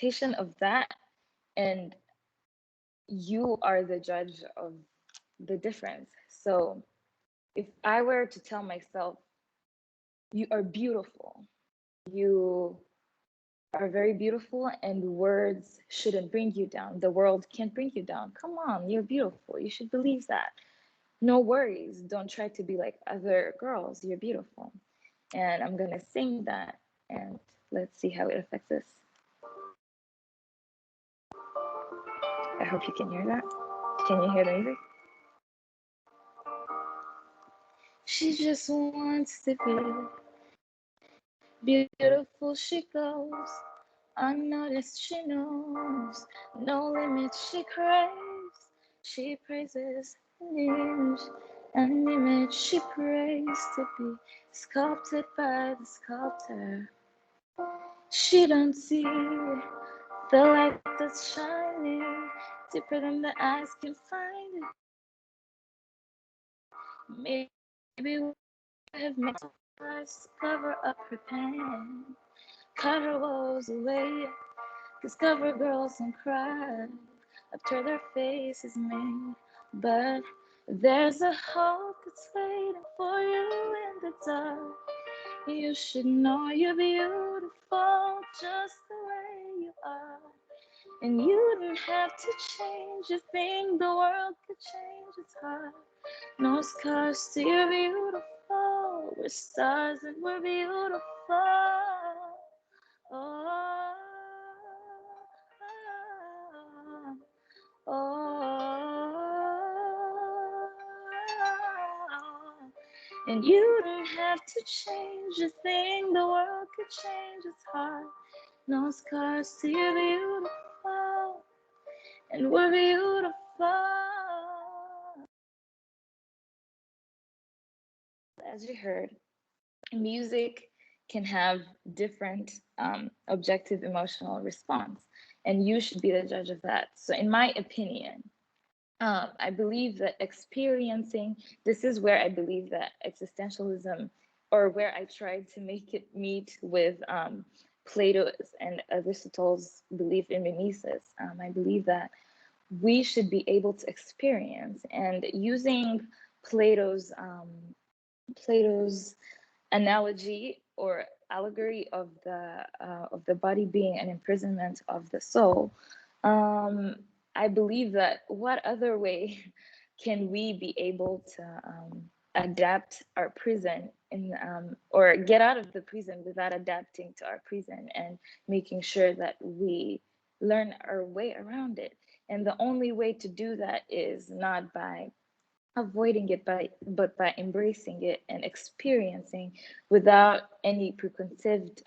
representation of that, and you are the judge of the difference. So if I were to tell myself, you are beautiful, you are very beautiful, and words shouldn't bring you down, the world can't bring you down, come on, you're beautiful, you should believe that, no worries, don't try to be like other girls, you're beautiful. And I'm gonna sing that, and let's see how it affects us. I hope you can hear that. Can you hear the music? She just wants to be beautiful, she goes unnoticed, she knows no limits, she craves, she praises an image she prays to be sculpted by the sculptor. She don't see the light that's shining deeper than the eyes can find it. Maybe we have made us cover up her pain, cut her woes away, discover girls and cry after their face is made. But there's a hope that's waiting for you in the dark. You should know you're beautiful just the way you are. And you don't have to change a thing, the world could change its heart. No scars to you're beautiful, we're stars and we're beautiful. Oh, oh, oh. And you don't have to change a thing, the world could change its heart. No scars to you're beautiful, and we're beautiful. As you heard, music can have different objective emotional response, and you should be the judge of that. So in my opinion, I believe that experiencing, this is where I believe that existentialism, or where I tried to make it meet with Plato's and Aristotle's belief in mimesis. I believe that we should be able to experience, and using Plato's analogy or allegory of the body being an imprisonment of the soul, I believe that what other way can we be able to adapt our prison in or get out of the prison without adapting to our prison and making sure that we learn our way around it. And the only way to do that is not by avoiding it, but by embracing it and experiencing without any preconceived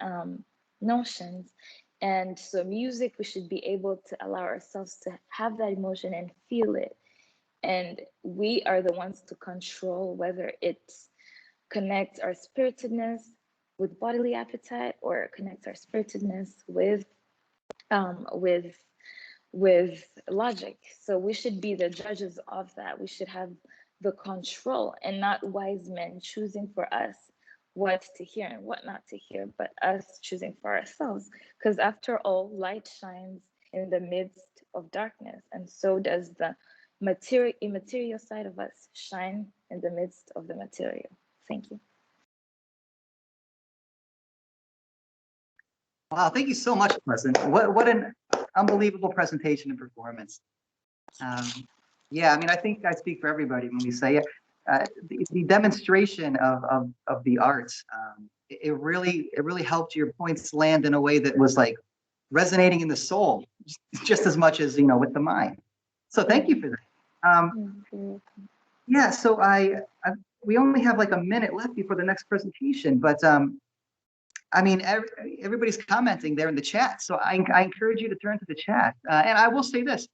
notions. And so music, we should be able to allow ourselves to have that emotion and feel it. And we are the ones to control whether it connects our spiritedness with bodily appetite or connects our spiritedness with logic. So we should be the judges of that. We should have the control, and not wise men choosing for us what to hear and what not to hear, but us choosing for ourselves. Because after all, light shines in the midst of darkness, and so does the immaterial side of us shine in the midst of the material. Thank you. Wow, thank you so much, Pleasant. What an unbelievable presentation and performance. Yeah, I mean, I think I speak for everybody when we say the demonstration of the arts. It really helped your points land in a way that was like resonating in the soul, just as much as with the mind. So thank you for that. Yeah, so we only have like a minute left before the next presentation, but I mean, everybody's commenting there in the chat, so I encourage you to turn to the chat. And I will say this.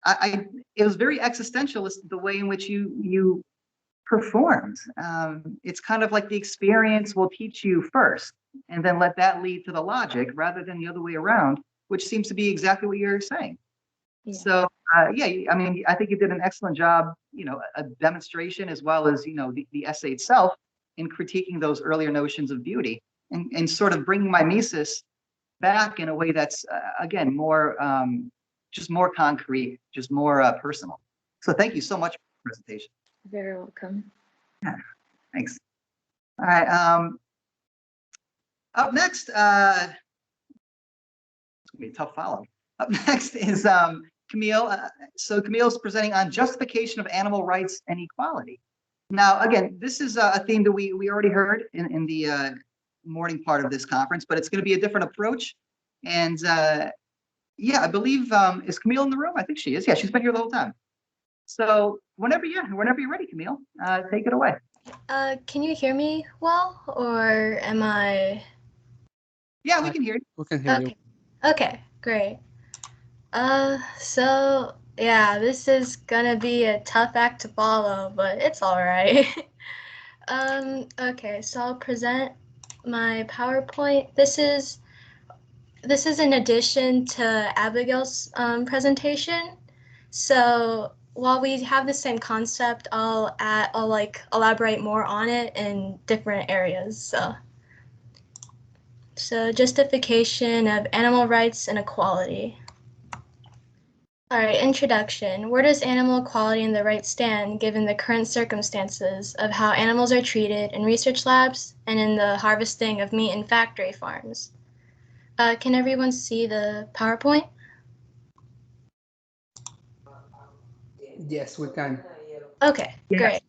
It was very existentialist the way in which you performed. It's kind of like the experience will teach you first, and then let that lead to the logic rather than the other way around, which seems to be exactly what you're saying. Yeah. So yeah, I mean, I think you did an excellent job, a demonstration as well as the essay itself in critiquing those earlier notions of beauty and sort of bringing mimesis back in a way that's, again, more, just more concrete, just more personal. So thank you so much for the presentation. Very welcome. Yeah, thanks. All right. Up next, it's gonna be a tough follow. Up next is Camille. So Camille's presenting on justification of animal rights and equality. Now, again, this is a theme that we already heard in the morning part of this conference, but it's going to be a different approach. And yeah, I believe, is Camille in the room? I think she is. Yeah, she's been here the whole time. So whenever you're ready, Camille, take it away. Can you hear me well, or am I? Yeah, we can hear you. We can hear you. Okay, great. So yeah, this is gonna be a tough act to follow, but it's all right. Okay, so I'll present my PowerPoint. This is in addition to Abigail's presentation. So while we have the same concept, I'll elaborate more on it in different areas. So justification of animal rights and equality. All right, introduction. Where does animal equality and the right stand given the current circumstances of how animals are treated in research labs and in the harvesting of meat in factory farms? Can everyone see the PowerPoint? Yes, we can. Okay, Yes. great.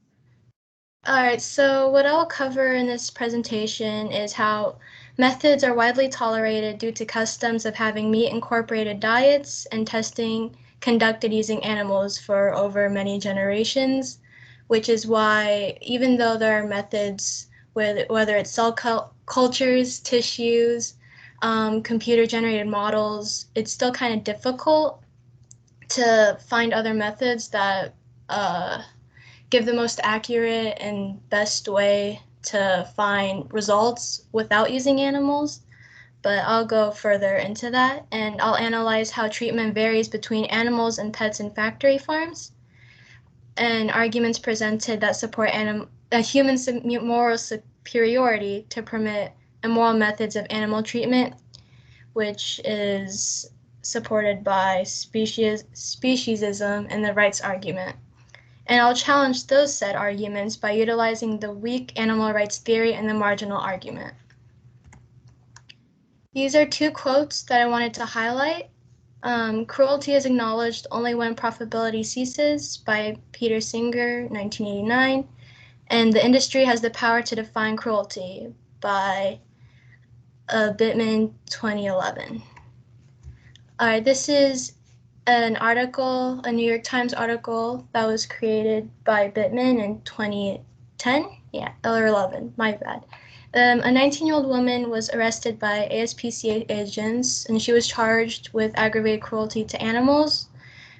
All right, so what I'll cover in this presentation is how methods are widely tolerated due to customs of having meat-incorporated diets and testing conducted using animals for over many generations, which is why even though there are methods, whether it's cell cultures, tissues, computer-generated models, it's still kind of difficult to find other methods that give the most accurate and best way to find results without using animals. But I'll go further into that, and I'll analyze how treatment varies between animals and pets in factory farms, and arguments presented that support human moral superiority to permit immoral methods of animal treatment, which is supported by speciesism and the rights argument. And I'll challenge those said arguments by utilizing the weak animal rights theory and the marginal argument. These are two quotes that I wanted to highlight. Cruelty is acknowledged only when profitability ceases by Peter Singer, 1989, and the industry has the power to define cruelty by Bittman, 2011. All right, this is an article, a New York Times article that was created by Bittman in 2010, yeah, or 11, my bad. A 19-year-old woman was arrested by ASPCA agents, and she was charged with aggravated cruelty to animals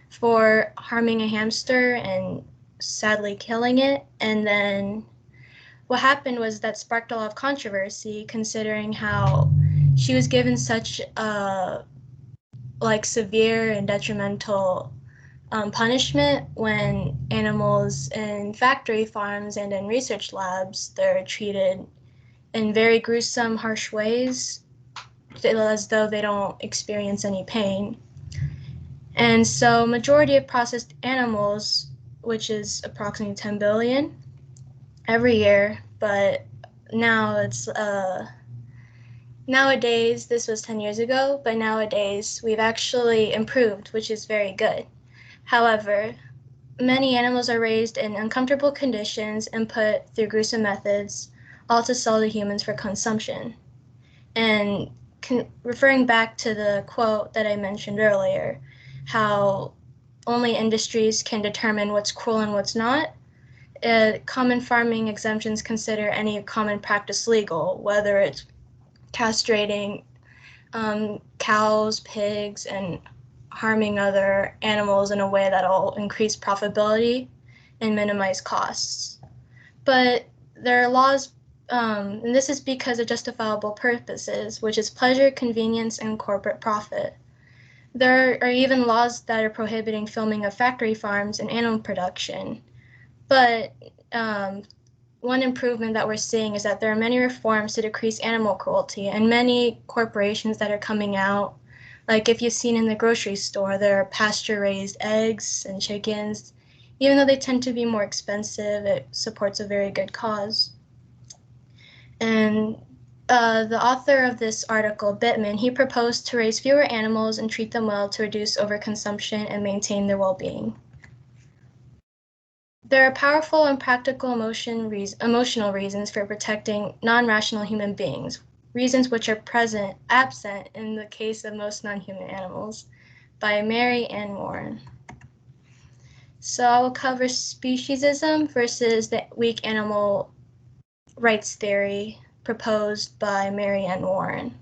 for harming a hamster and sadly killing it. And then what happened was that sparked a lot of controversy, considering how she was given such severe and detrimental punishment when animals in factory farms and in research labs, they're treated in very gruesome, harsh ways, as though they don't experience any pain. And so majority of processed animals, which is approximately 10 billion every year, but now it's, nowadays, this was 10 years ago, but nowadays we've actually improved, which is very good. However, many animals are raised in uncomfortable conditions and put through gruesome methods, all to sell to humans for consumption. And referring back to the quote that I mentioned earlier, how only industries can determine what's cruel and what's not, common farming exemptions consider any common practice legal, whether it's castrating cows, pigs, and harming other animals in a way that'll increase profitability and minimize costs. But there are laws, and this is because of justifiable purposes, which is pleasure, convenience, and corporate profit. There are even laws that are prohibiting filming of factory farms and animal production. But one improvement that we're seeing is that there are many reforms to decrease animal cruelty, and many corporations that are coming out. Like if you've seen in the grocery store, there are pasture-raised eggs and chickens. Even though they tend to be more expensive, it supports a very good cause. And the author of this article, Bittman, he proposed to raise fewer animals and treat them well to reduce overconsumption and maintain their well-being. There are powerful and practical emotional reasons for protecting non-rational human beings, reasons which are absent in the case of most non-human animals, by Mary Ann Warren. So I will cover speciesism versus the weak animal rights theory proposed by Mary Ann Warren.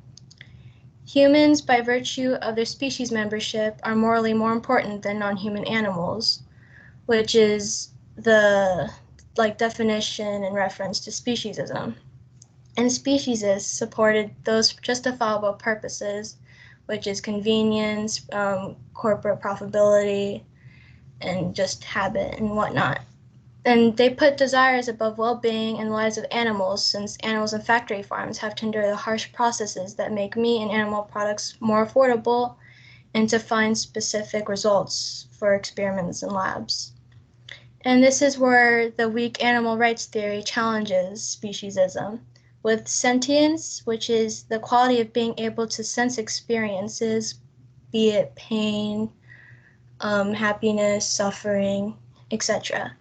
Humans, by virtue of their species membership, are morally more important than non-human animals, which is the definition in reference to speciesism. And speciesists supported those justifiable purposes, which is convenience, corporate profitability, and just habit and whatnot. And they put desires above well-being and lives of animals, since animals in factory farms have to endure the harsh processes that make meat and animal products more affordable, and to find specific results for experiments in labs. And this is where the weak animal rights theory challenges speciesism, with sentience, which is the quality of being able to sense experiences, be it pain, happiness, suffering, etc.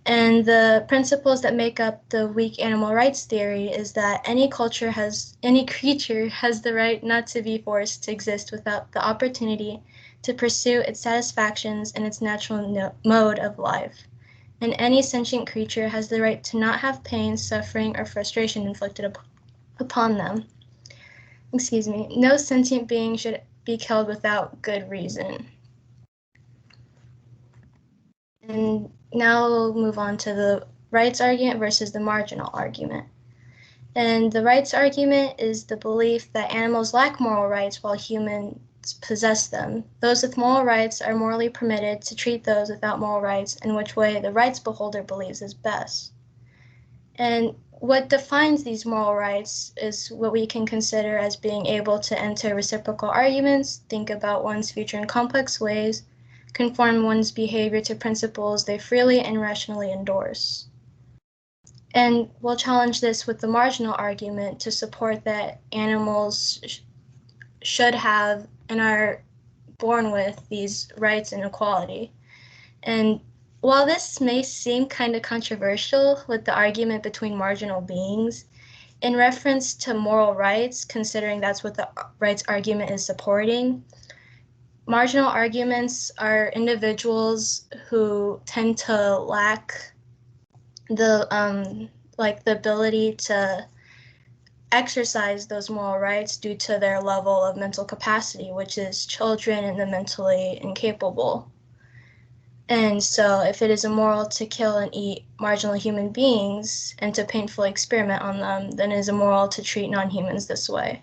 And the principles that make up the weak animal rights theory is that any creature has the right not to be forced to exist without the opportunity to pursue its satisfactions in its natural mode of life. And any sentient creature has the right to not have pain, suffering, or frustration inflicted upon them. No sentient being should be killed without good reason. And now we'll move on to the rights argument versus the marginal argument. And the rights argument is the belief that animals lack moral rights while humans possess them. Those with moral rights are morally permitted to treat those without moral rights in which way the rights beholder believes is best. And what defines these moral rights is what we can consider as being able to enter reciprocal arguments, think about one's future in complex ways, conform one's behavior to principles they freely and rationally endorse. And we'll challenge this with the marginal argument to support that animals should have and are born with these rights and equality. And while this may seem kind of controversial with the argument between marginal beings, in reference to moral rights, considering that's what the rights argument is supporting, marginal arguments are individuals who tend to lack the ability to exercise those moral rights due to their level of mental capacity, which is children and the mentally incapable. And so if it is immoral to kill and eat marginal human beings and to painfully experiment on them, then it is immoral to treat non-humans this way.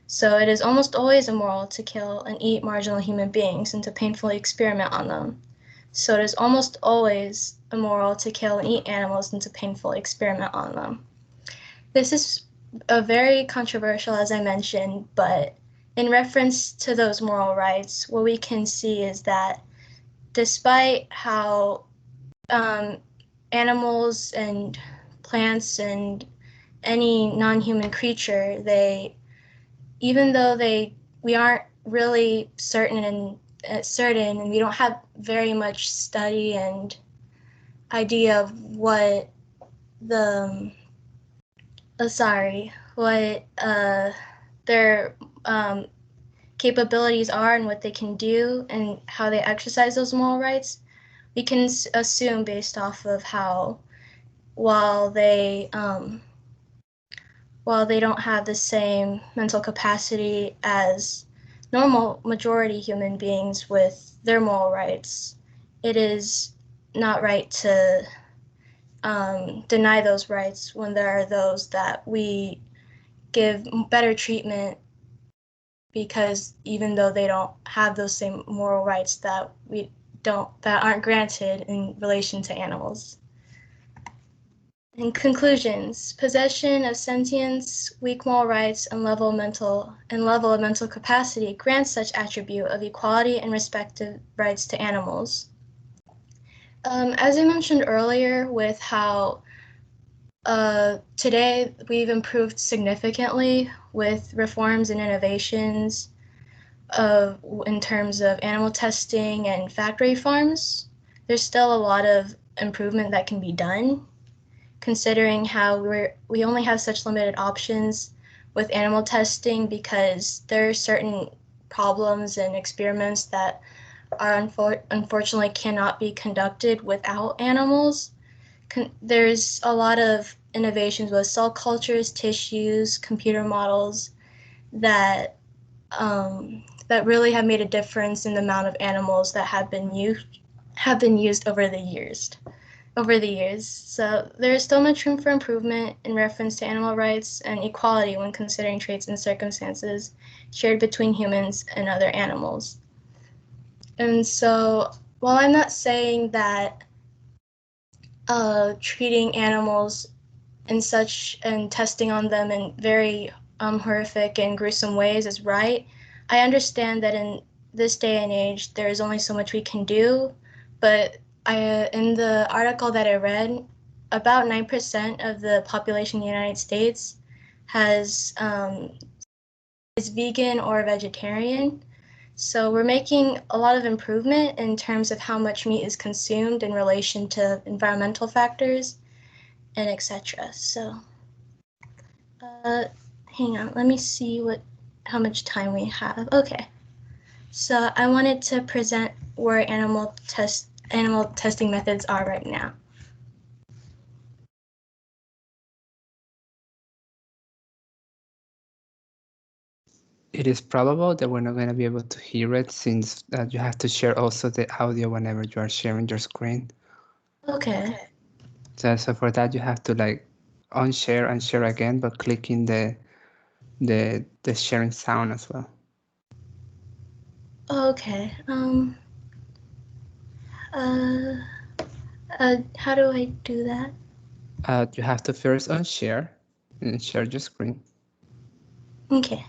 So it is almost always immoral to kill and eat marginal human beings and to painfully experiment on them. So it is almost always immoral to kill and eat animals and to painfully experiment on them. This is very controversial, as I mentioned, but in reference to those moral rights, what we can see is that despite how animals and plants and any non-human creature, even though we aren't really certain and we don't have very much study and idea of what their capabilities are and what they can do and how they exercise those moral rights, we can assume based off of how while they don't have the same mental capacity as normal majority human beings with their moral rights, it is not right to deny those rights when there are those that we give better treatment because even though they don't have those same moral rights that aren't granted in relation to animals. In conclusions, possession of sentience, weak moral rights, and level of mental capacity grants such attribute of equality and respective rights to animals. As I mentioned earlier, with how today we've improved significantly with reforms and innovations in terms of animal testing and factory farms, there's still a lot of improvement that can be done, considering how we only have such limited options with animal testing because there are certain problems and experiments that are unfortunately cannot be conducted without animals. There's a lot of innovations with cell cultures, tissues, computer models that really have made a difference in the amount of animals that have been used over the years. So there is still much room for improvement in reference to animal rights and equality when considering traits and circumstances shared between humans and other animals. And so while I'm not saying that treating animals and testing on them in very horrific and gruesome ways is right, I understand that in this day and age, there is only so much we can do. But in the article that I read, about 9% of the population in the United States is vegan or vegetarian. So we're making a lot of improvement in terms of how much meat is consumed in relation to environmental factors and etc. So hang on, let me see how much time we have. Okay, so I wanted to present where animal testing methods are right now. It is probable that we're not going to be able to hear it since you have to share also the audio whenever you are sharing your screen. Okay. So for that you have to like unshare and share again, but clicking the sharing sound as well. Okay. How do I do that? You have to first unshare and share your screen. Okay.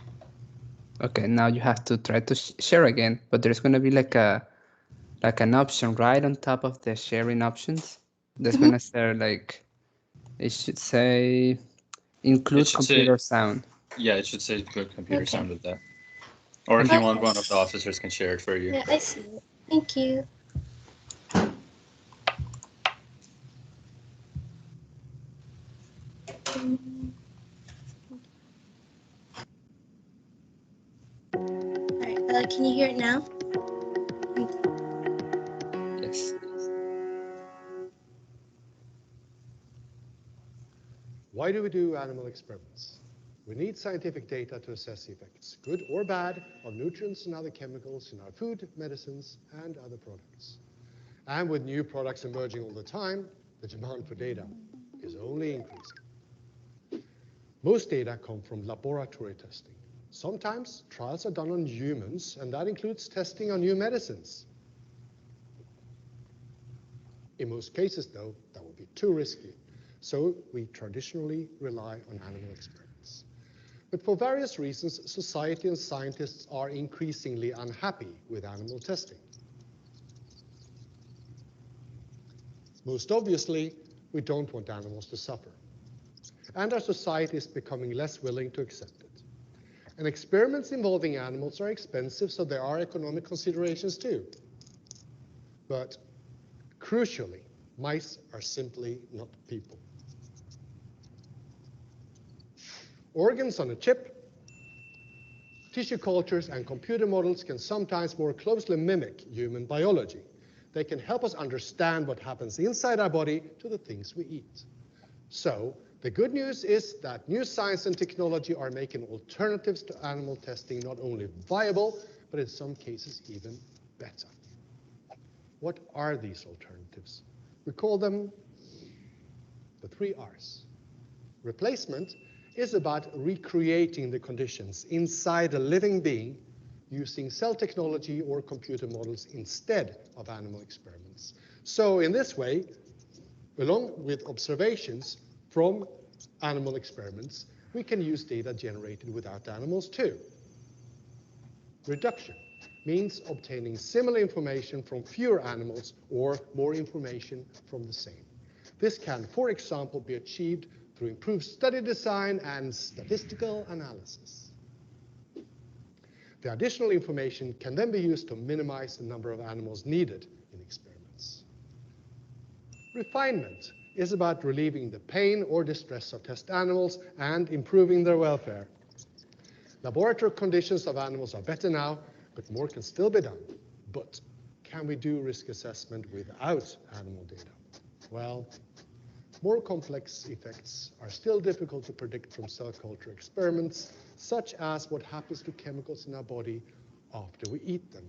Okay, now you have to try to share again, but there's going to be like an option right on top of the sharing options. That's going to say like, it should say include computer sound. Yeah, it should say include computer Okay. sound with that. Or if you want, one of the officers can share it for you. Yeah, I see it. Thank you. All right, can you hear it now? Yes. Why do we do animal experiments? We need scientific data to assess the effects, good or bad, of nutrients and other chemicals in our food, medicines, and other products. And with new products emerging all the time, the demand for data is only increasing. Most data come from laboratory testing. Sometimes trials are done on humans, and that includes testing on new medicines. In most cases, though, that would be too risky. So we traditionally rely on animal experiments. But for various reasons, society and scientists are increasingly unhappy with animal testing. Most obviously, we don't want animals to suffer. And our society is becoming less willing to accept it. And experiments involving animals are expensive, so there are economic considerations too. But crucially, mice are simply not people. Organs on a chip, tissue cultures, and computer models can sometimes more closely mimic human biology. They can help us understand what happens inside our body to the things we eat. So the good news is that new science and technology are making alternatives to animal testing not only viable, but in some cases even better. What are these alternatives? We call them the 3 R's. Replacement is about recreating the conditions inside a living being using cell technology or computer models instead of animal experiments. So in this way, along with observations, from animal experiments, we can use data generated without animals too. Reduction means obtaining similar information from fewer animals or more information from the same. This can, for example, be achieved through improved study design and statistical analysis. The additional information can then be used to minimize the number of animals needed in experiments. Refinement is about relieving the pain or distress of test animals and improving their welfare. Laboratory conditions of animals are better now, but more can still be done. But can we do risk assessment without animal data? Well, more complex effects are still difficult to predict from cell culture experiments, such as what happens to chemicals in our body after we eat them.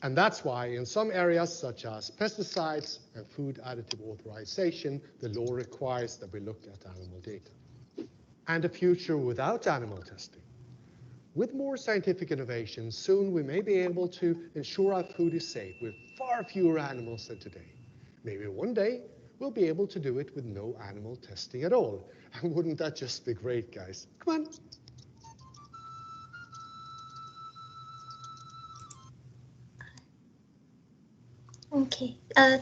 And that's why in some areas, such as pesticides and food additive authorization, the law requires that we look at animal data. And a future without animal testing. With more scientific innovation, soon we may be able to ensure our food is safe with far fewer animals than today. Maybe one day we'll be able to do it with no animal testing at all. And wouldn't that just be great, guys? Come on. Okay,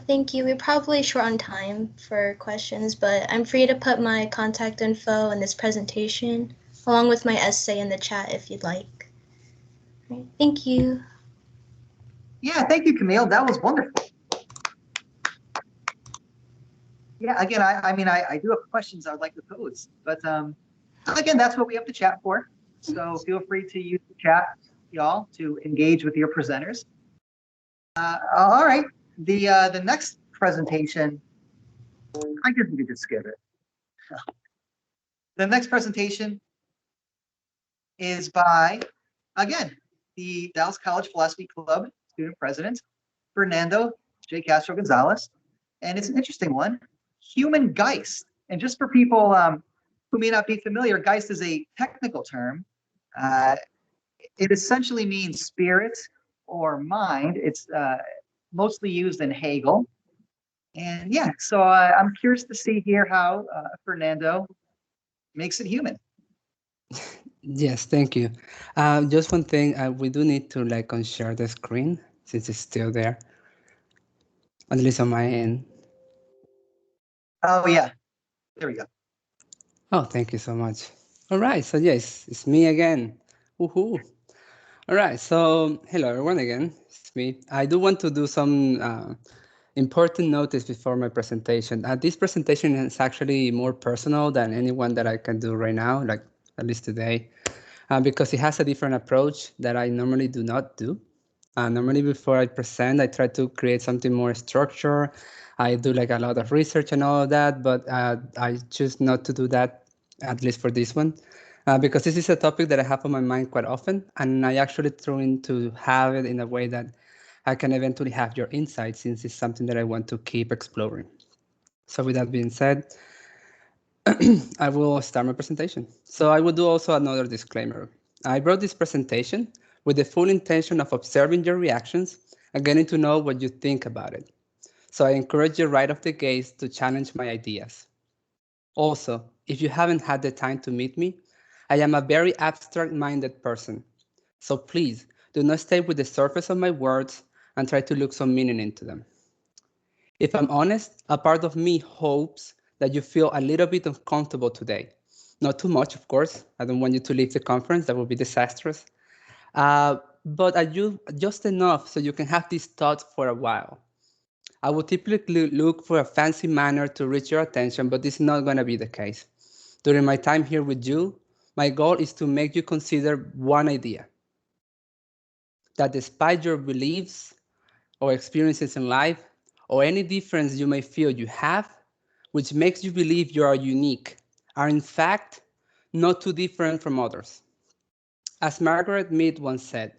thank you. We're probably short on time for questions, but I'm free to put my contact info in this presentation, along with my essay in the chat if you'd like. Right, thank you. Yeah, thank you, Camille. That was wonderful. Yeah, again, I mean, I do have questions I would like to pose, but again, that's what we have the chat for. So feel free to use the chat, y'all, to engage with your presenters. All right, the next presentation, I guess we could just skip it. The next presentation is by, again, the Dallas College Philosophy Club student president, Fernando J. Castro Gonzalez. And it's an interesting one, human Geist. And just for people who may not be familiar, Geist is a technical term. It essentially means spirit or mind. It's mostly used in Hegel. And yeah, so I'm curious to see here how Fernando makes it human. Yes, thank you. Just one thing, we do need to like unshare the screen since it's still there, at least on my end. Oh yeah, there we go. Oh, thank you so much. All right, so yes, it's me again. Woohoo! All right, so hello everyone again. It's me. I do want to do some important notice before my presentation. This presentation is actually more personal than any one that I can do right now, like at least today, because it has a different approach that I normally do not do. Normally before I present, I try to create something more structured. I do like a lot of research and all of that, but I choose not to do that, at least for this one, because this is a topic that I have on my mind quite often, and I actually try to have it in a way that I can eventually have your insights, since it's something that I want to keep exploring. So with that being said, I will start my presentation. So I will do also another disclaimer. I wrote this presentation with the full intention of observing your reactions and getting to know what you think about it. So I encourage you right off the gate to challenge my ideas. Also, if you haven't had the time to meet me, I am a very abstract-minded person. So please, do not stay with the surface of my words and try to look some meaning into them. If I'm honest, a part of me hopes that you feel a little bit uncomfortable today. Not too much, of course. I don't want you to leave the conference. That would be disastrous. But just enough so you can have these thoughts for a while. I will typically look for a fancy manner to reach your attention, but this is not going to be the case. During my time here with you, my goal is to make you consider one idea. That despite your beliefs or experiences in life, or any difference you may feel you have, which makes you believe you are unique, are in fact not too different from others. As Margaret Mead once said,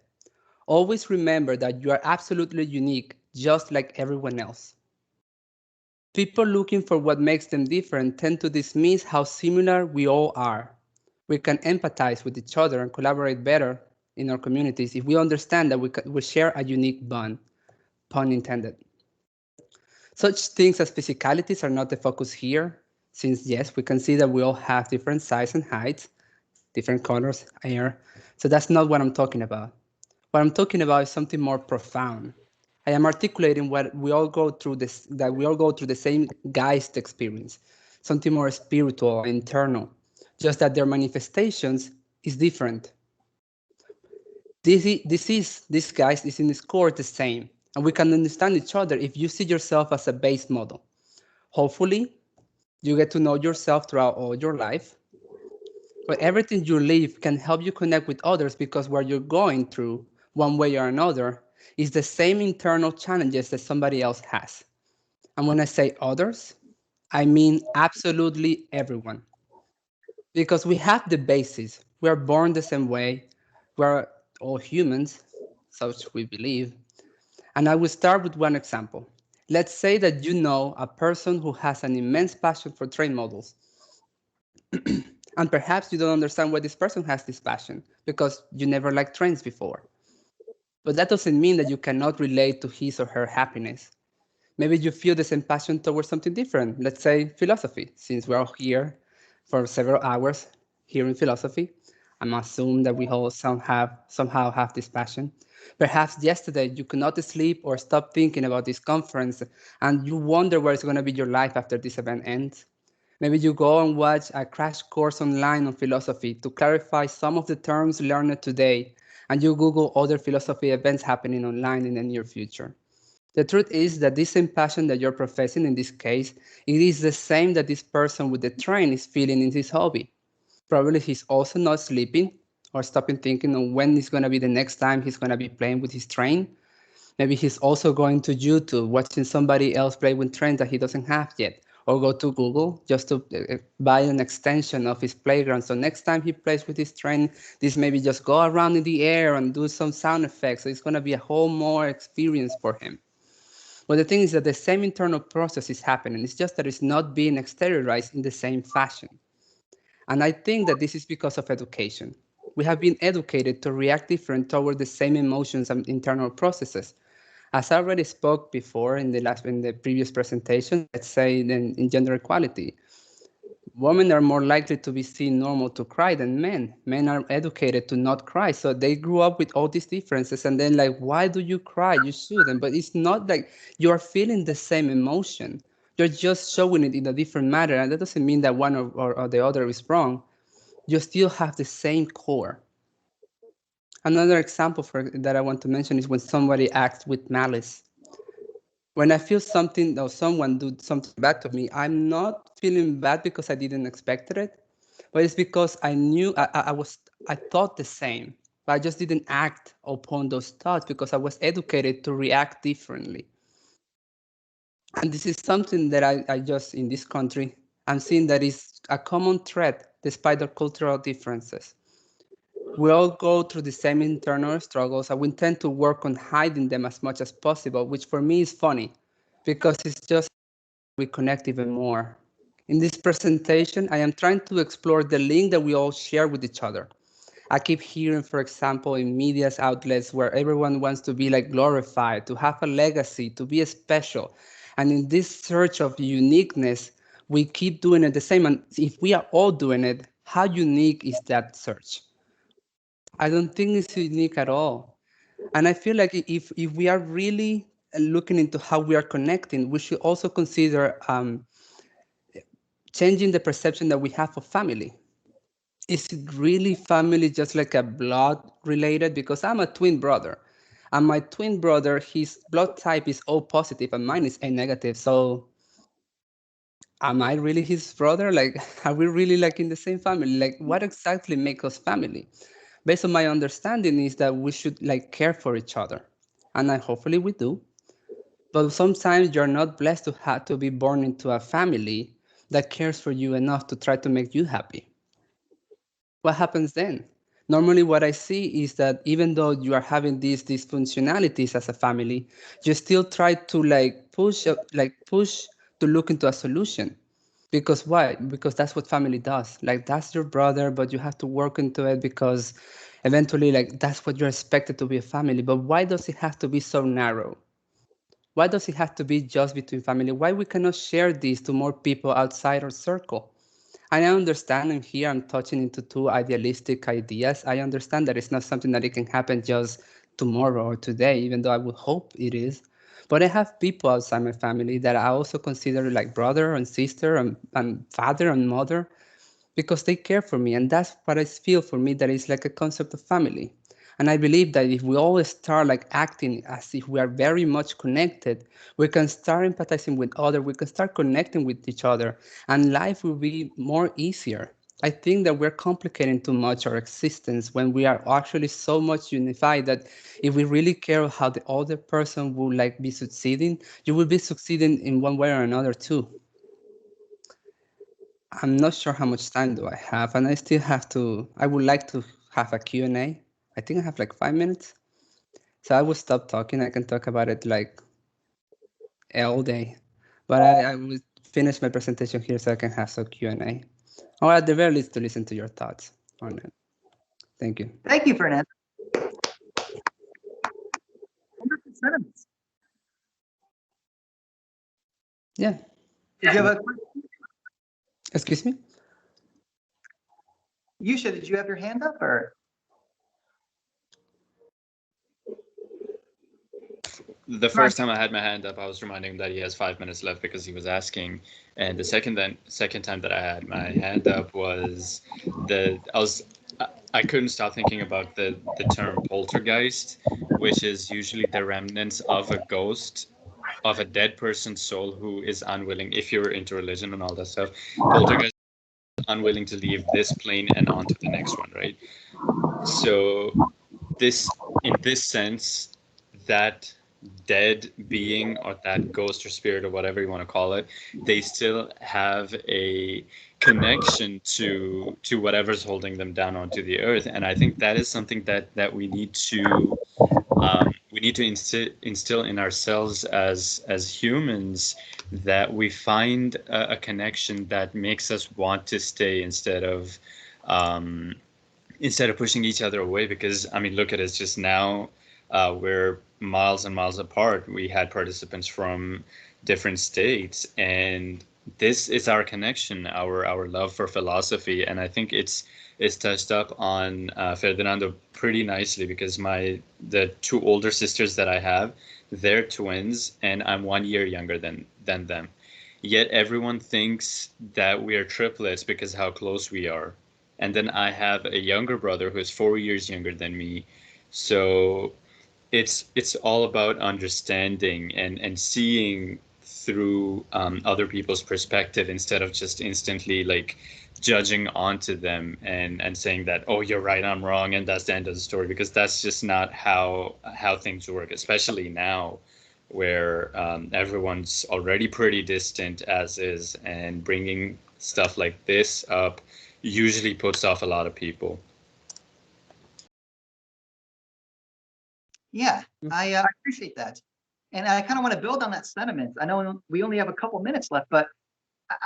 always remember that you are absolutely unique, just like everyone else. People looking for what makes them different tend to dismiss how similar we all are. We can empathize with each other and collaborate better in our communities if we understand that we share a unique bond, pun intended. Such things as physicalities are not the focus here, since yes, we can see that we all have different size and height, different colors, hair. So that's not what I'm talking about. What I'm talking about is something more profound. I am articulating what we all go through this, that we all go through the same Geist experience, something more spiritual, internal, just that their manifestations is different. This Geist is in its core the same, and we can understand each other if you see yourself as a base model. Hopefully, you get to know yourself throughout all your life, but everything you live can help you connect with others because what you're going through, one way or another, is the same internal challenges that somebody else has. And when I say others, I mean absolutely everyone. Because we have the basis. We are born the same way. We're all humans, such we believe. And I will start with one example. Let's say that you know a person who has an immense passion for train models. And perhaps you don't understand why this person has this passion, because you never liked trains before. But that doesn't mean that you cannot relate to his or her happiness. Maybe you feel the same passion towards something different, let's say philosophy, since we're all here for several hours hearing philosophy. I'm assuming that we all somehow have this passion. Perhaps yesterday you could not sleep or stop thinking about this conference, and you wonder where it's going to be your life after this event ends. Maybe you go and watch a crash course online on philosophy to clarify some of the terms learned today, and you Google other philosophy events happening online in the near future. The truth is that this same passion that you're professing in this case, it is the same that this person with the train is feeling in his hobby. Probably he's also not sleeping or stopping thinking on when is going to be the next time he's going to be playing with his train. Maybe he's also going to YouTube, watching somebody else play with trains that he doesn't have yet, or go to Google just to buy an extension of his playground. So next time he plays with his train, this maybe just go around in the air and do some sound effects. So it's going to be a whole more experience for him. But the thing is that the same internal process is happening. It's just that it's not being exteriorized in the same fashion. And I think that this is because of education. We have been educated to react different toward the same emotions and internal processes. As I already spoke before in the previous presentation, let's say in gender equality, women are more likely to be seen normal to cry than men. Men are educated to not cry, so they grew up with all these differences, and then like, why do you cry? You shouldn't. But it's not like you are feeling the same emotion. You're just showing it in a different manner, and that doesn't mean that one or the other is wrong. You still have the same core. Another example that I want to mention is when somebody acts with malice. When I feel something or someone do something bad to me, I'm not feeling bad because I didn't expect it, but it's because I knew I thought the same, but I just didn't act upon those thoughts because I was educated to react differently. And this is something that I just in this country, I'm seeing that is a common thread despite our cultural differences. We all go through the same internal struggles, and we tend to work on hiding them as much as possible, which for me is funny, because it's just we connect even more. In this presentation, I am trying to explore the link that we all share with each other. I keep hearing, for example, in media's outlets where everyone wants to be like glorified, to have a legacy, to be special. And in this search of uniqueness, we keep doing it the same. And if we are all doing it, how unique is that search? I don't think it's unique at all. And I feel like if we are really looking into how we are connecting, we should also consider changing the perception that we have of family. Is it really family just like a blood related? Because I'm a twin brother. And my twin brother, his blood type is O positive and mine is A negative. So am I really his brother? Like, are we really like in the same family? Like, what exactly makes us family? Based on my understanding is that we should like care for each other. And hopefully we do. But sometimes you're not blessed to have to be born into a family that cares for you enough to try to make you happy. What happens then? Normally what I see is that even though you are having these dysfunctionalities as a family, you still try to push to look into a solution. Because why? Because that's what family does. Like, that's your brother, but you have to work into it because eventually, like, that's what you're expected to be a family. But why does it have to be so narrow? Why does it have to be just between family? Why we cannot share this to more people outside our circle? And I understand, and here I'm touching into two idealistic ideas. I understand that it's not something that it can happen just tomorrow or today, even though I would hope it is. But I have people outside my family that I also consider like brother and sister and father and mother, because they care for me. And that's what I feel for me, that is like a concept of family. And I believe that if we all start like acting as if we are very much connected, we can start empathizing with others, we can start connecting with each other, and life will be more easier. I think that we're complicating too much our existence when we are actually so much unified that if we really care how the other person will like be succeeding, you will be succeeding in one way or another too. I'm not sure how much time do I have, and I still have to, I would like to have a Q&A. I think I have like 5 minutes. So I will stop talking. I can talk about it like all day. But I will finish my presentation here so I can have some Q&A. Or at the very least to listen to your thoughts on it. Thank you. Thank you, Fernando. Wonderful sentiments. Yeah. Did you have a question? Excuse me? Yusha, did you have your hand up or? The first time I had my hand up, I was reminding him that he has 5 minutes left because he was asking. And the second time that I had my hand up was I couldn't stop thinking about the term poltergeist, which is usually the remnants of a ghost, of a dead person's soul who is unwilling, if you're into religion and all that stuff, poltergeist is unwilling to leave this plane and on to the next one, right? So in this sense, that dead being or that ghost or spirit or whatever you want to call it, they still have a connection to whatever's holding them down onto the earth. And I think that is something that we need to instill in ourselves as humans, that we find a connection that makes us want to stay instead of pushing each other away. Because I mean, look at us just now. We're miles and miles apart. We had participants from different states, and this is our connection, our love for philosophy. And I think it's touched up on Fernando pretty nicely, because the two older sisters that I have, they're twins, and I'm 1 year younger than them. Yet everyone thinks that we are triplets because how close we are. And then I have a younger brother who's 4 years younger than me. So it's all about understanding and seeing through other people's perspective, instead of just instantly like judging onto them and saying that, oh, you're right, I'm wrong, and that's the end of the story. Because that's just not how things work, especially now, where everyone's already pretty distant as is, and bringing stuff like this up usually puts off a lot of people. Yeah, I appreciate that. And I kind of want to build on that sentiment. I know we only have a couple minutes left, but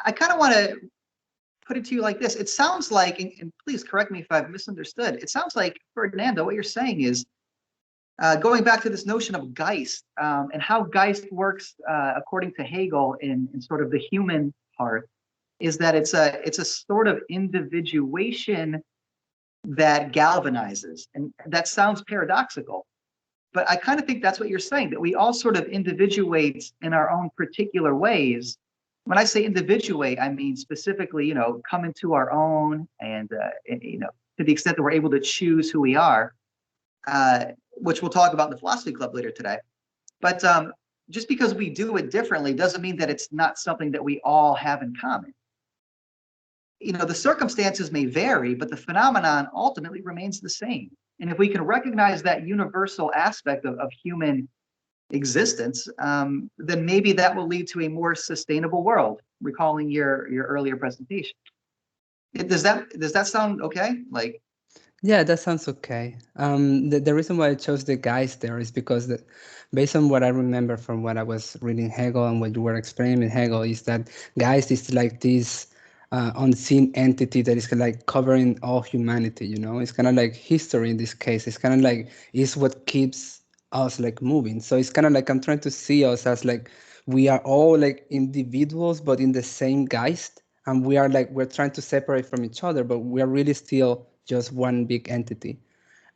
I kind of want to put it to you like this. It sounds like, and please correct me if I've misunderstood, it sounds like, Fernando, what you're saying is, going back to this notion of Geist, and how Geist works according to Hegel in sort of the human part, is that it's a sort of individuation that galvanizes. And that sounds paradoxical. But I kind of think that's what you're saying, that we all sort of individuate in our own particular ways. When I say individuate, I mean specifically, come into our own, and to the extent that we're able to choose who we are, which we'll talk about in the Philosophy Club later today. But just because we do it differently doesn't mean that it's not something that we all have in common. The circumstances may vary, but the phenomenon ultimately remains the same. And if we can recognize that universal aspect of human existence, then maybe that will lead to a more sustainable world, recalling your earlier presentation. Does that sound okay? Yeah, that sounds okay. The reason why I chose the Geist there is because based on what I remember from what I was reading Hegel and what you were explaining in Hegel, is that Geist is like this unseen entity that is like covering all humanity. It's kind of like history in this case. It's kind of like, it's what keeps us like moving. So it's kind of like I'm trying to see us as like we are all like individuals, but in the same Geist, and we are like we're trying to separate from each other, but we are really still just one big entity.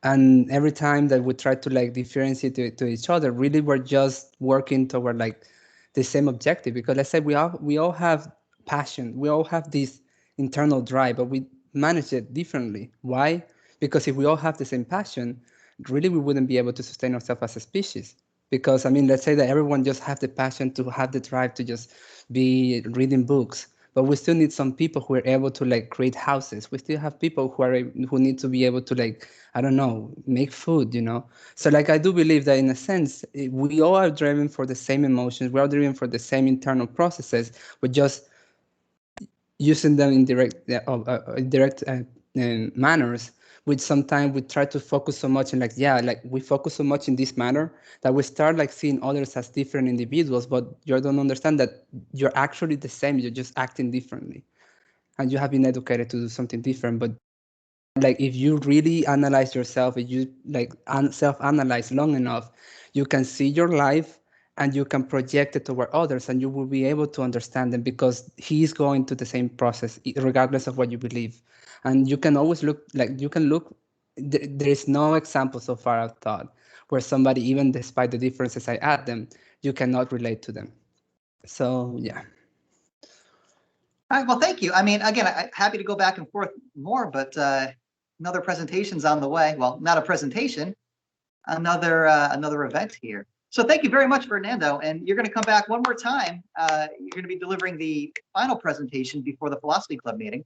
And every time that we try to like differentiate to each other, really we're just working toward like the same objective. Because let's say we all have passion, we all have this internal drive, but we manage it differently. Why? Because if we all have the same passion, really we wouldn't be able to sustain ourselves as a species. Because I mean, let's say that everyone just have the passion to have the drive to just be reading books, but we still need some people who are able to like create houses. We still have people who need to be able to like, I don't know, make food, you know. So like I do believe that in a sense we all are driven for the same emotions, we are driven for the same internal processes. We're just using them in direct manners, which sometimes we try to focus so much in like we focus so much in this manner that we start like seeing others as different individuals, but you don't understand that you're actually the same, you're just acting differently, and you have been educated to do something different. But like if you really analyze yourself, if you like self-analyze long enough, you can see your life and you can project it toward others, and you will be able to understand them because he's going to the same process regardless of what you believe. And you can always look like you can look there is no example so far I've thought where somebody, even despite the differences I add them, you cannot relate to them. So yeah. All right, well, thank you. I mean, again, I'm happy to go back and forth more, but another presentation's on the way. Well, not a presentation, another event here. So thank you very much, Fernando. And you're going to come back one more time. You're going to be delivering the final presentation before the Philosophy Club meeting.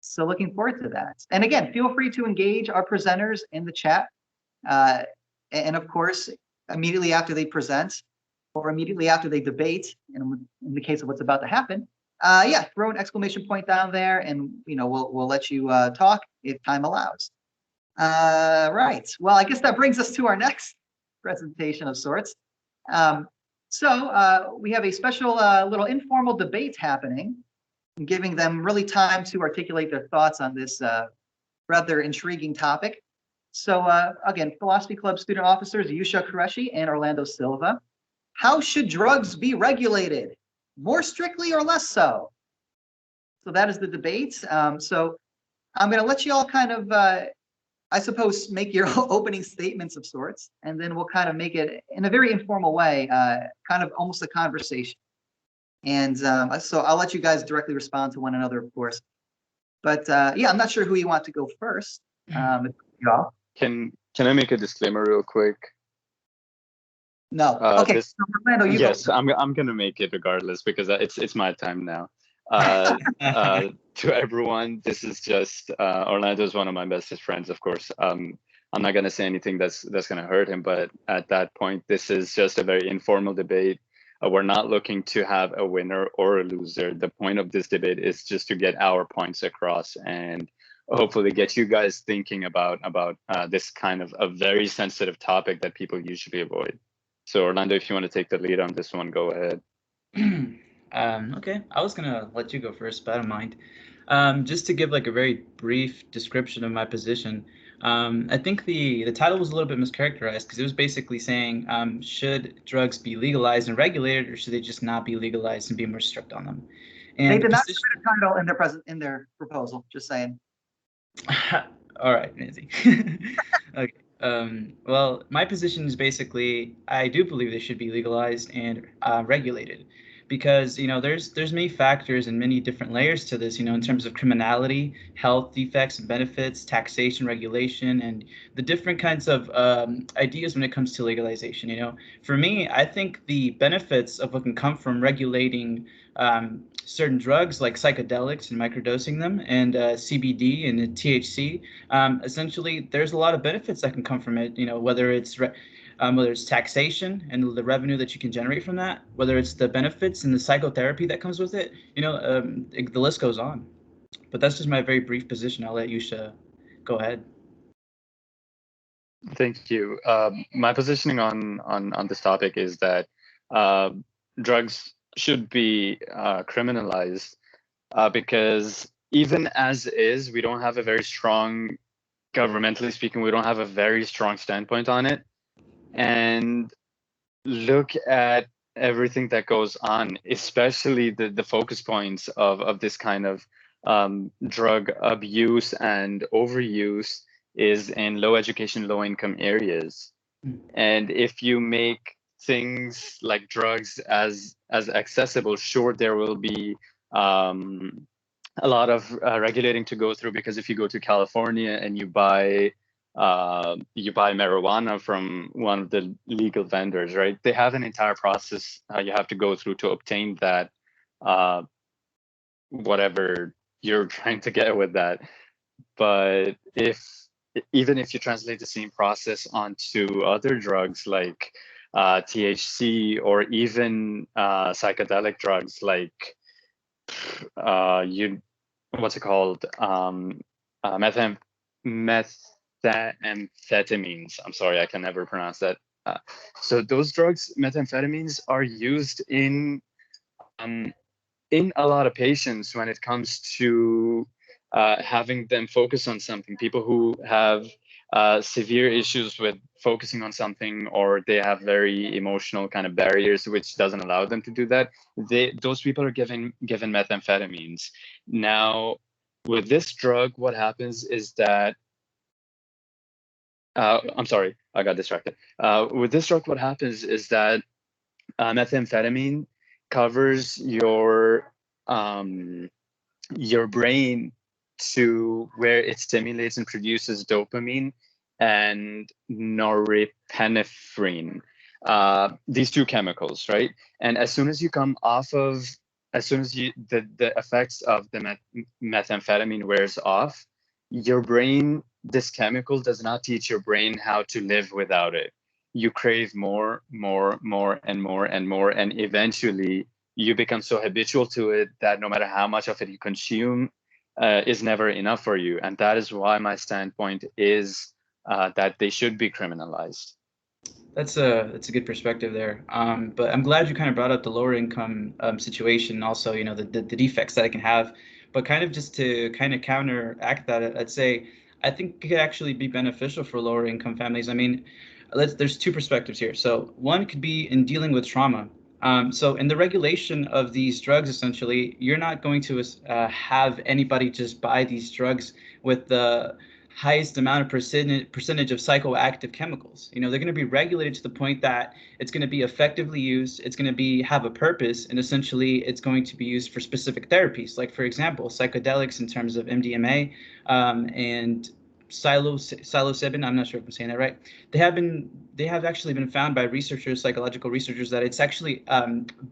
So looking forward to that. And again, feel free to engage our presenters in the chat. And of course, immediately after they present or immediately after they debate, in the case of what's about to happen, yeah, throw an exclamation point down there, and we'll let you talk if time allows. Right. Well, I guess that brings us to our next presentation of sorts. So we have a special little informal debate happening, giving them really time to articulate their thoughts on this rather intriguing topic. So again, Philosophy Club student officers Yusha Qureshi and Orlando Silva. How should drugs be regulated? More strictly or less so? So that is the debate. So I'm going to let you all kind of, I suppose, make your opening statements of sorts, and then we'll kind of make it in a very informal way, kind of almost a conversation. And so I'll let you guys directly respond to one another, of course. But yeah, I'm not sure who you want to go first. Y'all. Can I make a disclaimer real quick? No. Okay. So Fernando, you yes, go. I'm gonna make it regardless because it's my time now. To everyone, this is just Orlando is one of my bestest friends, of course. I'm not gonna say anything that's gonna hurt him, but at that point, this is just a very informal debate. We're not looking to have a winner or a loser. The point of this debate is just to get our points across and hopefully get you guys thinking about this kind of a very sensitive topic that people usually avoid. So Orlando, if you want to take the lead on this one, go ahead. Okay, I was gonna let you go first, but I don't mind. Just to give like a very brief description of my position, I think the title was a little bit mischaracterized because it was basically saying, should drugs be legalized and regulated, or should they just not be legalized and be more strict on them? And they did not submit a title in their proposal. Just saying. All right, Nancy. Okay. Well, my position is basically I do believe they should be legalized and regulated, because there's many factors and many different layers to this. In terms of criminality, health defects and benefits, taxation, regulation, and the different kinds of ideas when it comes to legalization. For me, I think the benefits of what can come from regulating certain drugs like psychedelics and microdosing them, and CBD and THC. Essentially, there's a lot of benefits that can come from it. Whether it's taxation and the revenue that you can generate from that, whether it's the benefits and the psychotherapy that comes with it. The list goes on. But that's just my very brief position. I'll let Yusha go ahead. Thank you. My positioning on this topic is that drugs should be criminalized because even as is, we don't have a very strong, governmentally speaking, we don't have a very strong standpoint on it. and look at everything that goes on, especially the focus points of this kind of drug abuse and overuse is in low education, low income areas. And if you make things like drugs as accessible, sure, there will be a lot of regulating to go through, because if you go to California and you buy marijuana from one of the legal vendors, right? They have an entire process you have to go through to obtain that, whatever you're trying to get with that. But even if you translate the same process onto other drugs like THC, or even psychedelic drugs like what's it called? Methamphetamines. I'm sorry, I can never pronounce that. So those drugs, methamphetamines, are used in a lot of patients when it comes to having them focus on something. People who have severe issues with focusing on something, or they have very emotional kind of barriers which doesn't allow them to do that, those people are given methamphetamines. Now, with this drug, what happens is that I'm sorry, I got distracted. With this drug, what happens is that methamphetamine covers your brain to where it stimulates and produces dopamine and norepinephrine, these two chemicals, right? And as soon as you come off of, as soon as the effects of the methamphetamine wears off, your brain, this chemical does not teach your brain how to live without it. You crave more, and eventually you become so habitual to it that no matter how much of it you consume, is never enough for you. And that is why my standpoint is that they should be criminalized. That's a good perspective there. But I'm glad you kind of brought up the lower income situation, also, you know, the defects that it can have. But kind of just to kind of counteract that, I'd say I think it could actually be beneficial for lower income families. I mean, there's two perspectives here. So one could be in dealing with trauma. So in the regulation of these drugs, essentially, you're not going to have anybody just buy these drugs with the highest amount of percentage of psychoactive chemicals. You know, they're going to be regulated to the point that it's going to be effectively used, it's going to have a purpose, and essentially it's going to be used for specific therapies. Like, for example, psychedelics in terms of MDMA and psilocybin, I'm not sure if I'm saying that right. They have actually been found by researchers, psychological researchers, that it's actually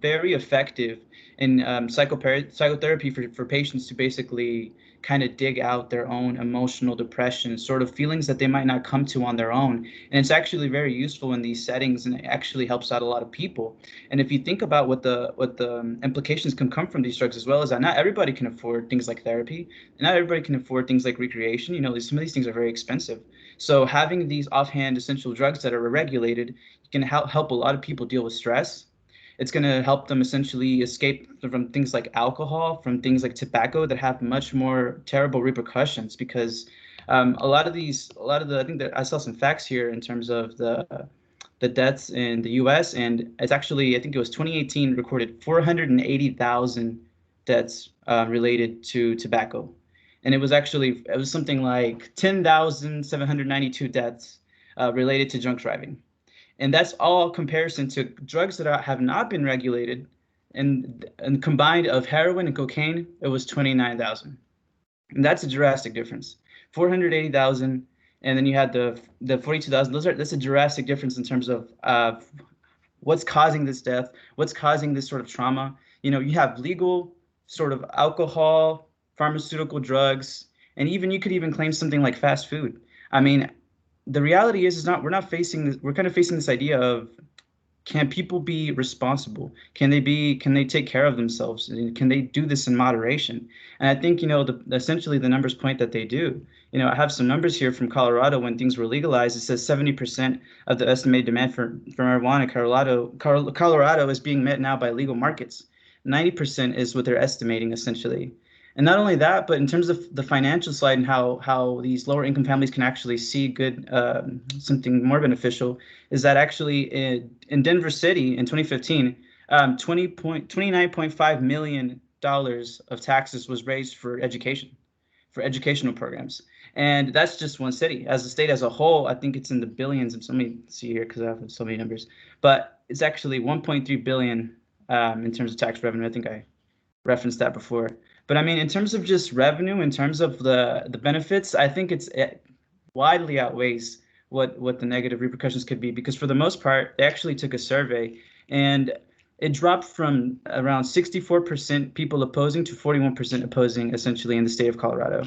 very effective in psychotherapy for patients to basically kind of dig out their own emotional depression, sort of feelings that they might not come to on their own. And it's actually very useful in these settings, and it actually helps out a lot of people. And if you think about what the implications can come from these drugs, as well as that not everybody can afford things like therapy, and not everybody can afford things like recreation. You know, some of these things are very expensive. So having these offhand essential drugs that are regulated can help a lot of people deal with stress. It's going to help them essentially escape from things like alcohol, from things like tobacco that have much more terrible repercussions, because a lot of the, I think that I saw some facts here in terms of the deaths in the US, and it's actually, I think it was 2018 recorded 480,000 deaths related to tobacco. And it was something like 10,792 deaths related to drunk driving. And that's all comparison to drugs that have not been regulated, and combined of heroin and cocaine, it was 29,000. And that's a drastic difference. 480,000, and then you had the 42,000. That's a drastic difference in terms of what's causing this death, what's causing this sort of trauma. You know, you have legal sort of alcohol, pharmaceutical drugs, and even you could even claim something like fast food. I mean, the reality is we're kind of facing this idea of, can people be responsible? Can they take care of themselves? Can they do this in moderation? And I think, you know, essentially the numbers point that they do. You know, I have some numbers here from Colorado. When things were legalized, it says 70% of the estimated demand for marijuana in Colorado is being met now by legal markets. 90% is what they're estimating, essentially. And not only that, but in terms of the financial side and how these lower income families can actually see good, something more beneficial, is that actually in Denver City in 2015, $29.5 million of taxes was raised for education, for educational programs. And that's just one city. As a state as a whole, I think it's in the billions. Let me see here because I have so many numbers. But it's actually 1.3 billion in terms of tax revenue. I think I referenced that before. But I mean, in terms of just revenue, in terms of the benefits, I think it widely outweighs what the negative repercussions could be, because for the most part, they actually took a survey and it dropped from around 64% people opposing to 41% opposing, essentially, in the state of Colorado.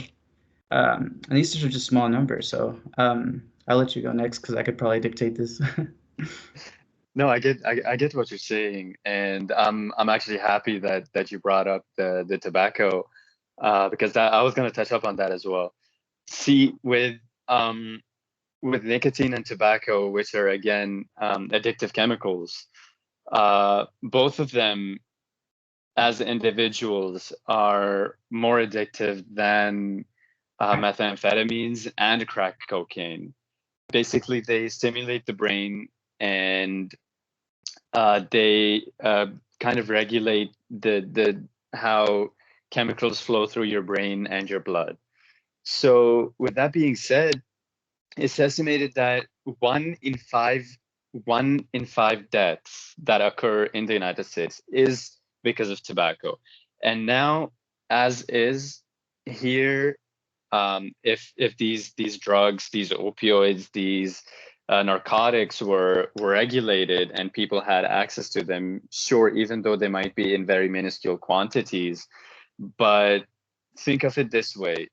And these are just small numbers. So I'll let you go next because I could probably dictate this. No, I get what you're saying, and I'm actually happy that you brought up the tobacco, because I was going to touch up on that as well. See, with nicotine and tobacco, which are again addictive chemicals, both of them as individuals are more addictive than methamphetamines and crack cocaine. Basically, they stimulate the brain and they kind of regulate the how chemicals flow through your brain and your blood. So with that being said, it's estimated that one in five deaths that occur in the United States is because of tobacco. And now, as is here, if these drugs, these opioids, these narcotics were regulated and people had access to them, sure, even though they might be in very minuscule quantities, but think of it this way.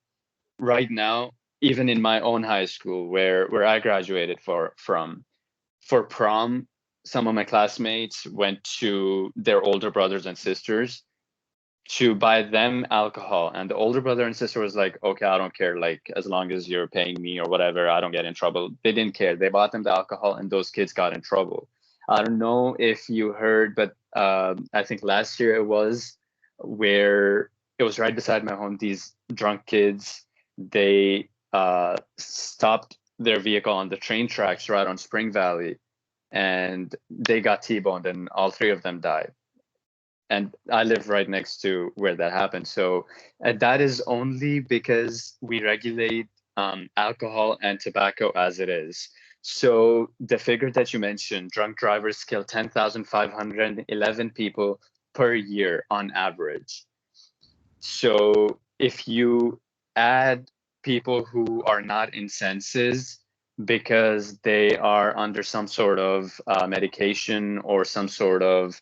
Right now, even in my own high school where I graduated from, for prom, some of my classmates went to their older brothers and sisters to buy them alcohol, and the older brother and sister was like, okay, I don't care, like as long as you're paying me or whatever, I don't get in trouble. They didn't care. They bought them the alcohol and those kids got in trouble. I don't know if you heard, but I think last year it was, where it was right beside my home. These drunk kids, they stopped their vehicle on the train tracks right on Spring Valley, and they got T-boned and all three of them died. And I live right next to where that happened. So that is only because we regulate alcohol and tobacco as it is. So the figure that you mentioned, drunk drivers kill 10,511 people per year on average. So if you add people who are not in senses because they are under some sort of medication or some sort of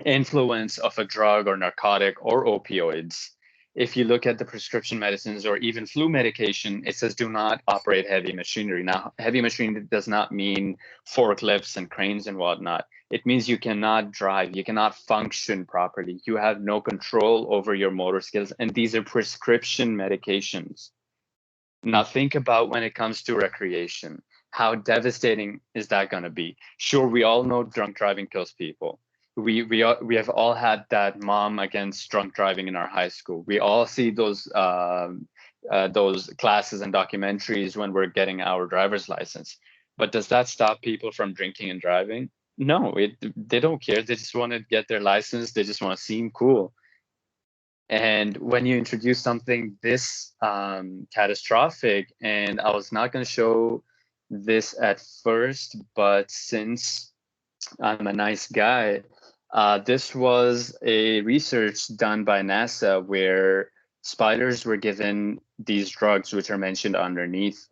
influence of a drug or narcotic or opioids, if you look at the prescription medicines or even flu medication, it says do not operate heavy machinery. Now, heavy machinery does not mean forklifts and cranes and whatnot. It means you cannot drive, you cannot function properly, you have no control over your motor skills, and these are prescription medications. Now think about when it comes to recreation, how devastating is that going to be? Sure, we all know drunk driving kills people. We have all had that mom against drunk driving in our high school. We all see those classes and documentaries when we're getting our driver's license. But does that stop people from drinking and driving? No, they don't care. They just want to get their license. They just want to seem cool. And when you introduce something this catastrophic, and I was not going to show this at first, but since I'm a nice guy, this was a research done by NASA where spiders were given these drugs, which are mentioned underneath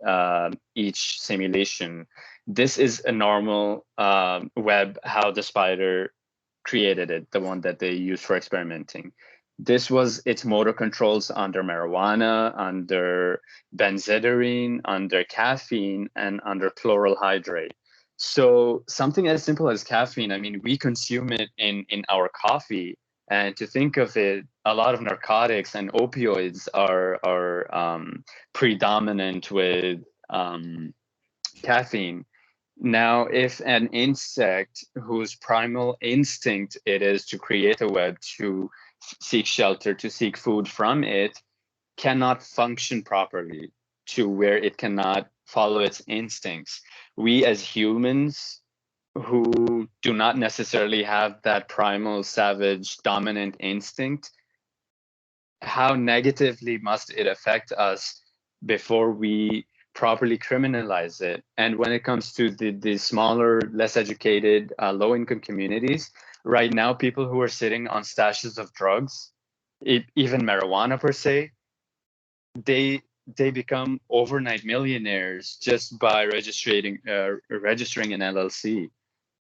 each simulation. This is a normal web, how the spider created it, the one that they used for experimenting. This was its motor controls under marijuana, under benzedrine, under caffeine, and under chloral hydrate. So something as simple as caffeine, I mean, we consume it in our coffee. And to think of it, a lot of narcotics and opioids are predominant with caffeine. Now, if an insect whose primal instinct it is to create a web, to seek shelter, to seek food from it, cannot function properly, to where it cannot follow its instincts. We as humans who do not necessarily have that primal savage dominant instinct, how negatively must it affect us before we properly criminalize it? And when it comes to the smaller, less educated, low-income communities, right now, people who are sitting on stashes of drugs, even marijuana per se, they become overnight millionaires just by registering an LLC.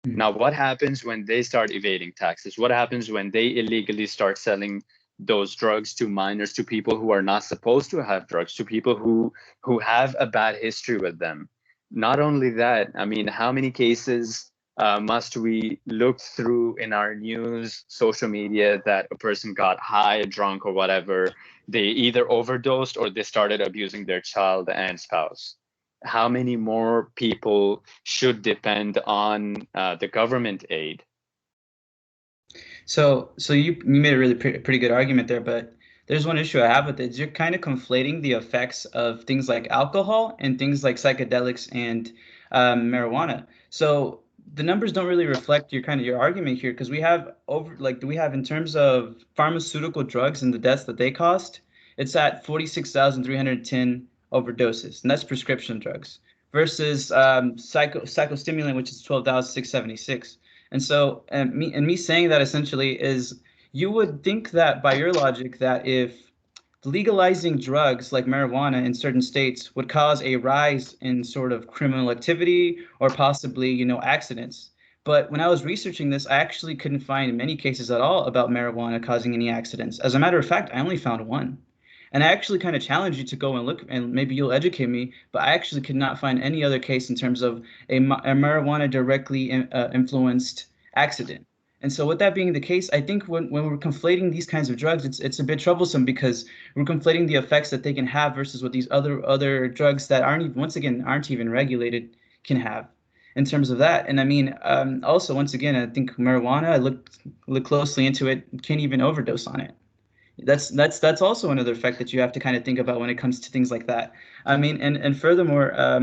Now, what happens when they start evading taxes? What happens when they illegally start selling those drugs to minors, to people who are not supposed to have drugs, to people who have a bad history with them? Not only that, I mean, how many cases must we look through in our news, social media, that a person got high, drunk, or whatever? They either overdosed or they started abusing their child and spouse. How many more people should depend on the government aid? So you made a really pretty good argument there, but there's one issue I have with it. Is you're kind of conflating the effects of things like alcohol and things like psychedelics and marijuana. So the numbers don't really reflect your argument here, because we have in terms of pharmaceutical drugs and the deaths that they cost, it's at 46,310 overdoses, and that's prescription drugs, versus psychostimulant, which is 12,676. And so, me saying that essentially is, you would think that by your logic that if legalizing drugs like marijuana in certain states would cause a rise in sort of criminal activity or possibly, accidents. But when I was researching this, I actually couldn't find many cases at all about marijuana causing any accidents. As a matter of fact, I only found one. And I actually kind of challenge you to go and look, and maybe you'll educate me, but I actually could not find any other case in terms of a marijuana directly influenced accident. And so with that being the case, I think when we're conflating these kinds of drugs, it's a bit troublesome, because we're conflating the effects that they can have versus what these other drugs that aren't even regulated can have in terms of that. And I mean, also, once again, I think marijuana, I look closely into it, can't even overdose on it. That's also another effect that you have to kind of think about when it comes to things like that. I mean, and furthermore, I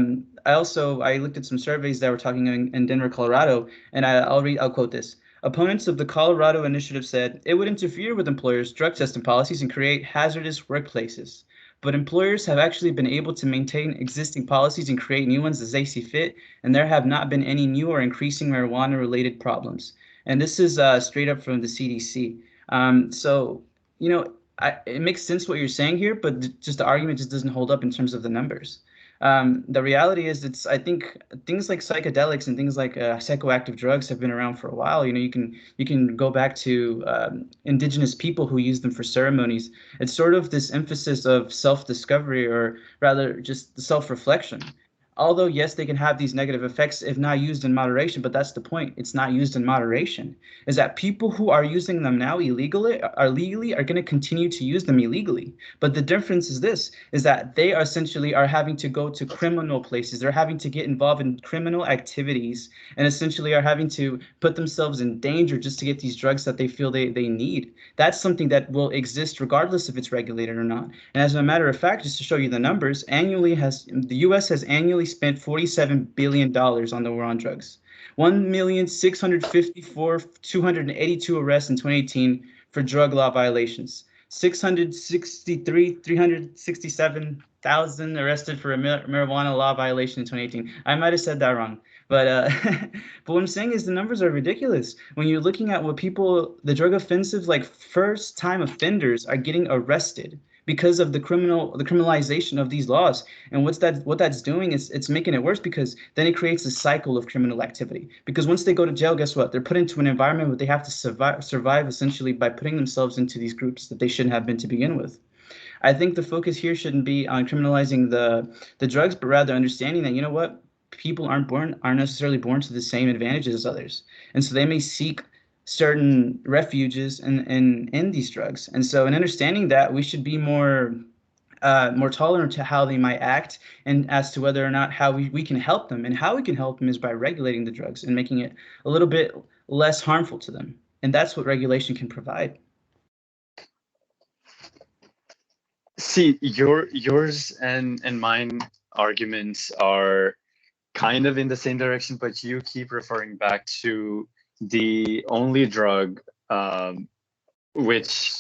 looked at some surveys that were talking in Denver, Colorado, and I'll quote this. Opponents of the Colorado initiative said it would interfere with employers' drug testing policies and create hazardous workplaces. But employers have actually been able to maintain existing policies and create new ones as they see fit, and there have not been any new or increasing marijuana-related problems. And this is straight up from the CDC. So it makes sense what you're saying here, but just the argument just doesn't hold up in terms of the numbers. The reality is, I think things like psychedelics and things like psychoactive drugs have been around for a while. You can go back to indigenous people who use them for ceremonies. It's sort of this emphasis of self-discovery, or rather just self-reflection. Although, yes, they can have these negative effects if not used in moderation, but that's the point. It's not used in moderation. Is that people who are using them now legally are going to continue to use them illegally. But the difference is this, is that they essentially are having to go to criminal places. They're having to get involved in criminal activities, and essentially are having to put themselves in danger just to get these drugs that they feel they need. That's something that will exist regardless if it's regulated or not. And as a matter of fact, just to show you the numbers, the U.S. has annually spent $47 billion on the war on drugs. 1,654,282 arrests in 2018 for drug law violations. 367,000 arrested for a marijuana law violation in 2018. I might have said that wrong. But what I'm saying is the numbers are ridiculous. When you're looking at what the drug offensive, like first-time offenders are getting arrested because of the criminalization of these laws. And what that's doing is it's making it worse, because then it creates a cycle of criminal activity. Because once they go to jail, guess what? They're put into an environment where they have to survive essentially by putting themselves into these groups that they shouldn't have been to begin with. I think the focus here shouldn't be on criminalizing the drugs, but rather understanding that, people aren't necessarily born to the same advantages as others. And so they may seek certain refuges in these drugs. And so in understanding that, we should be more tolerant to how they might act, and as to whether or not how we can help them. And how we can help them is by regulating the drugs and making it a little bit less harmful to them. And that's what regulation can provide. see, yours and mine arguments are kind of in the same direction, but you keep referring back to the only drug which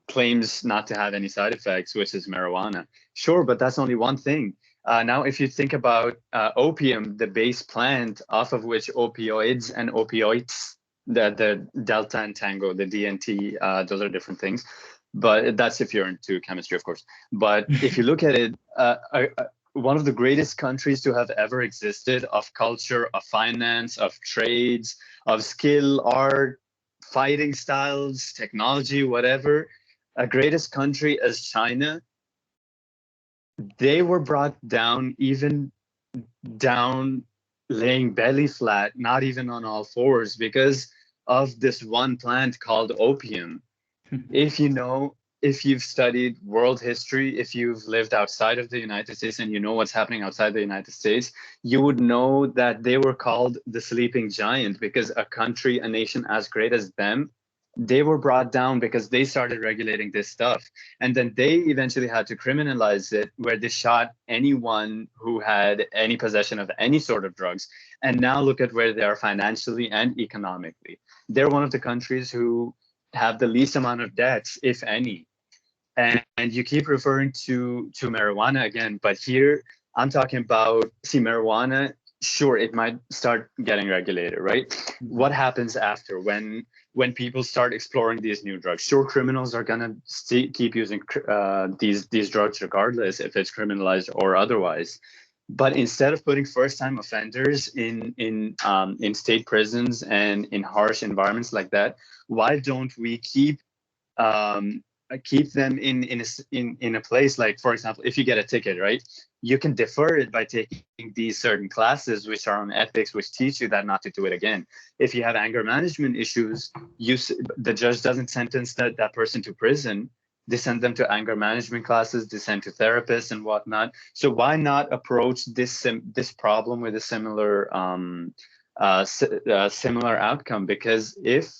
claims not to have any side effects, which is marijuana. Sure, but that's only one thing. Now, if you think about opium, the base plant off of which opioids and opioids, the delta and tango, the DNT, those are different things. But that's if you're into chemistry, of course. But if you look at it, one of the greatest countries to have ever existed of culture, of finance, of trades, of skill, art, fighting styles, technology, whatever, a greatest country as China, they were brought down, even down, laying belly flat, not even on all fours, because of this one plant called opium. If you've studied world history, if you've lived outside of the United States and you know what's happening outside the United States, you would know that they were called the sleeping giant because a country, a nation as great as them, they were brought down because they started regulating this stuff. And then they eventually had to criminalize it, where they shot anyone who had any possession of any sort of drugs. And now look at where they are financially and economically. They're one of the countries who have the least amount of debts, if any. And you keep referring to marijuana again, but here I'm talking about, see, marijuana, sure, it might start getting regulated, right? What happens after when people start exploring these new drugs? Sure, criminals are gonna keep using these drugs regardless if it's criminalized or otherwise. But instead of putting first-time offenders in state prisons and in harsh environments like that, why don't we keep them in a place like, for example, if you get a ticket, right, you can defer it by taking these certain classes which are on ethics, which teach you that not to do it again. If you have anger management issues, the judge doesn't sentence that person to prison. They send them to anger management classes, they send to therapists and whatnot. So why not approach this problem with a similar similar outcome? Because if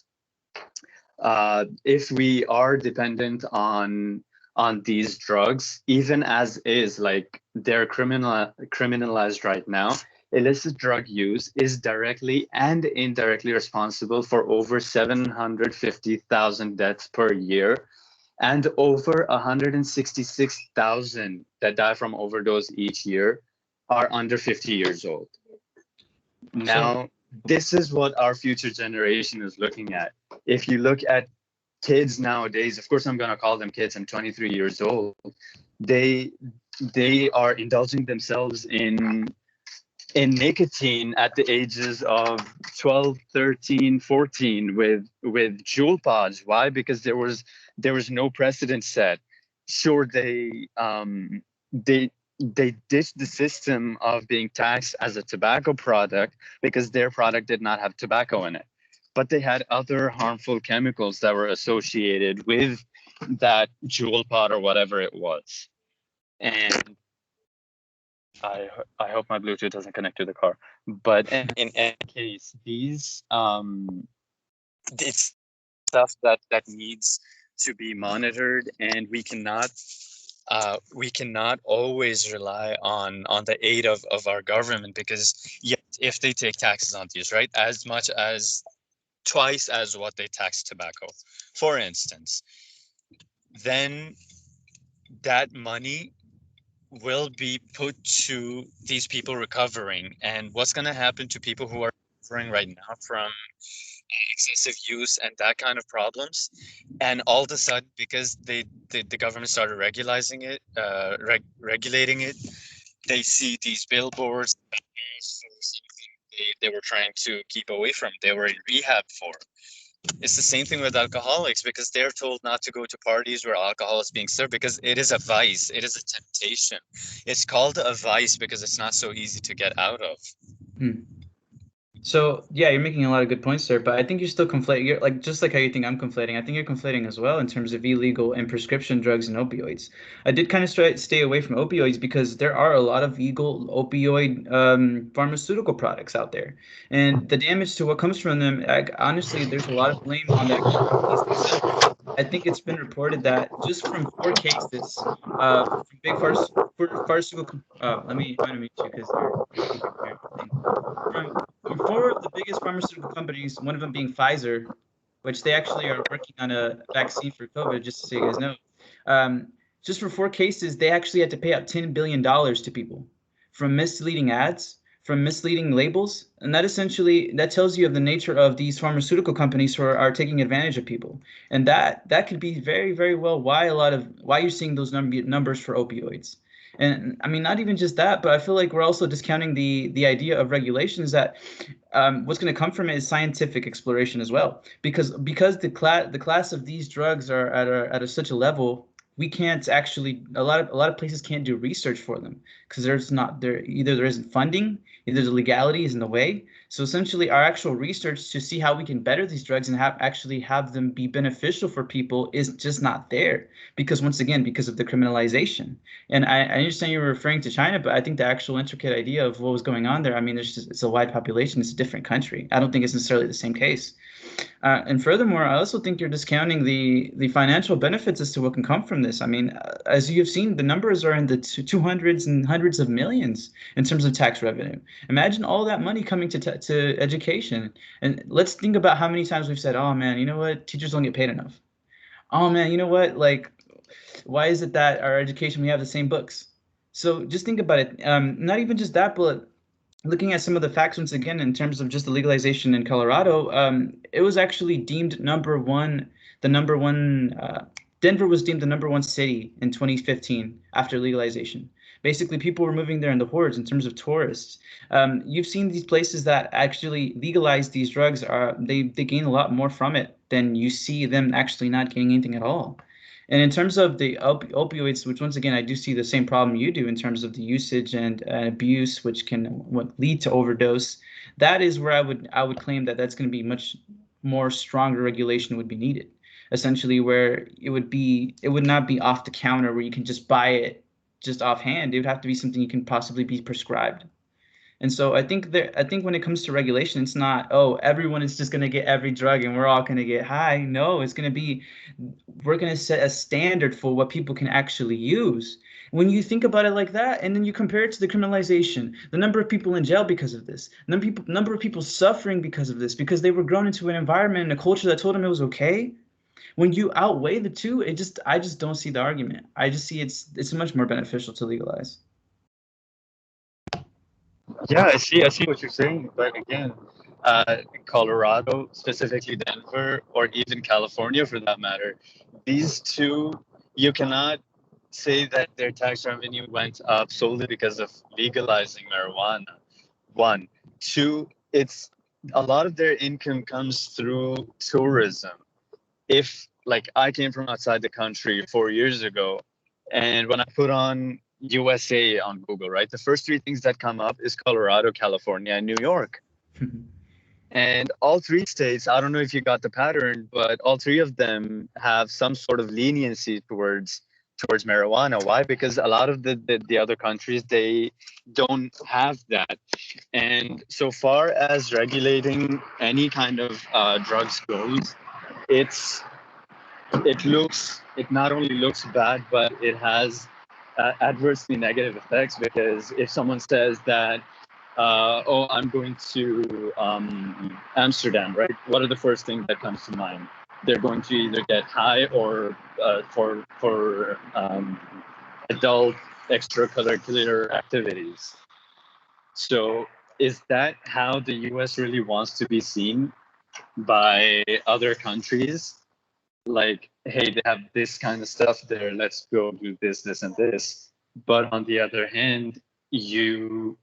we are dependent on these drugs, even as is, like they're criminalized right now, illicit drug use is directly and indirectly responsible for over 750,000 deaths per year, and over 166,000 that die from overdose each year are under 50 years old. Now, this is what our future generation is looking at. If you look at kids nowadays, of course I'm going to call them kids, I'm 23 years old, they are indulging themselves in nicotine at the ages of 12, 13, 14 with Juul pods. Why? Because there was no precedent set. Sure, they ditched the system of being taxed as a tobacco product because their product did not have tobacco in it. But they had other harmful chemicals that were associated with that Juul pod or whatever it was. And I hope my Bluetooth doesn't connect to the car. But in any case, these it's stuff that needs to be monitored, and we cannot always rely on the aid of our government, because yet if they take taxes on these, right, as much as twice as what they tax tobacco, for instance, then that money will be put to these people recovering. And what's going to happen to people who are recovering right now from excessive use and that kind of problems? And all of a sudden, because the government started regulating it, they see these billboards for something they were trying to keep away from, they were in rehab for. It's the same thing with alcoholics, because they're told not to go to parties where alcohol is being served because it is a vice, it is a temptation. It's called a vice because it's not so easy to get out of. So yeah, you're making a lot of good points there, but I think you're still conflating. You're just like how you think I'm conflating. I think you're conflating as well in terms of illegal and prescription drugs and opioids. I did kind of stay away from opioids because there are a lot of legal opioid pharmaceutical products out there, and the damage to what comes from them. Honestly, there's a lot of blame on that. I think it's been reported that just from 4 cases, from big pharmaceutical, let me mute you because you're from 4 of the biggest pharmaceutical companies, one of them being Pfizer, which they actually are working on a vaccine for COVID, just so you guys know. Just for 4 cases, they actually had to pay out $10 billion to people from misleading ads, from misleading labels, and that tells you of the nature of these pharmaceutical companies who are taking advantage of people, and that could be very, very well why you're seeing those numbers for opioids. And I mean, not even just that, but I feel like we're also discounting the idea of regulations that what's going to come from it is scientific exploration as well, because the class of these drugs are at such a level. We can't actually, a lot of places can't do research for them because either there isn't funding, either the legality is in the way. So essentially our actual research to see how we can better these drugs and have them be beneficial for people is just not there, because once again, because of the criminalization. And I understand you were referring to China, but I think the actual intricate idea of what was going on there, I mean, it's a wide population, it's a different country. I don't think it's necessarily the same case. And furthermore, I also think you're discounting the financial benefits as to what can come from this. I mean, as you've seen, the numbers are in the 200s and hundreds of millions in terms of tax revenue. Imagine all that money coming to education. And let's think about how many times we've said, oh man, you know what? Teachers don't get paid enough. Oh man, you know what? Like, why is it that our education, we have the same books? So just think about it. Not even just that, but looking at some of the facts once again in terms of just the legalization in Colorado, it was actually deemed number one. Denver was deemed the #1 city in 2015 after legalization. Basically, people were moving there in the hordes in terms of tourists. You've seen these places that actually legalize these drugs they gain a lot more from it than you see them actually not gaining anything at all. And in terms of the opioids, which once again, I do see the same problem you do in terms of the usage and abuse, which can lead to overdose. That is where I would claim that that's going to be much more stronger regulation would be needed. Essentially, where it would not be off the counter where you can just buy it just offhand. It would have to be something you can possibly be prescribed. And so I think when it comes to regulation, it's not, oh, everyone is just going to get every drug and we're all going to get high. No, it's going to be, we're going to set a standard for what people can actually use. When you think about it like that, and then you compare it to the criminalization, the number of people in jail because of this, number of people suffering because of this, because they were grown into an environment and a culture that told them it was okay. When you outweigh the two, I just don't see the argument. I just see it's much more beneficial to legalize. Yeah, I see what you're saying, but again, Colorado, specifically Denver, or even California for that matter, these two, you cannot say that their tax revenue went up solely because of legalizing marijuana. 1. 2, it's a lot of their income comes through tourism. If, like, I came from outside the country 4 years ago, and when I put on USA on Google, right, the first 3 things that come up is Colorado, California, and New York. And all 3 states, I don't know if you got the pattern, but all 3 of them have some sort of leniency towards marijuana. Why? Because a lot of the other countries, they don't have that. And so far as regulating any kind of drugs goes, it not only looks bad, but it has adversely negative effects, because if someone says that, oh, I'm going to Amsterdam, right? What are the first things that comes to mind? They're going to either get high or for adult extracurricular activities. So is that how the US really wants to be seen by other countries? Like, hey, they have this kind of stuff there, let's go do this, this, and this. But on the other hand, you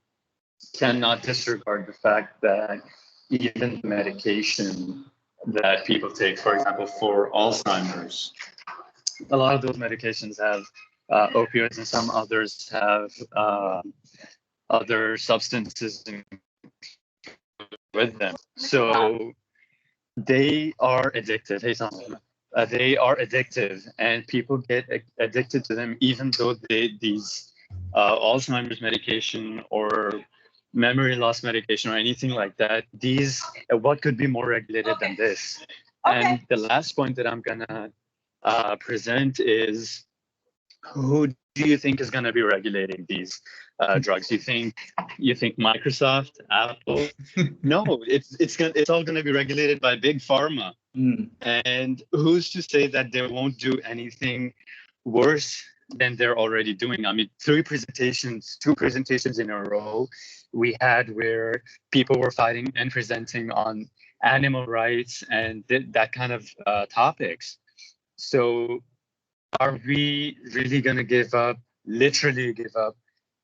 cannot disregard the fact that even the medication that people take, for example, for Alzheimer's, a lot of those medications have opioids, and some others have other substances with them. So they are addictive. Hey, someone. They are addictive, and people get addicted to them, even though these Alzheimer's medication or memory loss medication or anything like that, what could be more regulated than this? And the last point that I'm gonna present is, who do you think is going to be regulating these drugs? You think Microsoft, Apple? No, it's all going to be regulated by big pharma. And who's to say that they won't do anything worse than they're already doing? I mean, two presentations in a row we had where people were fighting and presenting on animal rights and that kind of topics. So are we really going to literally give up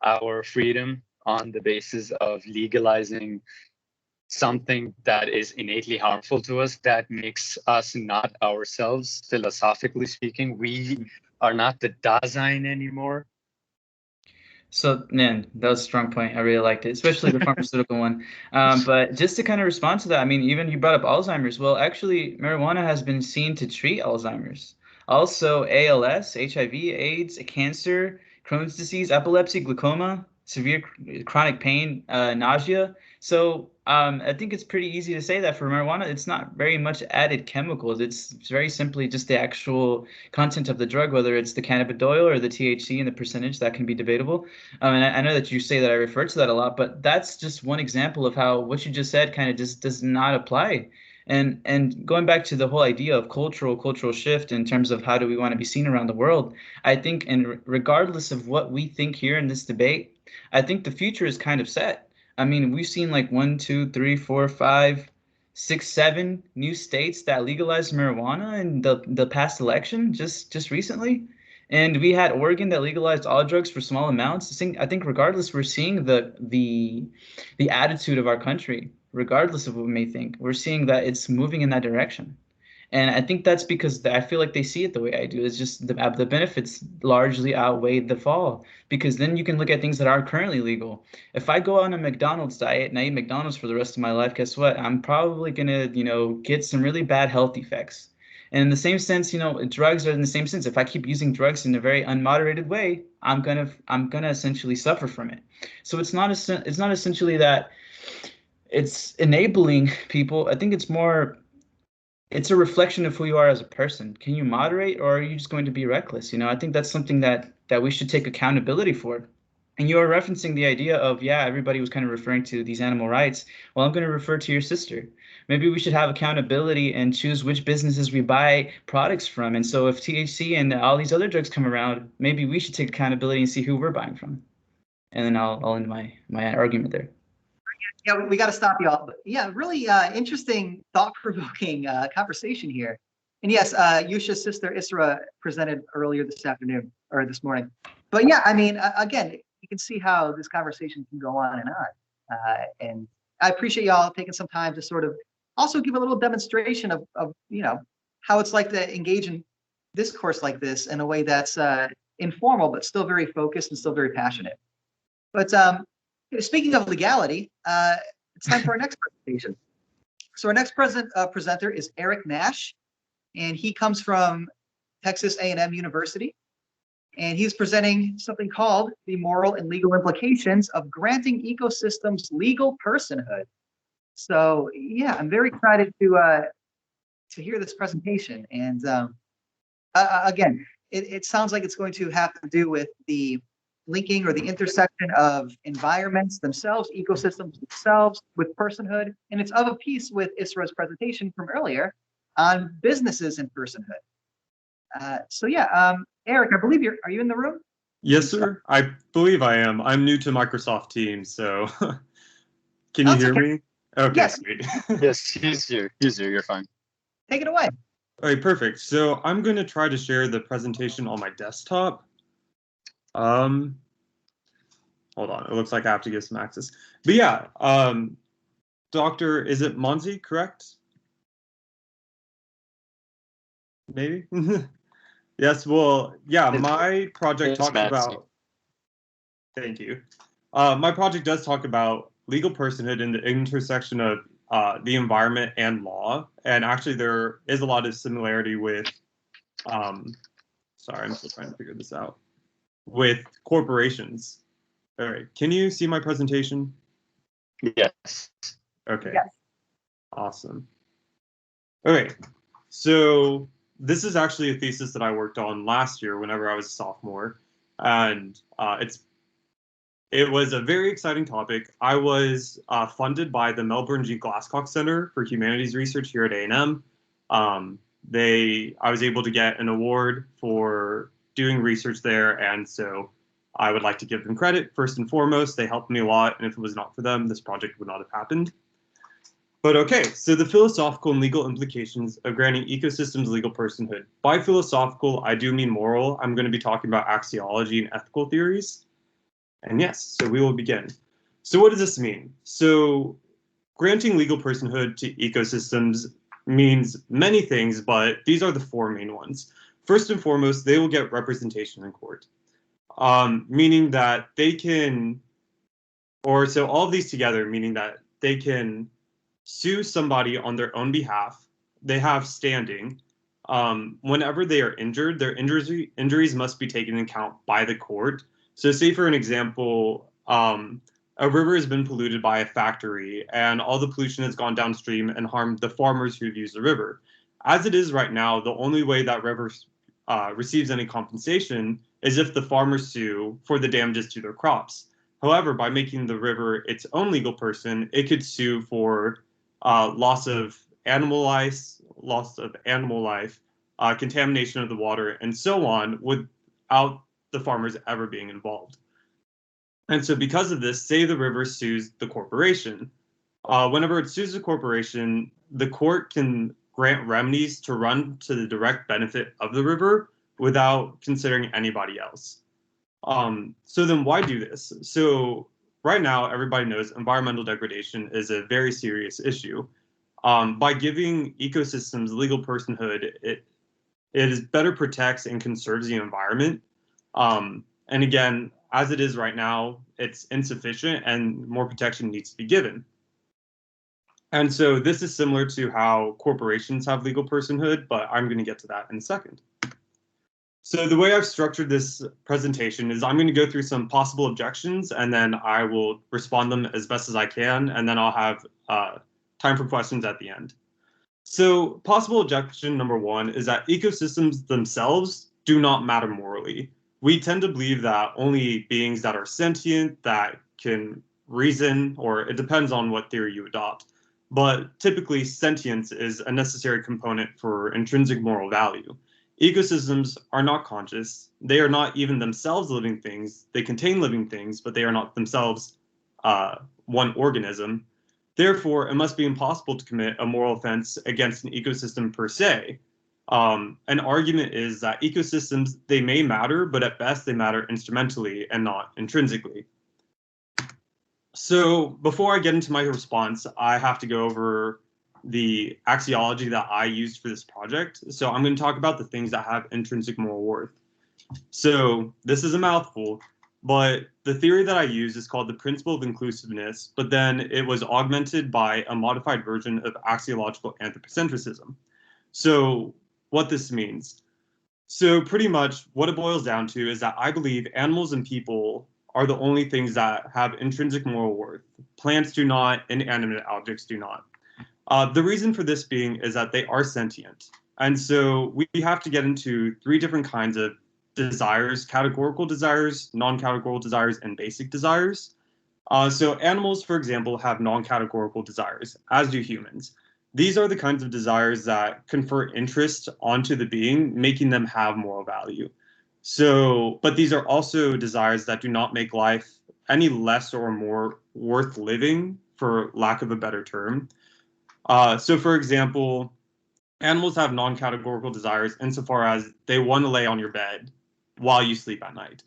our freedom on the basis of legalizing something that is innately harmful to us, that makes us not ourselves, philosophically speaking? We are not the Dasein anymore. So, man, that was a strong point. I really liked it, especially the pharmaceutical one. But just to kind of respond to that, I mean, even you brought up Alzheimer's. Well, actually, marijuana has been seen to treat Alzheimer's. Also, ALS, HIV, AIDS, cancer, Crohn's disease, epilepsy, glaucoma, severe chronic pain, nausea. So I think it's pretty easy to say that for marijuana, it's not very much added chemicals. It's very simply just the actual content of the drug, whether it's the cannabidiol or the THC and the percentage, that can be debatable. And I know that you say that I refer to that a lot, but that's just one example of how what you just said kind of just does not apply. And going back to the whole idea of cultural shift in terms of how do we want to be seen around the world, I think, and regardless of what we think here in this debate, I think the future is kind of set. I mean, we've seen like 1, 2, 3, 4, 5, 6, 7 new states that legalized marijuana in the past election just recently. And we had Oregon that legalized all drugs for small amounts. I think regardless, we're seeing the attitude of our country, regardless of what we may think. We're seeing that it's moving in that direction. And I think that's because I feel like they see it the way I do. It's just the benefits largely outweigh the fall, because then you can look at things that are currently legal. If I go on a McDonald's diet and I eat McDonald's for the rest of my life, guess what? I'm probably going to, get some really bad health effects. And in the same sense, drugs are in the same sense. If I keep using drugs in a very unmoderated way, I'm gonna essentially suffer from it. So it's not essentially that it's enabling people. I think it's a reflection of who you are as a person. Can you moderate, or are you just going to be reckless? I think that's something that we should take accountability for. And you are referencing the idea of, everybody was kind of referring to these animal rights. Well, I'm going to refer to your sister. Maybe we should have accountability and choose which businesses we buy products from. And so if THC and all these other drugs come around, maybe we should take accountability and see who we're buying from. And then I'll end my argument there. Yeah, we got to stop y'all. But yeah, really interesting, thought-provoking conversation here. And yes, Yusha's sister Isra presented earlier this afternoon or this morning. But yeah, I mean, again, you can see how this conversation can go on and on. And I appreciate y'all taking some time to sort of also give a little demonstration of how it's like to engage in discourse like this in a way that's informal, but still very focused and still very passionate. But speaking of legality, it's time for our next presentation. So our next presenter is Eric Nash, and he comes from Texas A&M University. And he's presenting something called The Moral and Legal Implications of Granting Ecosystems Legal Personhood. So yeah, I'm very excited to hear this presentation. And again, it sounds like it's going to have to do with the linking or the intersection of environments themselves, ecosystems themselves, with personhood. And it's of a piece with Isra's presentation from earlier on businesses and personhood. So yeah, Eric, I believe are you in the room? Yes, sir. I believe I am. I'm new to Microsoft Teams, so can you hear me? Okay, yes. Sweet. Yes, he's here. You're fine. Take it away. All right, perfect. So I'm going to try to share the presentation on my desktop. Hold on. It looks like I have to give some access. But yeah, Dr. Is it Monzi, correct? Maybe? Yes, well, yeah, my project talks about, thank you. My project does talk about legal personhood in the intersection of the environment and law. And actually there is a lot of similarity with, sorry, I'm still trying to figure this out, with corporations. All right, can you see my presentation? Yes. Okay. Yes. Awesome. Okay, so this is actually a thesis that I worked on last year whenever I was a sophomore, and it was a very exciting topic. I was funded by the Melbourne G. Glasscock Center for Humanities Research here at A&M. I was able to get an award for doing research there, and so I would like to give them credit. First and foremost, they helped me a lot, and if it was not for them, this project would not have happened. But okay, so the philosophical and legal implications of granting ecosystems legal personhood. By philosophical, I do mean moral. I'm going to be talking about axiology and ethical theories. And yes, so we will begin. So what does this mean? So granting legal personhood to ecosystems means many things, but these are the four main ones. First and foremost, they will get representation in court, meaning that they can, so all of these together, meaning that they can sue somebody on their own behalf. They have standing. Whenever they are injured, their injuries must be taken into account by the court. So say for an example, a river has been polluted by a factory and all the pollution has gone downstream and harmed the farmers who've used the river. As it is right now, the only way that river receives any compensation is if the farmers sue for the damages to their crops. However, by making the river its own legal person, it could sue for loss of animal life, contamination of the water, and so on, without the farmers ever being involved. And so because of this, say the river sues the corporation. Whenever it sues the corporation, the court can grant remedies to run to the direct benefit of the river without considering anybody else. So then why do this? So right now, everybody knows environmental degradation is a very serious issue. By giving ecosystems legal personhood, it better protects and conserves the environment. And again, as it is right now, it's insufficient and more protection needs to be given. And so this is similar to how corporations have legal personhood, but I'm going to get to that in a second. So the way I've structured this presentation is I'm going to go through some possible objections, and then I will respond them as best as I can, and then I'll have time for questions at the end. So possible objection number one is that ecosystems themselves do not matter morally. We tend to believe that only beings that are sentient, that can reason, or it depends on what theory you adopt, but typically sentience is a necessary component for intrinsic moral value. Ecosystems are not conscious. They are not even themselves living things. They contain living things, but they are not themselves one organism. Therefore, it must be impossible to commit a moral offense against an ecosystem per se. An argument is that ecosystems, they may matter, but at best they matter instrumentally and not intrinsically. So before I get into my response, I have to go over the axiology that I used for this project. So I'm going to talk about the things that have intrinsic moral worth. So this is a mouthful, but the theory that I use is called the principle of inclusiveness, but then it was augmented by a modified version of axiological anthropocentrism. So what this means. So pretty much what it boils down to is that I believe animals and people are the only things that have intrinsic moral worth. Plants do not, inanimate objects do not. The reason for this being is that they are sentient. And so we have to get into three different kinds of desires: categorical desires, non-categorical desires, and basic desires. So animals, for example, have non-categorical desires, as do humans. These are the kinds of desires that confer interest onto the being, making them have moral value. So, but these are also desires that do not make life any less or more worth living, for lack of a better term. So for example, animals have non-categorical desires insofar as they want to lay on your bed while you sleep at night.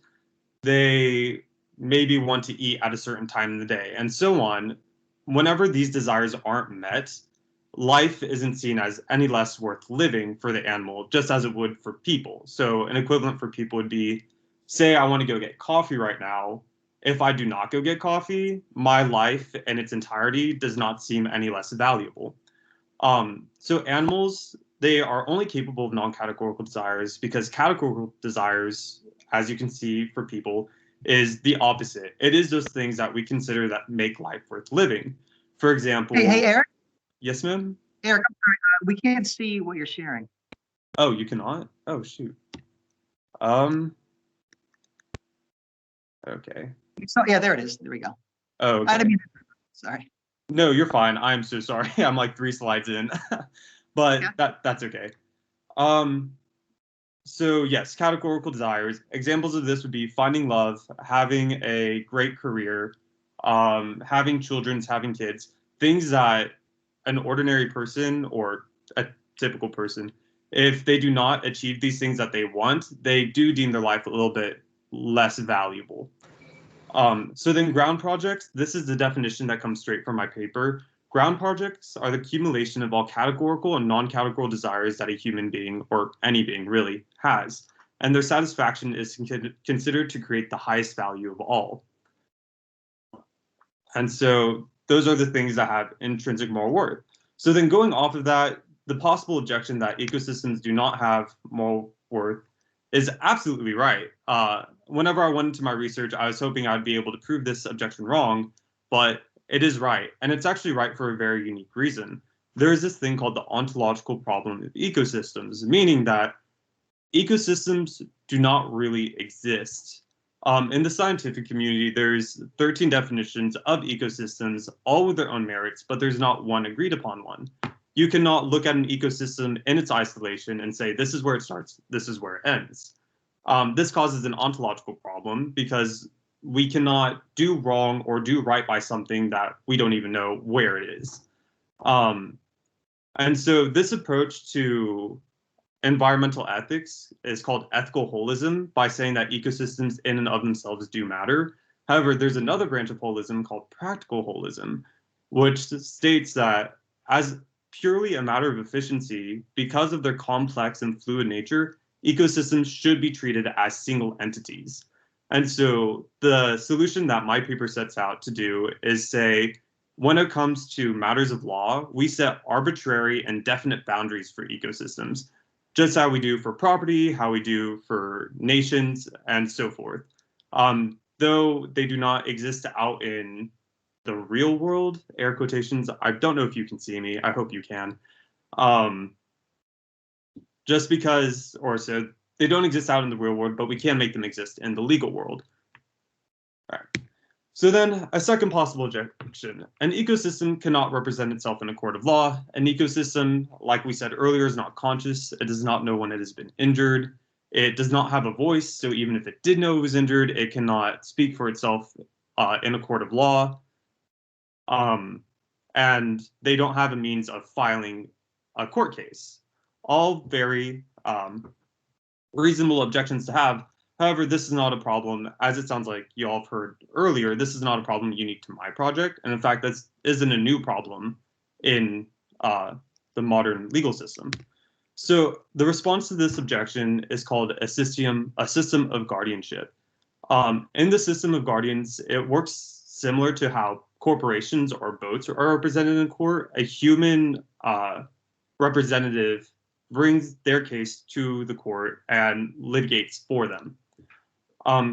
They maybe want to eat at a certain time in the day, and so on. Whenever these desires aren't met, life isn't seen as any less worth living for the animal, just as it would for people. So an equivalent for people would be, say I want to go get coffee right now. If I do not go get coffee, my life in its entirety does not seem any less valuable. So animals, they are only capable of non-categorical desires because categorical desires, as you can see for people, is the opposite. It is those things that we consider that make life worth living. For example... Hey, Eric? Yes, ma'am? Eric, I'm sorry, we can't see what you're sharing. Oh, you cannot? Oh, shoot. Okay. So yeah, there it is. There we go. Oh, okay. I didn't mean to, sorry. No, you're fine. I'm so sorry. I'm like 3 slides in, but Yeah. that's okay. So yes, categorical desires. Examples of this would be finding love, having a great career, having children, having kids, things that an ordinary person or a typical person, if they do not achieve these things that they want, they do deem their life a little bit less valuable. So then ground projects, this is the definition that comes straight from my paper. Ground projects are the accumulation of all categorical and non-categorical desires that a human being, or any being really, has, and their satisfaction is considered to create the highest value of all. And so those are the things that have intrinsic moral worth. So then going off of that, the possible objection that ecosystems do not have moral worth is absolutely right. Whenever I went into my research, I was hoping I'd be able to prove this objection wrong, but it is right. And it's actually right for a very unique reason. There is this thing called the ontological problem of ecosystems, meaning that ecosystems do not really exist. In the scientific community, there's 13 definitions of ecosystems, all with their own merits, but there's not one agreed upon one. You cannot look at an ecosystem in its isolation and say, this is where it starts, this is where it ends. This causes an ontological problem because we cannot do wrong or do right by something that we don't even know where it is. And so this approach to environmental ethics is called ethical holism by saying that ecosystems in and of themselves do matter. However, there's another branch of holism called practical holism, which states that as purely a matter of efficiency, because of their complex and fluid nature, ecosystems should be treated as single entities. And so the solution that my paper sets out to do is say, when it comes to matters of law, we set arbitrary and definite boundaries for ecosystems, just how we do for property, how we do for nations, and so forth. Though they do not exist out in the real world, air quotations, I don't know if you can see me, I hope you can. Just because, or so, they don't exist out in the real world, but we can make them exist in the legal world. All right. So then a second possible objection, an ecosystem cannot represent itself in a court of law. An ecosystem, like we said earlier, is not conscious. It does not know when it has been injured. It does not have a voice. So even if it did know it was injured, it cannot speak for itself in a court of law. And they don't have a means of filing a court case. All very reasonable objections to have. However, this is not a problem, as it sounds like you all have heard earlier, this is not a problem unique to my project. And in fact, that isn't a new problem in the modern legal system. So the response to this objection is called a system of guardianship. In the system of guardians, it works similar to how corporations or boats are represented in court. A human representative brings their case to the court and litigates for them.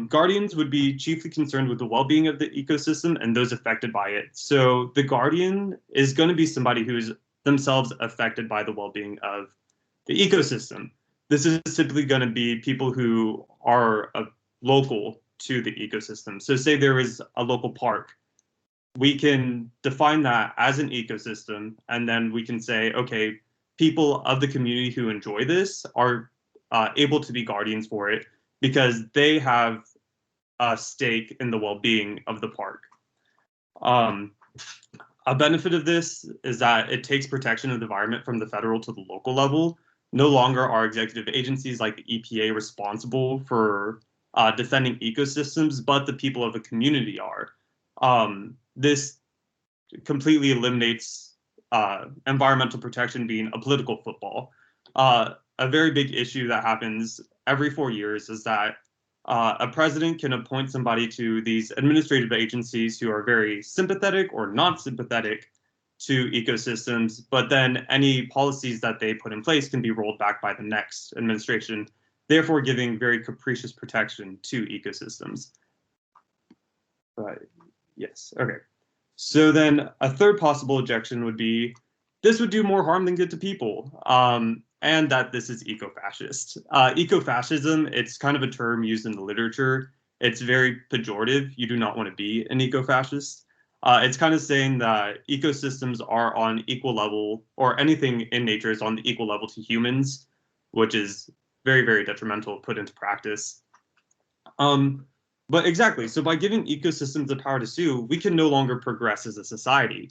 Guardians would be chiefly concerned with the well-being of the ecosystem and those affected by it. So the guardian is going to be somebody who is themselves affected by the well-being of the ecosystem. This is typically going to be people who are local to the ecosystem. So say there is a local park. We can define that as an ecosystem, and then we can say, okay, people of the community who enjoy this are able to be guardians for it, because they have a stake in the well-being of the park. A benefit of this is that it takes protection of the environment from the federal to the local level. No longer are executive agencies like the EPA responsible for defending ecosystems, but the people of the community are. This completely eliminates environmental protection being a political football. A very big issue that happens every 4 years is that a president can appoint somebody to these administrative agencies who are very sympathetic or not sympathetic to ecosystems, but then any policies that they put in place can be rolled back by the next administration, therefore giving very capricious protection to ecosystems. Right. Yes. Okay. So then a third possible objection would be, this would do more harm than good to people. and that this is eco-fascist. Eco-fascism, it's kind of a term used in the literature. It's very pejorative. You do not want to be an eco-fascist. It's kind of saying that ecosystems are on equal level, or anything in nature is on the equal level to humans, which is very, very detrimental put into practice. But exactly, so by giving ecosystems the power to sue, we can no longer progress as a society.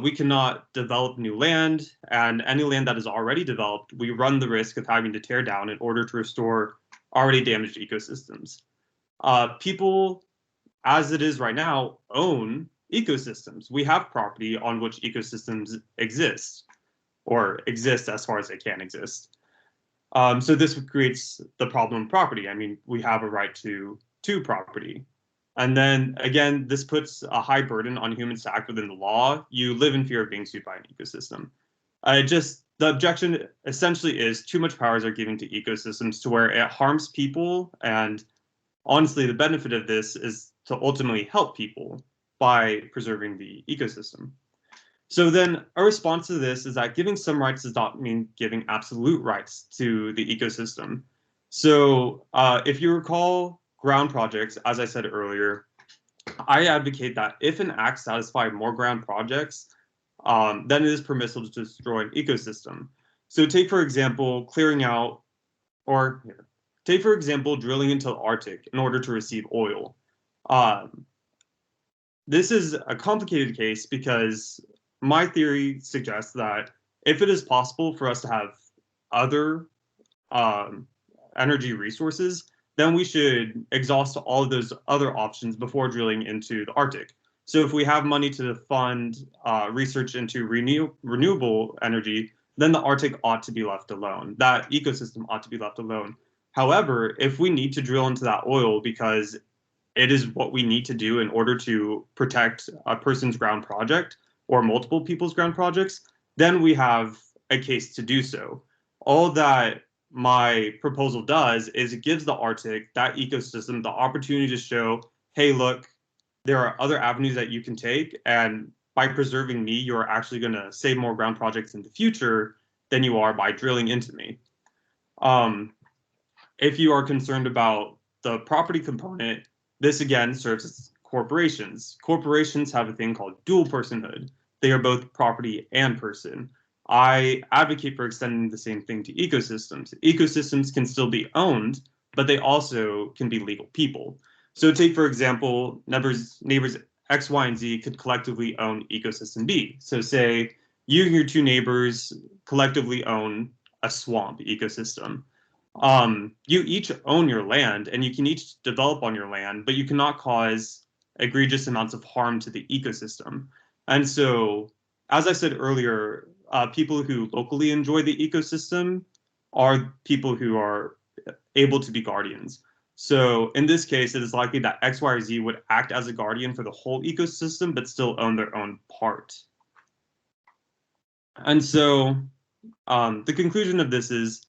We cannot develop new land, and any land that is already developed, we run the risk of having to tear down in order to restore already damaged ecosystems. People, as it is right now, own ecosystems. We have property on which ecosystems exist, or exist as far as they can exist. So this creates the problem of property. I mean, we have a right to property. And then again, this puts a high burden on humans to act within the law. You live in fear of being sued by an ecosystem. The objection essentially is too much powers are given to ecosystems to where it harms people. And honestly, the benefit of this is to ultimately help people by preserving the ecosystem. So then a response to this is that giving some rights does not mean giving absolute rights to the ecosystem. So if you recall ground projects, as I said earlier, I advocate that if an act satisfies more ground projects, then it is permissible to destroy an ecosystem. So take, for example, clearing out, or take, for example, drilling into the Arctic in order to receive oil. This is a complicated case because my theory suggests that if it is possible for us to have other energy resources, then we should exhaust all of those other options before drilling into the Arctic. So if we have money to fund research into renewable energy, then the Arctic ought to be left alone. That ecosystem ought to be left alone. However, if we need to drill into that oil because it is what we need to do in order to protect a person's ground project or multiple people's ground projects, then we have a case to do so. All that my proposal does is it gives the Arctic, that ecosystem, the opportunity to show, hey, look, there are other avenues that you can take, and by preserving me, you're actually going to save more ground projects in the future than you are by drilling into me. If you are concerned about the property component, this again serves as corporations. Corporations have a thing called dual personhood. They are both property and person. I advocate for extending the same thing to ecosystems. Ecosystems can still be owned, but they also can be legal people. So take, for example, neighbors X, Y, and Z could collectively own ecosystem B. So say you and your two neighbors collectively own a swamp ecosystem. You each own your land and you can each develop on your land, but you cannot cause egregious amounts of harm to the ecosystem. And so, as I said earlier, people who locally enjoy the ecosystem are people who are able to be guardians. So in this case, it is likely that X, Y, or Z would act as a guardian for the whole ecosystem, but still own their own part. And so the conclusion of this is,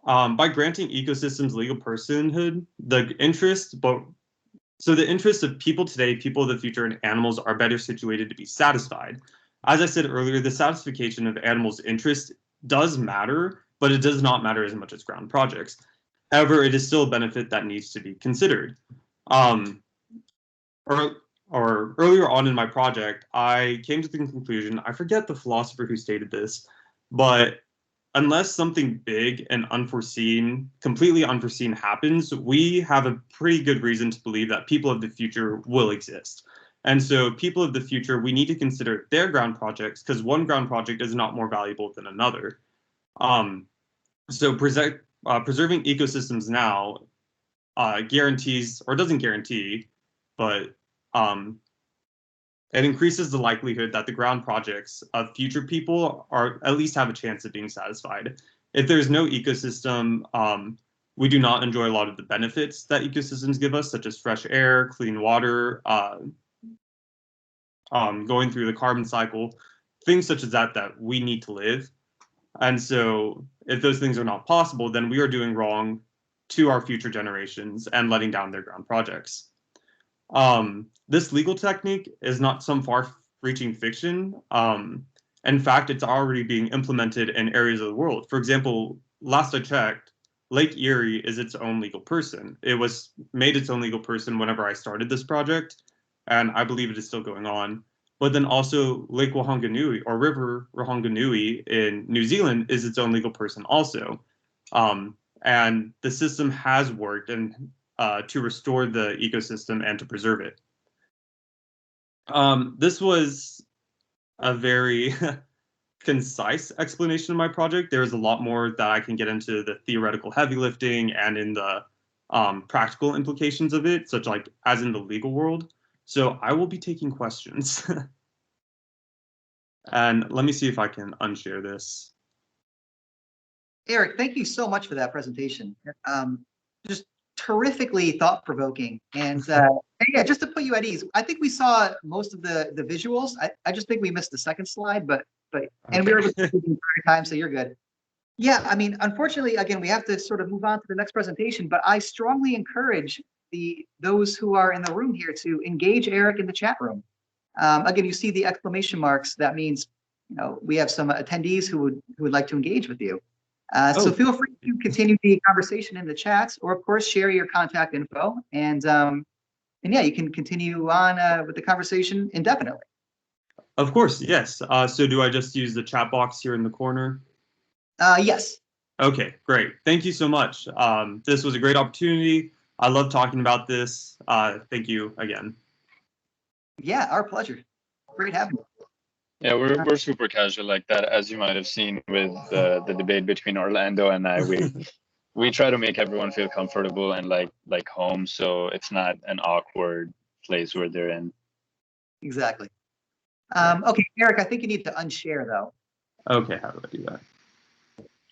by granting ecosystems legal personhood, the interests of people today, people of the future, and animals are better situated to be satisfied. As I said earlier, the satisfaction of animals' interest does matter, but it does not matter as much as ground projects. However, it is still a benefit that needs to be considered. Or earlier on in my project, I came to the conclusion, I forget the philosopher who stated this, but unless something big and completely unforeseen happens, we have a pretty good reason to believe that people of the future will exist. And so people of the future, we need to consider their ground projects because one ground project is not more valuable than another. So preserving ecosystems now guarantees, or doesn't guarantee, but it increases the likelihood that the ground projects of future people are at least have a chance of being satisfied. If there's no ecosystem, we do not enjoy a lot of the benefits that ecosystems give us, such as fresh air, clean water, going through the carbon cycle, things such as that we need to live. And so if those things are not possible, then we are doing wrong to our future generations and letting down their ground projects. This legal technique is not some far-reaching fiction. In fact, it's already being implemented in areas of the world. For example, last I checked, Lake Erie is its own legal person. It was made its own legal person whenever I started this project, and I believe it is still going on. But then also Lake Whanganui or River Whanganui in New Zealand is its own legal person also. And the system has worked to restore the ecosystem and to preserve it. This was a very concise explanation of my project. There's a lot more that I can get into the theoretical heavy lifting and in the practical implications of it, such like as in the legal world. So I will be taking questions. And let me see if I can unshare this. Eric, thank you so much for that presentation. Just terrifically thought-provoking. And yeah, just to put you at ease, I think we saw most of the visuals. I just think we missed the second slide, but and we were able to do the entire time, so you're good. Yeah, I mean, unfortunately, again, we have to sort of move on to the next presentation, but I strongly encourage those who are in the room here to engage Eric in the chat room. Again, you see the exclamation marks. That means, you know, we have some attendees who would like to engage with you. So feel free to continue the conversation in the chats, or of course, share your contact info. And yeah, you can continue on with the conversation indefinitely. Of course, yes. So do I just use the chat box here in the corner? Yes. Okay, great. Thank you so much. This was a great opportunity. I love talking about this. Thank you again. Yeah, our pleasure. Great having you. Yeah, we're super casual like that, as you might have seen with the debate between Orlando and I. We try to make everyone feel comfortable and like home, so it's not an awkward place where they're in. Exactly. Okay, Eric, I think you need to unshare though. Okay, how do I do that?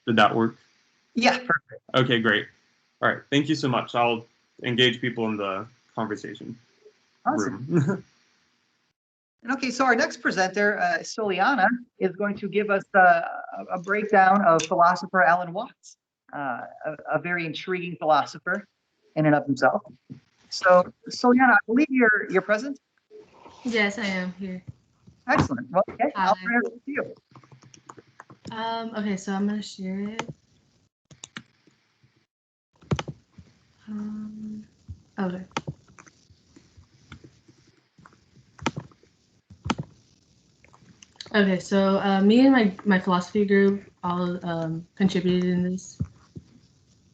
Did that work? Yeah, perfect. Okay, great. All right, thank you so much. I'll engage people in the conversation room. Awesome. Okay, so our next presenter, Soliana, is going to give us a breakdown of philosopher Alan Watts, a very intriguing philosopher in and of himself. So, Soliana, I believe you're present? Yes, I am here. Excellent. Well, okay, I'll turn it over to you. Okay, so I'm going to share it. Okay. Okay, so me and my philosophy group all contributed in this,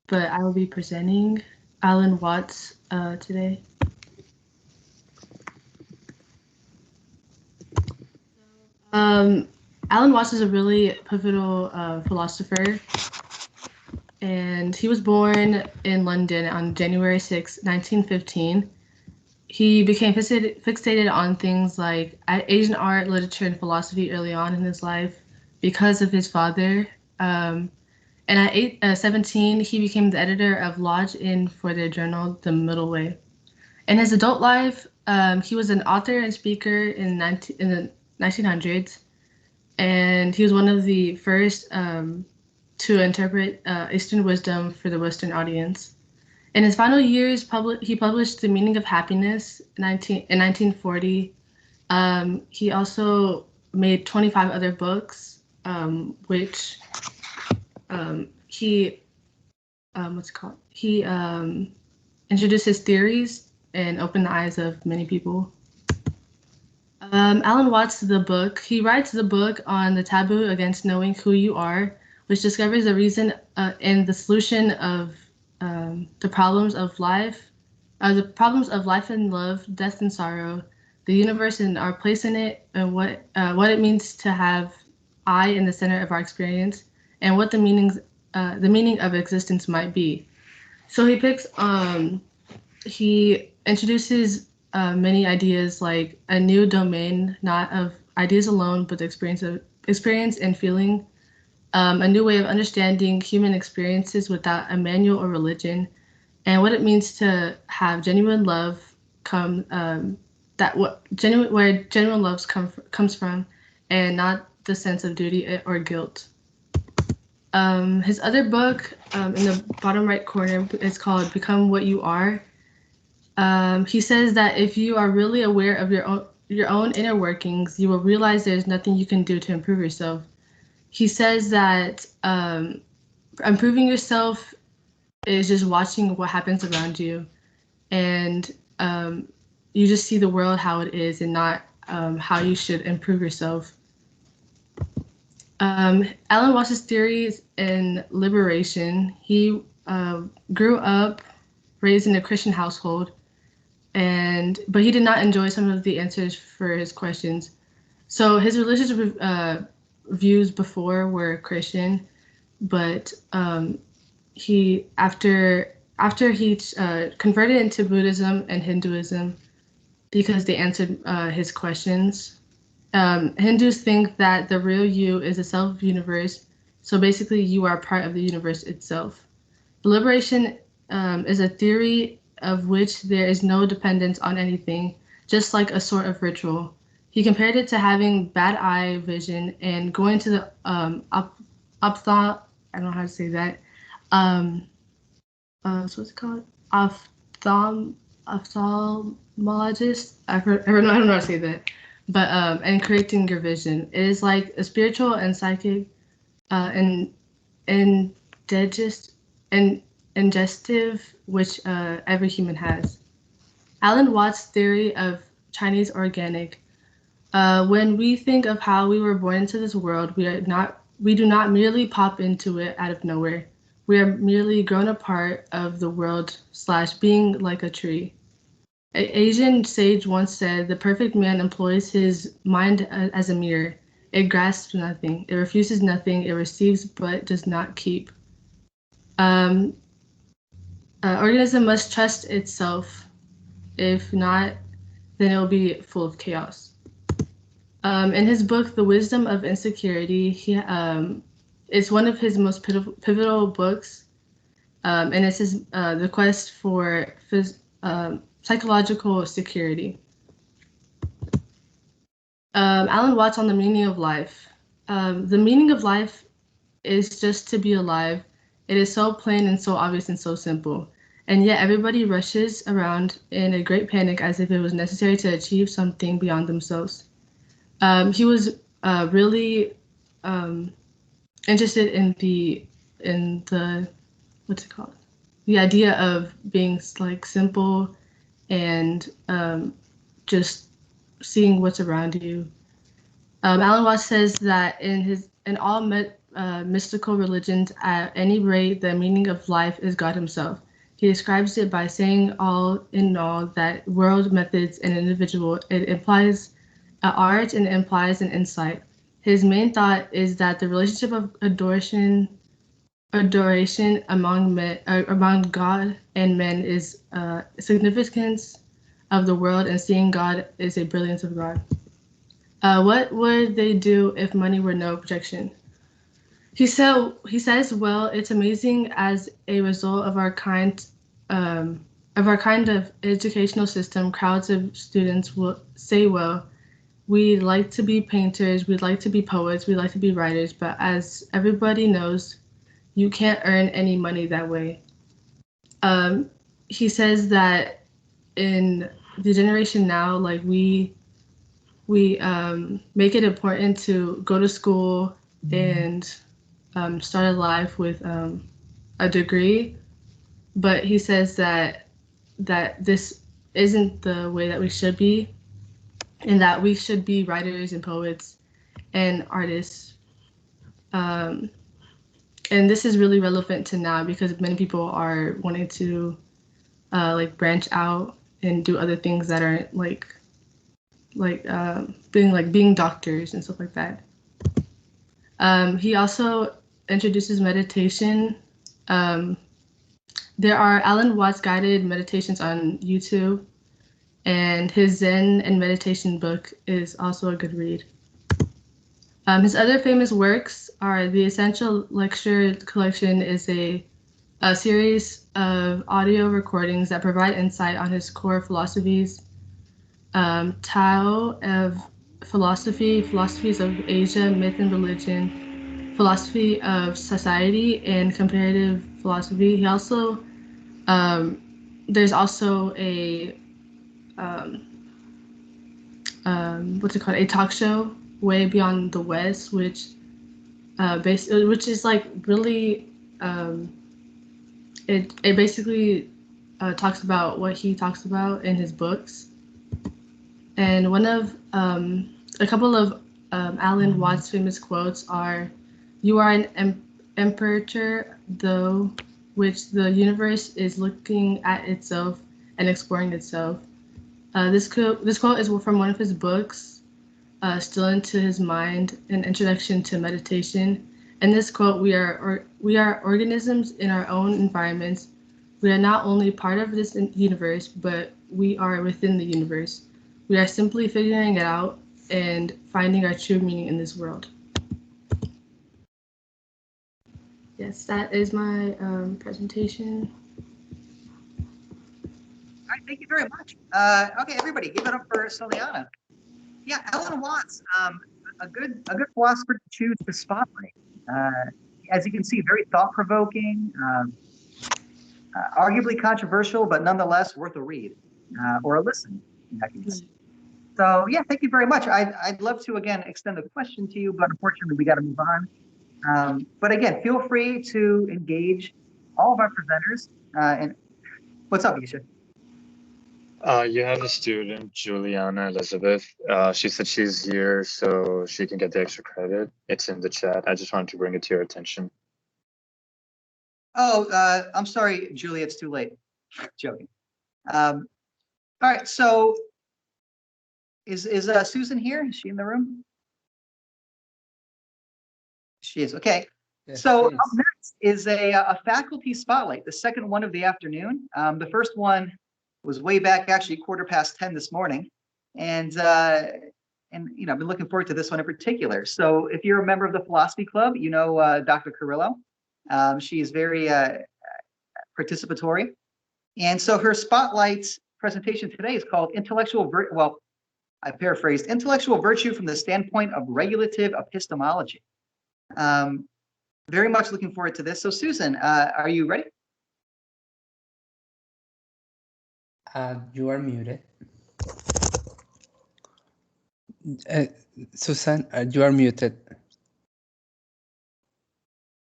but I will be presenting Alan Watts today. Alan Watts is a really pivotal philosopher, and he was born in London on January 6, 1915. He became fixated on things like Asian art, literature, and philosophy early on in his life because of his father. And at 17, he became the editor of Lodge Inn for their journal, The Middle Way. In his adult life, he was an author and speaker in the 1900s, and he was one of the first to interpret Eastern wisdom for the Western audience. In his final years, he published The Meaning of Happiness in 1940. He also made 25 other books, which he introduced his theories and opened the eyes of many people. Alan Watts, he writes the book on the taboo against knowing who you are, which discovers the reason and the solution of the problems of life and love, death and sorrow, the universe and our place in it, and what it means to have I in the center of our experience, and what the meaning of existence might be. So he introduces many ideas like a new domain, not of ideas alone, but the experience and feeling. A new way of understanding human experiences without a manual or religion, and what it means to have genuine love where genuine love comes from, and not the sense of duty or guilt. His other book in the bottom right corner is called Become What You Are. He says that if you are really aware of your your own inner workings, you will realize there's nothing you can do to improve yourself. He says that improving yourself is just watching what happens around you, and you just see the world how it is and not how you should improve yourself. Alan Walsh's theories in liberation, he grew up raised in a Christian household, but he did not enjoy some of the answers for his questions. So his religious views before were Christian, but he after he converted into Buddhism and Hinduism because they answered his questions. Hindus think that the real you is a self-universe, so basically you are part of the universe itself. Liberation is a theory of which there is no dependence on anything, just like a sort of ritual. He compared it to having bad eye vision and going to the I don't know how to say that. So what's it called? Ophthalmologist. I don't know how to say that. But and correcting your vision. It is like a spiritual and psychic and ingestive which every human has. Alan Watts' theory of Chinese organic. When we think of how we were born into this world, we do not merely pop into it out of nowhere. We are merely grown a part of the world / being like a tree. An Asian sage once said, "The perfect man employs his mind as a mirror. It grasps nothing. It refuses nothing. It receives but does not keep." Organism must trust itself. If not, then it will be full of chaos. In his book, The Wisdom of Insecurity, it's one of his most pivotal books, and it's the quest for psychological security. Alan Watts on the meaning of life. The meaning of life is just to be alive. It is so plain and so obvious and so simple. And yet everybody rushes around in a great panic as if it was necessary to achieve something beyond themselves. He was really interested in the what's it called? The idea of being like simple and just seeing what's around you. Alan Watts says that in all mystical religions, at any rate, the meaning of life is God himself. He describes it by saying all in all that world, methods, and individual, it implies art and implies an insight. His main thought is that the relationship of adoration among God and men is significance of the world, and seeing God is a brilliance of God. What would they do if money were no objection? He says, well, it's amazing as a result of our kind of educational system, crowds of students will say, well, we'd like to be painters, we'd like to be poets, we'd like to be writers, but as everybody knows, you can't earn any money that way. He says that in the generation now, like we make it important to go to school and start a life with a degree, but he says that this isn't the way that we should be, and that we should be writers and poets and artists. And this is really relevant to now because many people are wanting to like branch out and do other things that aren't being doctors and stuff like that. He also introduces meditation. There are Alan Watts guided meditations on YouTube, and his Zen and meditation book is also a good read. His other famous works are the Essential Lecture Collection is a series of audio recordings that provide insight on his core philosophies. Tao of Philosophy, Philosophies of Asia, Myth and Religion, Philosophy of Society, and Comparative Philosophy. He also, there's also a a talk show, Way Beyond the West, which is like really, it basically talks about what he talks about in his books. And one of a couple of Alan Watts' famous quotes are, "You are an aperture, though, which the universe is looking at itself and exploring itself." This quote is from one of his books, Still into His Mind, An Introduction to Meditation. In this quote, we are organisms in our own environments. We are not only part of this universe, but we are within the universe. We are simply figuring it out and finding our true meaning in this world. Yes, that is my presentation. All right, thank you very much. Okay, everybody, give it up for Soliana. Yeah, Alan Watts, a good philosopher to choose to spotlight. As you can see, very thought-provoking, arguably controversial, but nonetheless worth a read or a listen in that case. So yeah, thank you very much. I'd love to again extend the question to you, but unfortunately we got to move on. But again, feel free to engage all of our presenters. And what's up, Yisha? You have a student, Juliana Elizabeth. She said she's here so she can get the extra credit. It's in the chat. I just wanted to bring it to your attention. Oh, I'm sorry, Julia, it's too late. Joking. All right, so is Susan here? Is she in the room? She is, okay. Yes, so up next is a faculty spotlight, the second one of the afternoon. The first one was way back, actually 10:15 this morning. And you know, I've been looking forward to this one in particular. So if you're a member of the philosophy club, you know Dr. Carrillo. She is very participatory. And so her spotlight presentation today is called I paraphrased, Intellectual Virtue from the Standpoint of Regulative Epistemology. Very much looking forward to this. So Susan, are you ready? You are muted. Susan, you are muted.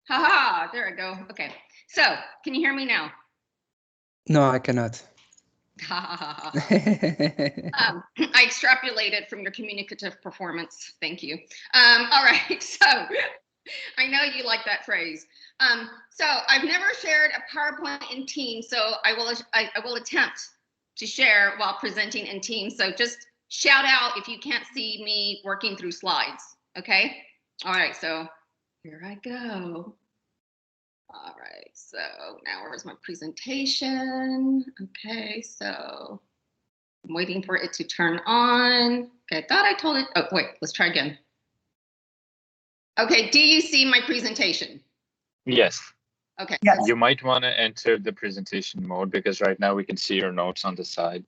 Haha, there I go. Okay, so can you hear me now? No, I cannot. I extrapolated from your communicative performance. Thank you. All right, so I know you like that phrase. So I've never shared a PowerPoint in Teams, so I will attempt to share while presenting in Teams. So just shout out if you can't see me working through slides. Okay. All right. So here I go. All right, so now where's my presentation? Okay, so I'm waiting for it to turn on. Okay, I thought I told it. Oh, wait, let's try again. Okay, do you see my presentation? Yes. Okay. Yes. You might want to enter the presentation mode because right now we can see your notes on the side.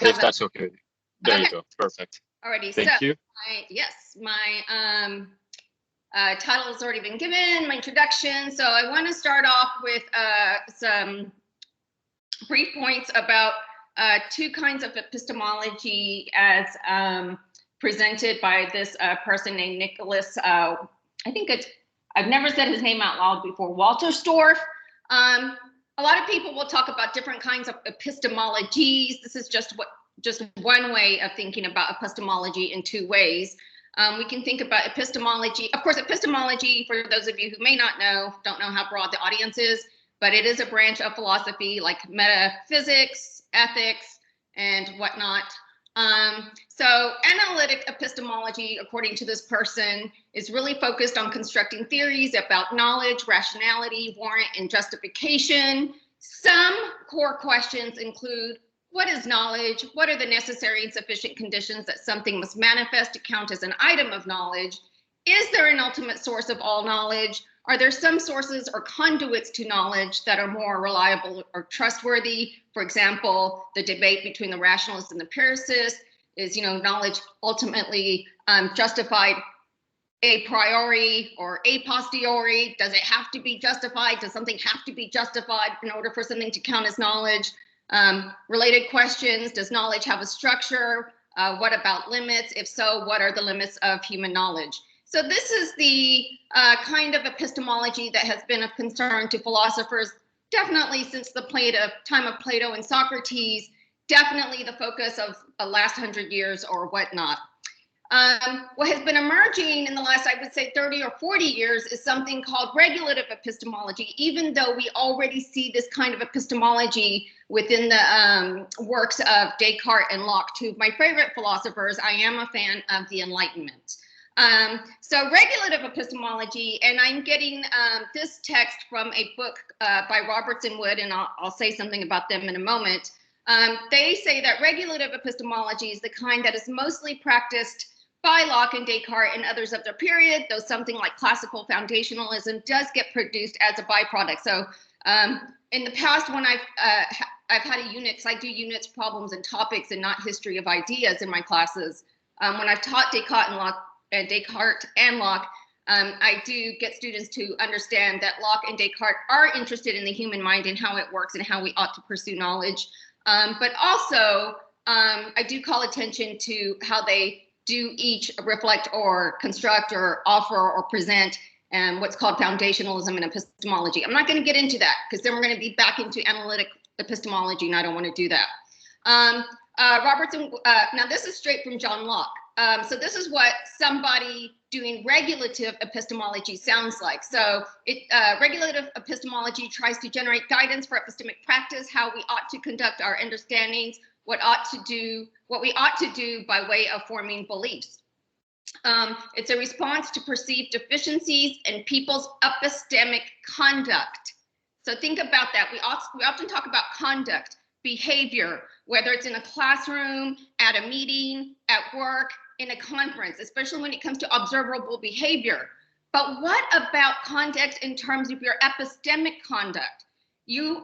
If that's okay. There you go. Perfect. Alrighty. Thank you. My title has already been given, my introduction. So I want to start off with some brief points about two kinds of epistemology as presented by this person named Nicholas. I think I've never said his name out loud before, Walterstorff. A lot of people will talk about different kinds of epistemologies. This is just one way of thinking about epistemology in two ways. We can think about epistemology. Of course, epistemology, for those of you who may not know, don't know how broad the audience is, but it is a branch of philosophy like metaphysics, ethics, and whatnot. So analytic epistemology, according to this person, is really focused on constructing theories about knowledge, rationality, warrant, and justification. Some core questions include: what is knowledge? What are the necessary and sufficient conditions that something must manifest to count as an item of knowledge? Is there an ultimate source of all knowledge? Are there some sources or conduits to knowledge that are more reliable or trustworthy? For example, the debate between the rationalist and the empiricist is, knowledge ultimately justified a priori or a posteriori? Does it have to be justified? Does something have to be justified in order for something to count as knowledge? Related questions: does knowledge have a structure? What about limits? If so, what are the limits of human knowledge? So this is the kind of epistemology that has been of concern to philosophers, definitely since the time of Plato and Socrates, definitely the focus of the last 100 years or whatnot. What has been emerging in the last, I would say, 30 or 40 years is something called regulative epistemology, even though we already see this kind of epistemology within the works of Descartes and Locke, two of my favorite philosophers. I am a fan of the Enlightenment. So regulative epistemology, and I'm getting this text from a book by Robertson Wood, and I'll say something about them in a moment. They say that regulative epistemology is the kind that is mostly practiced by Locke and Descartes and others of their period, though something like classical foundationalism does get produced as a byproduct. So in the past, when I've had a unit, because I do units, problems, and topics, and not history of ideas in my classes. When I've taught Descartes and Locke, I do get students to understand that Locke and Descartes are interested in the human mind and how it works and how we ought to pursue knowledge. But also, I do call attention to how they do each reflect or construct or offer or present what's called foundationalism and epistemology. I'm not going to get into that because then we're going to be back into analytic epistemology, and I don't want to do that. Robertson, now this is straight from John Locke. So this is what somebody doing regulative epistemology sounds like. So regulative epistemology tries to generate guidance for epistemic practice, how we ought to conduct our understandings, what we ought to do by way of forming beliefs. It's a response to perceived deficiencies in people's epistemic conduct. So think about that. We often talk about conduct, behavior, whether it's in a classroom, at a meeting, at work, in a conference, especially when it comes to observable behavior. But what about conduct in terms of your epistemic conduct? We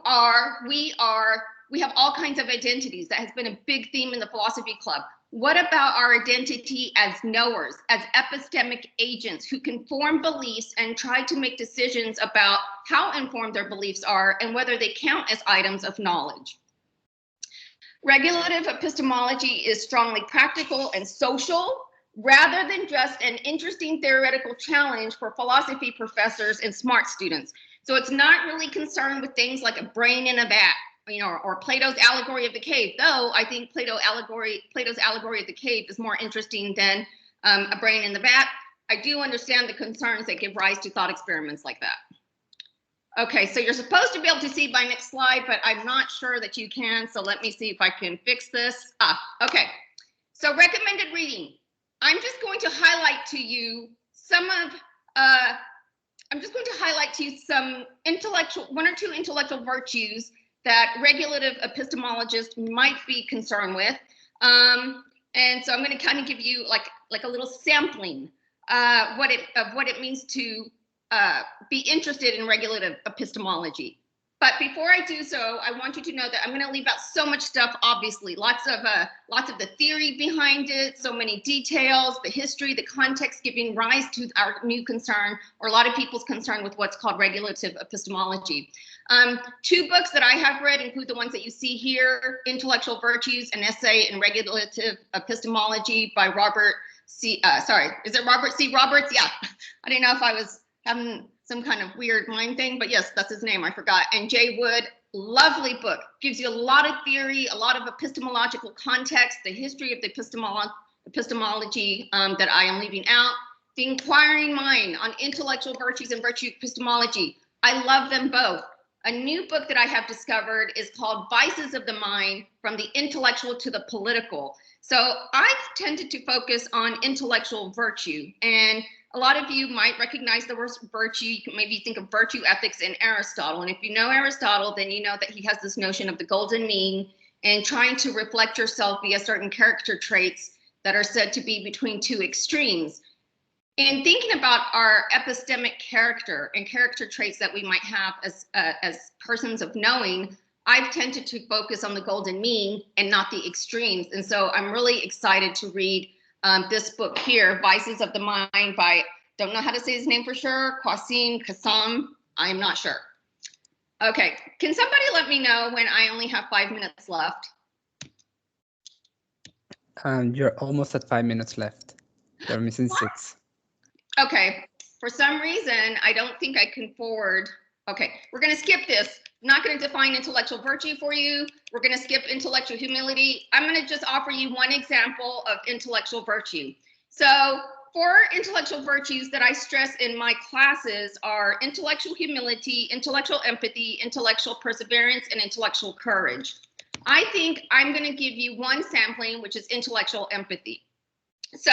have all kinds of identities. That has been a big theme in the philosophy club. What about our identity as knowers, as epistemic agents who can form beliefs and try to make decisions about how informed their beliefs are and whether they count as items of knowledge? Regulative epistemology is strongly practical and social, rather than just an interesting theoretical challenge for philosophy professors and smart students. So it's not really concerned with things like a brain in a vat, or Plato's allegory of the cave, though I think Plato's allegory of the cave is more interesting than a brain in the vat. I do understand the concerns that give rise to thought experiments like that. Okay, so you're supposed to be able to see my next slide, but I'm not sure that you can, so let me see if I can fix this. Okay, so recommended reading. I'm just going to highlight to you some one or two intellectual virtues that regulative epistemologists might be concerned with. And so I'm going to kind of give you like a little sampling of what it means to be interested in regulative epistemology. But before I do so, I want you to know that I'm going to leave out so much stuff, obviously, lots of the theory behind it, so many details, the history, the context giving rise to our new concern, or a lot of people's concern with what's called regulative epistemology. Two books that I have read include the ones that you see here, Intellectual Virtues, an essay in regulative epistemology by Robert C. Is it Robert C. Roberts? Yeah, I didn't know if I was having some kind of weird mind thing, but yes, that's his name, I forgot. And Jay Wood, lovely book, gives you a lot of theory, a lot of epistemological context, the history of the epistemology that I am leaving out. The Inquiring Mind on Intellectual Virtues and Virtue Epistemology. I love them both. A new book that I have discovered is called Vices of the Mind, From the Intellectual to the Political. So I've tended to focus on intellectual virtue, and a lot of you might recognize the word virtue. You can maybe think of virtue ethics in Aristotle. And if you know Aristotle, then you know that he has this notion of the golden mean and trying to reflect yourself via certain character traits that are said to be between two extremes. In thinking about our epistemic character and character traits that we might have as persons of knowing, I've tended to focus on the golden mean and not the extremes. And so I'm really excited to read this book here, Vices of the Mind by, don't know how to say his name for sure, Qasim, I'm not sure. Okay, can somebody let me know when I only have 5 minutes left? You're almost at 5 minutes left. You're missing 6. Okay, for some reason, I don't think I can forward. Okay, we're going to skip this. I'm not going to define intellectual virtue for you. We're going to skip intellectual humility. I'm going to just offer you one example of intellectual virtue. So 4 intellectual virtues that I stress in my classes are intellectual humility, intellectual empathy, intellectual perseverance, and intellectual courage. I think I'm going to give you one sampling, which is intellectual empathy. So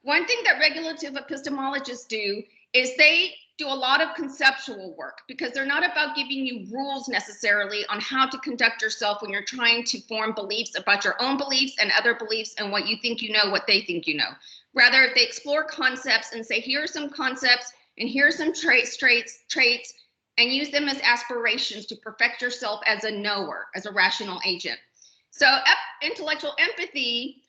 one thing that regulative epistemologists do is they do a lot of conceptual work, because they're not about giving you rules necessarily on how to conduct yourself when you're trying to form beliefs about your own beliefs and other beliefs and what you think you know, what they think you know. Rather, they explore concepts and say, here are some concepts and here are some traits, and use them as aspirations to perfect yourself as a knower, as a rational agent. So intellectual empathy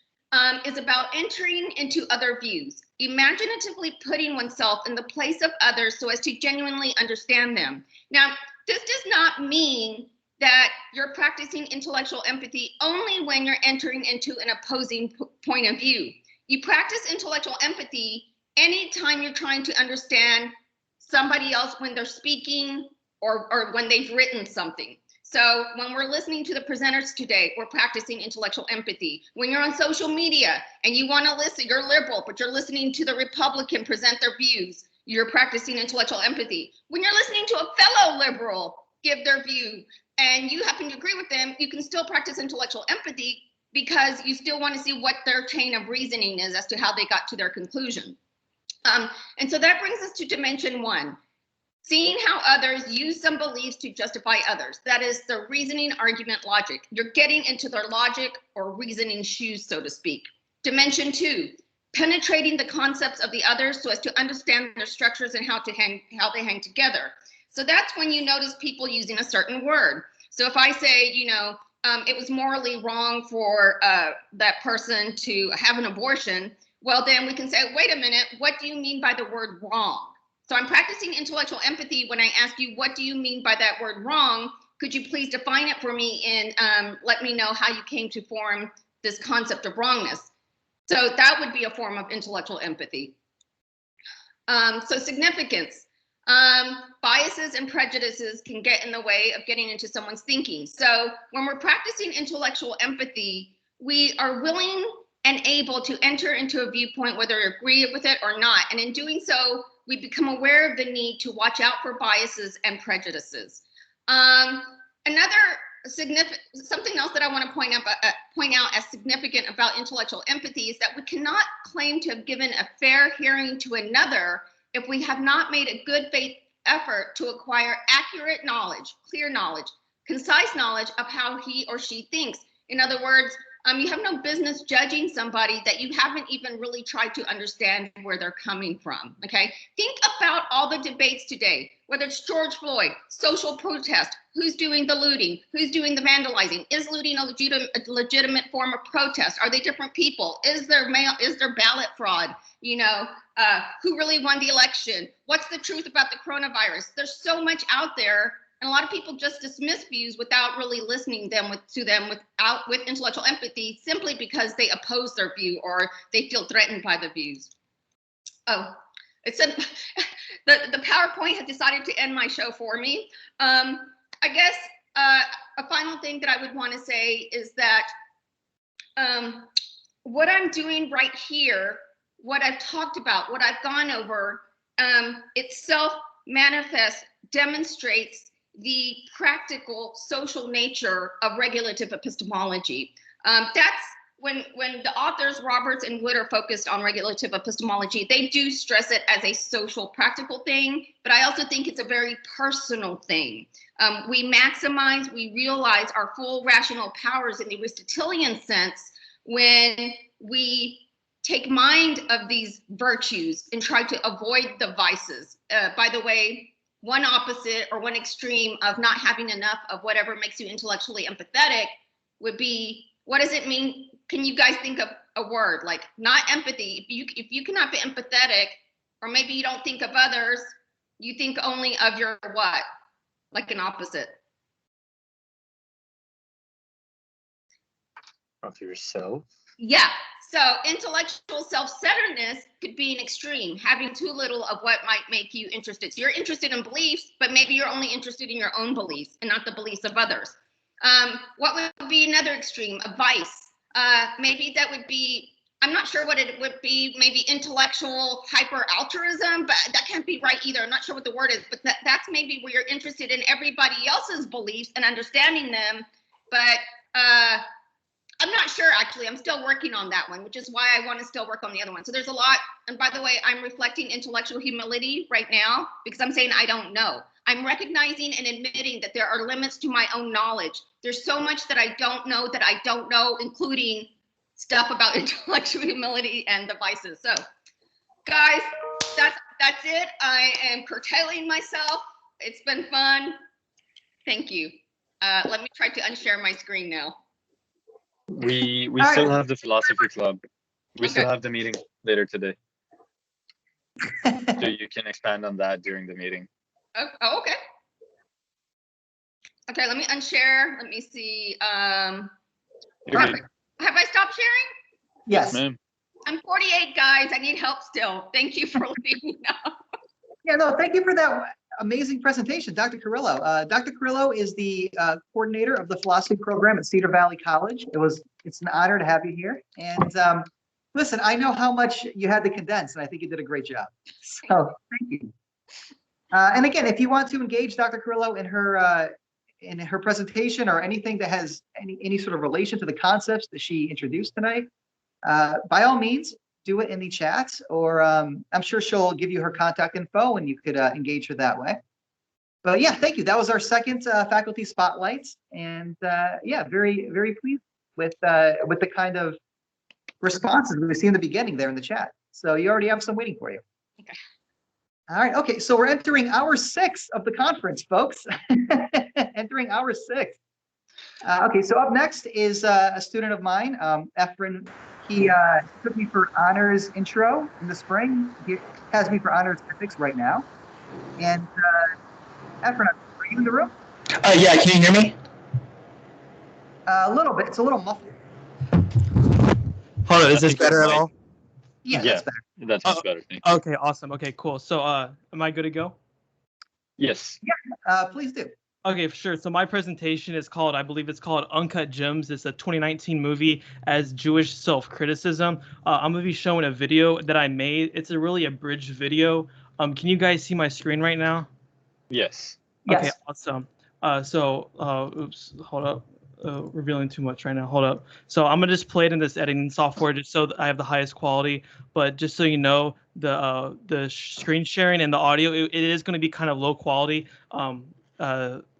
is about entering into other views, imaginatively putting oneself in the place of others so as to genuinely understand them. Now, this does not mean that you're practicing intellectual empathy only when you're entering into an opposing point of view. You practice intellectual empathy anytime you're trying to understand somebody else when they're speaking or when they've written something. So when we're listening to the presenters today, we're practicing intellectual empathy. When you're on social media and you want to listen, you're liberal, but you're listening to the Republican present their views, you're practicing intellectual empathy. When you're listening to a fellow liberal give their view and you happen to agree with them, you can still practice intellectual empathy because you still want to see what their chain of reasoning is as to how they got to their conclusion. And so that brings us to dimension 1. Seeing how others use some beliefs to justify others. That is the reasoning, argument, logic. You're getting into their logic or reasoning shoes, so to speak. Dimension 2, penetrating the concepts of the others so as to understand their structures and how they hang together. So that's when you notice people using a certain word. So if I say, you know, it was morally wrong for that person to have an abortion, well, then we can say, wait a minute, what do you mean by the word wrong? So I'm practicing intellectual empathy when I ask you, what do you mean by that word wrong? Could you please define it for me and let me know how you came to form this concept of wrongness? So that would be a form of intellectual empathy. So significance. Biases and prejudices can get in the way of getting into someone's thinking. So when we're practicing intellectual empathy, we are willing and able to enter into a viewpoint whether we agree with it or not. And in doing so, we become aware of the need to watch out for biases and prejudices. Something else that I want to point out as significant about intellectual empathy is that we cannot claim to have given a fair hearing to another if we have not made a good faith effort to acquire accurate knowledge, clear knowledge, concise knowledge of how he or she thinks. In other words, you have no business judging somebody that you haven't even really tried to understand where they're coming from, okay? Think about all the debates today, whether it's George Floyd, social protest, who's doing the looting, who's doing the vandalizing, is looting a legitimate form of protest? Are they different people? Is there ballot fraud? You know, who really won the election? What's the truth about the coronavirus? There's so much out there. And a lot of people just dismiss views without really listening to them with intellectual empathy, simply because they oppose their view or they feel threatened by the views. Oh, it said the PowerPoint had decided to end my show for me. I guess a final thing that I would want to say is that what I'm doing right here, what I've talked about, what I've gone over, itself manifests, demonstrates the practical social nature of regulative epistemology. That's when the authors Roberts and Wood are focused on regulative epistemology, they do stress it as a social practical thing, but I also think it's a very personal thing. We realize our full rational powers in the Aristotelian sense when we take mind of these virtues and try to avoid the vices. By the way, one opposite or one extreme of not having enough of whatever makes you intellectually empathetic would be, what does it mean? Can you guys think of a word like not empathy? If you cannot be empathetic, or maybe you don't think of others, you think only of your what? Like an opposite. Of yourself? Yeah. So intellectual self-centeredness could be an extreme, having too little of what might make you interested. So you're interested in beliefs, but maybe you're only interested in your own beliefs and not the beliefs of others. What would be another extreme? A vice. Maybe that would be, I'm not sure what it would be, maybe intellectual hyper-altruism, but that can't be right either. I'm not sure what the word is, but that's maybe where you're interested in everybody else's beliefs and understanding them, but I'm not sure, actually. I'm still working on that one, which is why I want to still work on the other one. So there's a lot. And by the way, I'm reflecting intellectual humility right now because I'm saying I don't know. I'm recognizing and admitting that there are limits to my own knowledge. There's so much that I don't know, including stuff about intellectual humility and devices. So guys, that's it. I am curtailing myself. It's been fun. Thank you. Let me try to unshare my screen now. We still have the philosophy club. We still have the meeting later today. So you can expand on that during the meeting. Oh, okay. Okay, let me unshare. Let me see. Have I stopped sharing? Yes. Ma'am. I'm 48, guys. I need help still. Thank you for letting me know. Yeah, no, thank you for that amazing presentation, Dr. Carrillo. Dr. Carrillo is the coordinator of the philosophy program at Cedar Valley College. It's an honor to have you here. And listen, I know how much you had to condense, and I think you did a great job. So thank you. And again, if you want to engage Dr. Carrillo in her presentation or anything that has any sort of relation to the concepts that she introduced tonight, by all means, do it in the chat, or I'm sure she'll give you her contact info and you could engage her that way. But yeah, thank you. That was our second faculty spotlight, and yeah, very, very pleased with the kind of responses we see in the beginning there in the chat. So you already have some waiting for you. Okay. All right. Okay. So we're entering hour 6 of the conference, folks. Entering hour 6. Okay. So up next is a student of mine, Efren. He took me for honors intro in the spring. He has me for honors ethics right now. And Efren, are you in the room? Yeah. Can you hear me? A little bit. It's a little muffled. Hold on. Is this better at all? Yeah, that's better. That's much better. Okay, awesome. Okay, cool. So, am I good to go? Yes. Yeah, please do. Okay, sure. So my presentation is called, I believe it's called Uncut Gems. It's a 2019 movie as Jewish self-criticism. I'm going to be showing a video that I made. It's a really abridged video. Can you guys see my screen right now? Yes. Yes. Okay, awesome. Oops, hold up. Revealing too much right now. Hold up. So I'm gonna just play it in this editing software just so that I have the highest quality. But just so you know, the screen sharing and the audio, it is going to be kind of low quality.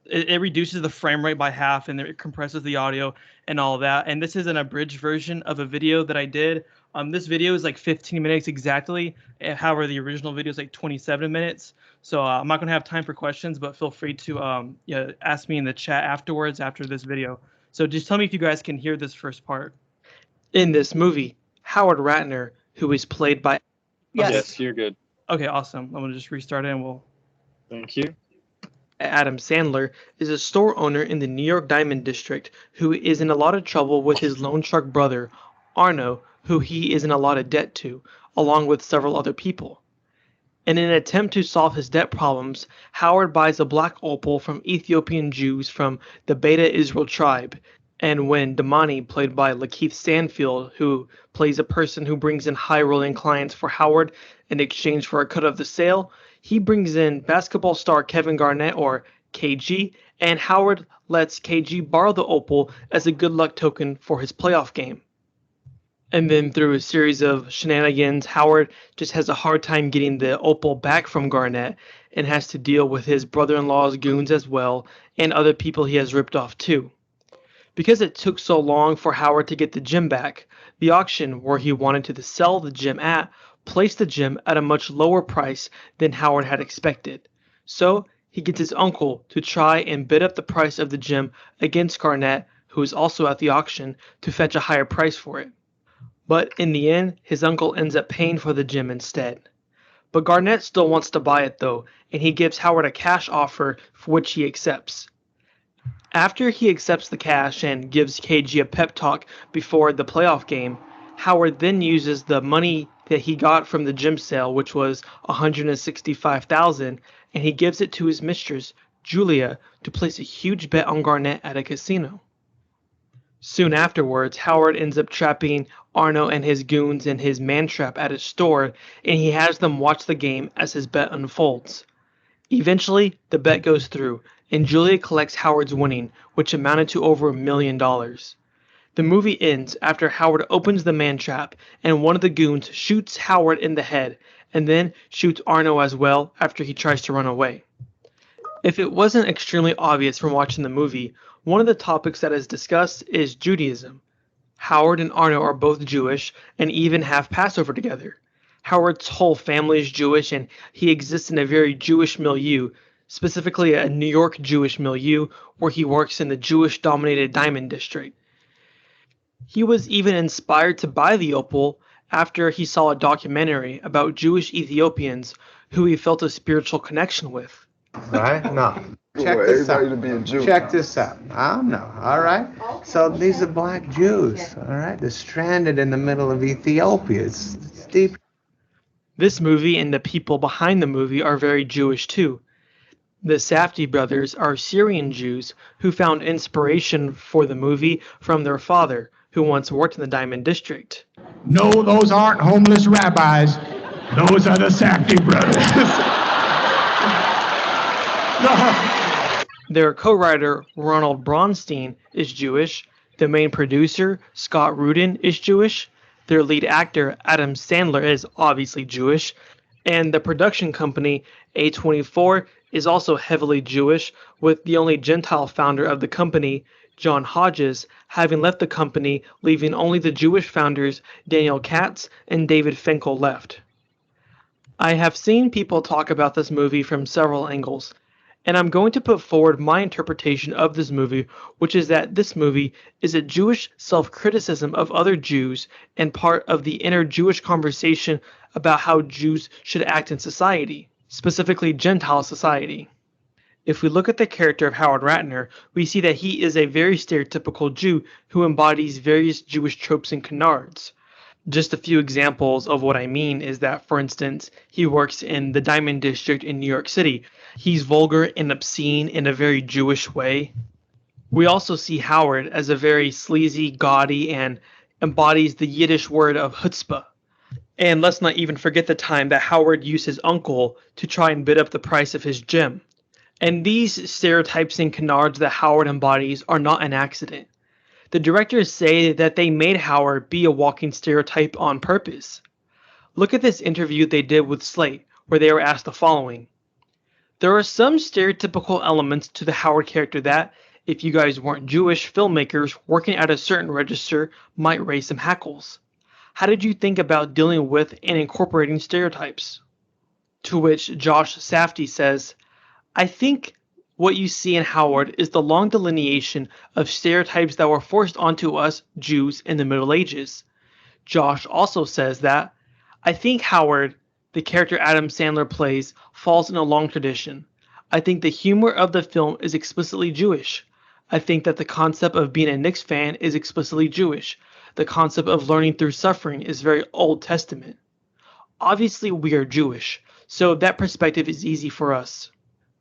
It reduces the frame rate by half, and it compresses the audio and all that. And this is an abridged version of a video that I did. This video is like 15 minutes exactly. However, the original video is like 27 minutes. So I'm not going to have time for questions, but feel free to ask me in the chat afterwards after this video. So just tell me if you guys can hear this first part. In this movie, Howard Ratner, who is played by... Yes, you're good. Okay, awesome. I'm going to just restart it and we'll... Thank you. Adam Sandler is a store owner in the New York Diamond District who is in a lot of trouble with his loan shark brother, Arno, who he is in a lot of debt to, along with several other people. In an attempt to solve his debt problems, Howard buys a black opal from Ethiopian Jews from the Beta Israel tribe, and when Damani, played by Lakeith Stanfield, who plays a person who brings in high-rolling clients for Howard in exchange for a cut of the sale, he brings in basketball star Kevin Garnett, or KG, and Howard lets KG borrow the opal as a good luck token for his playoff game. And then through a series of shenanigans, Howard just has a hard time getting the opal back from Garnett and has to deal with his brother-in-law's goons as well and other people he has ripped off too. Because it took so long for Howard to get the gem back, the auction where he wanted to sell the gem at placed the gem at a much lower price than Howard had expected. So he gets his uncle to try and bid up the price of the gem against Garnett, who is also at the auction, to fetch a higher price for it. But in the end, his uncle ends up paying for the gem instead. But Garnett still wants to buy it though, and he gives Howard a cash offer for which he accepts. After he accepts the cash and gives KG a pep talk before the playoff game, Howard then uses the money that he got from the gym sale, which was $165,000, and he gives it to his mistress, Julia, to place a huge bet on Garnett at a casino. Soon afterwards, Howard ends up trapping Arno and his goons in his man-trap at his store, and he has them watch the game as his bet unfolds. Eventually, the bet goes through, and Julia collects Howard's winning, which amounted to over $1 million. The movie ends after Howard opens the man-trap, and one of the goons shoots Howard in the head, and then shoots Arno as well after he tries to run away. If it wasn't extremely obvious from watching the movie, one of the topics that is discussed is Judaism. Howard and Arno are both Jewish and even have Passover together. Howard's whole family is Jewish and he exists in a very Jewish milieu, specifically a New York Jewish milieu where he works in the Jewish-dominated Diamond District. He was even inspired to buy the opal after he saw a documentary about Jewish Ethiopians who he felt a spiritual connection with. Right? No. Check this out. Check this out. I know. All right. So these are black Jews. All right. They're stranded in the middle of Ethiopia. It's deep. This movie and the people behind the movie are very Jewish too. The Safdie brothers are Syrian Jews who found inspiration for the movie from their father, who once worked in the Diamond District. No, those aren't homeless rabbis. Those are the Safdie brothers. Their co-writer, Ronald Bronstein, is Jewish. The main producer, Scott Rudin, is Jewish. Their lead actor, Adam Sandler, is obviously Jewish. And the production company, A24, is also heavily Jewish, with the only Gentile founder of the company, John Hodges, having left the company, leaving only the Jewish founders, Daniel Katz and David Finkel, left. I have seen people talk about this movie from several angles, and I'm going to put forward my interpretation of this movie, which is that this movie is a Jewish self-criticism of other Jews and part of the inner Jewish conversation about how Jews should act in society, specifically Gentile society. If we look at the character of Howard Ratner, we see that he is a very stereotypical Jew who embodies various Jewish tropes and canards. Just a few examples of what I mean is that, for instance, he works in the Diamond District in New York City. He's vulgar and obscene in a very Jewish way. We also see Howard as a very sleazy, gaudy, and embodies the Yiddish word of chutzpah. And let's not even forget the time that Howard used his uncle to try and bid up the price of his gym. And these stereotypes and canards that Howard embodies are not an accident. The directors say that they made Howard be a walking stereotype on purpose. Look at this interview they did with Slate, where they were asked the following. There are some stereotypical elements to the Howard character that, if you guys weren't Jewish filmmakers working at a certain register, might raise some hackles. How did you think about dealing with and incorporating stereotypes? To which Josh Safdie says, I think what you see in Howard is the long delineation of stereotypes that were forced onto us Jews in the Middle Ages. Josh also says that, I think Howard, the character Adam Sandler plays, falls in a long tradition. I think the humor of the film is explicitly Jewish. I think that the concept of being a Knicks fan is explicitly Jewish. The concept of learning through suffering is very Old Testament. Obviously, we are Jewish, so that perspective is easy for us.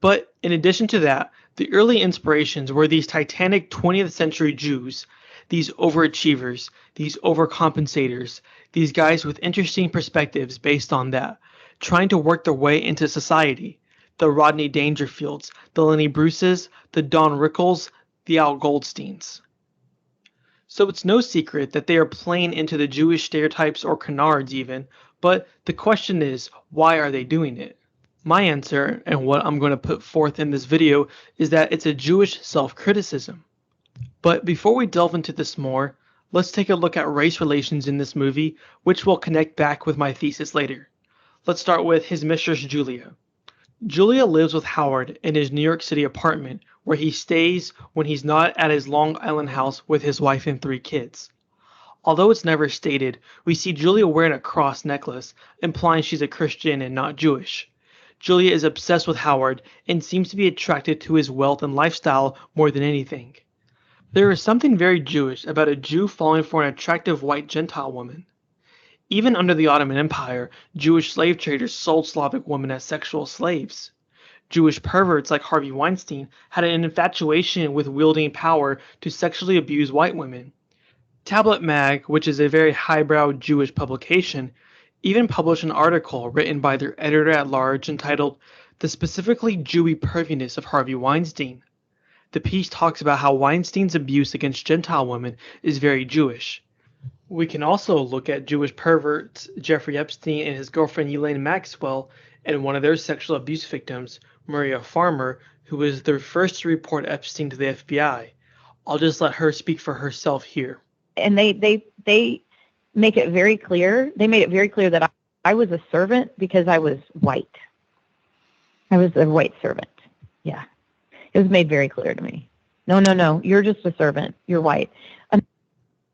But in addition to that, the early inspirations were these titanic 20th century Jews, these overachievers, these overcompensators, these guys with interesting perspectives based on that, trying to work their way into society. The Rodney Dangerfields, the Lenny Bruces, the Don Rickles, the Al Goldsteins. So it's no secret that they are playing into the Jewish stereotypes or canards even, but the question is, why are they doing it? My answer, and what I'm going to put forth in this video, is that it's a Jewish self-criticism. But before we delve into this more, let's take a look at race relations in this movie, which will connect back with my thesis later. Let's start with his mistress Julia. Julia lives with Howard in his New York City apartment, where he stays when he's not at his Long Island house with his wife and 3 kids. Although it's never stated, we see Julia wearing a cross necklace, implying she's a Christian and not Jewish. Julia is obsessed with Howard and seems to be attracted to his wealth and lifestyle more than anything. There is something very Jewish about a Jew falling for an attractive white Gentile woman. Even under the Ottoman Empire, Jewish slave traders sold Slavic women as sexual slaves. Jewish perverts like Harvey Weinstein had an infatuation with wielding power to sexually abuse white women. Tablet Mag, which is a very highbrow Jewish publication, even published an article written by their editor-at-large entitled "The Specifically Jewy Perviness of Harvey Weinstein." The piece talks about how Weinstein's abuse against Gentile women is very Jewish. We can also look at Jewish perverts Jeffrey Epstein and his girlfriend Elaine Maxwell and one of their sexual abuse victims, Maria Farmer, who was the first to report Epstein to the FBI. I'll just let her speak for herself here. And they make it very clear. They made it very clear that I was a servant because I was white. I was a white servant. Yeah. It was made very clear to me. No. You're just a servant. You're white.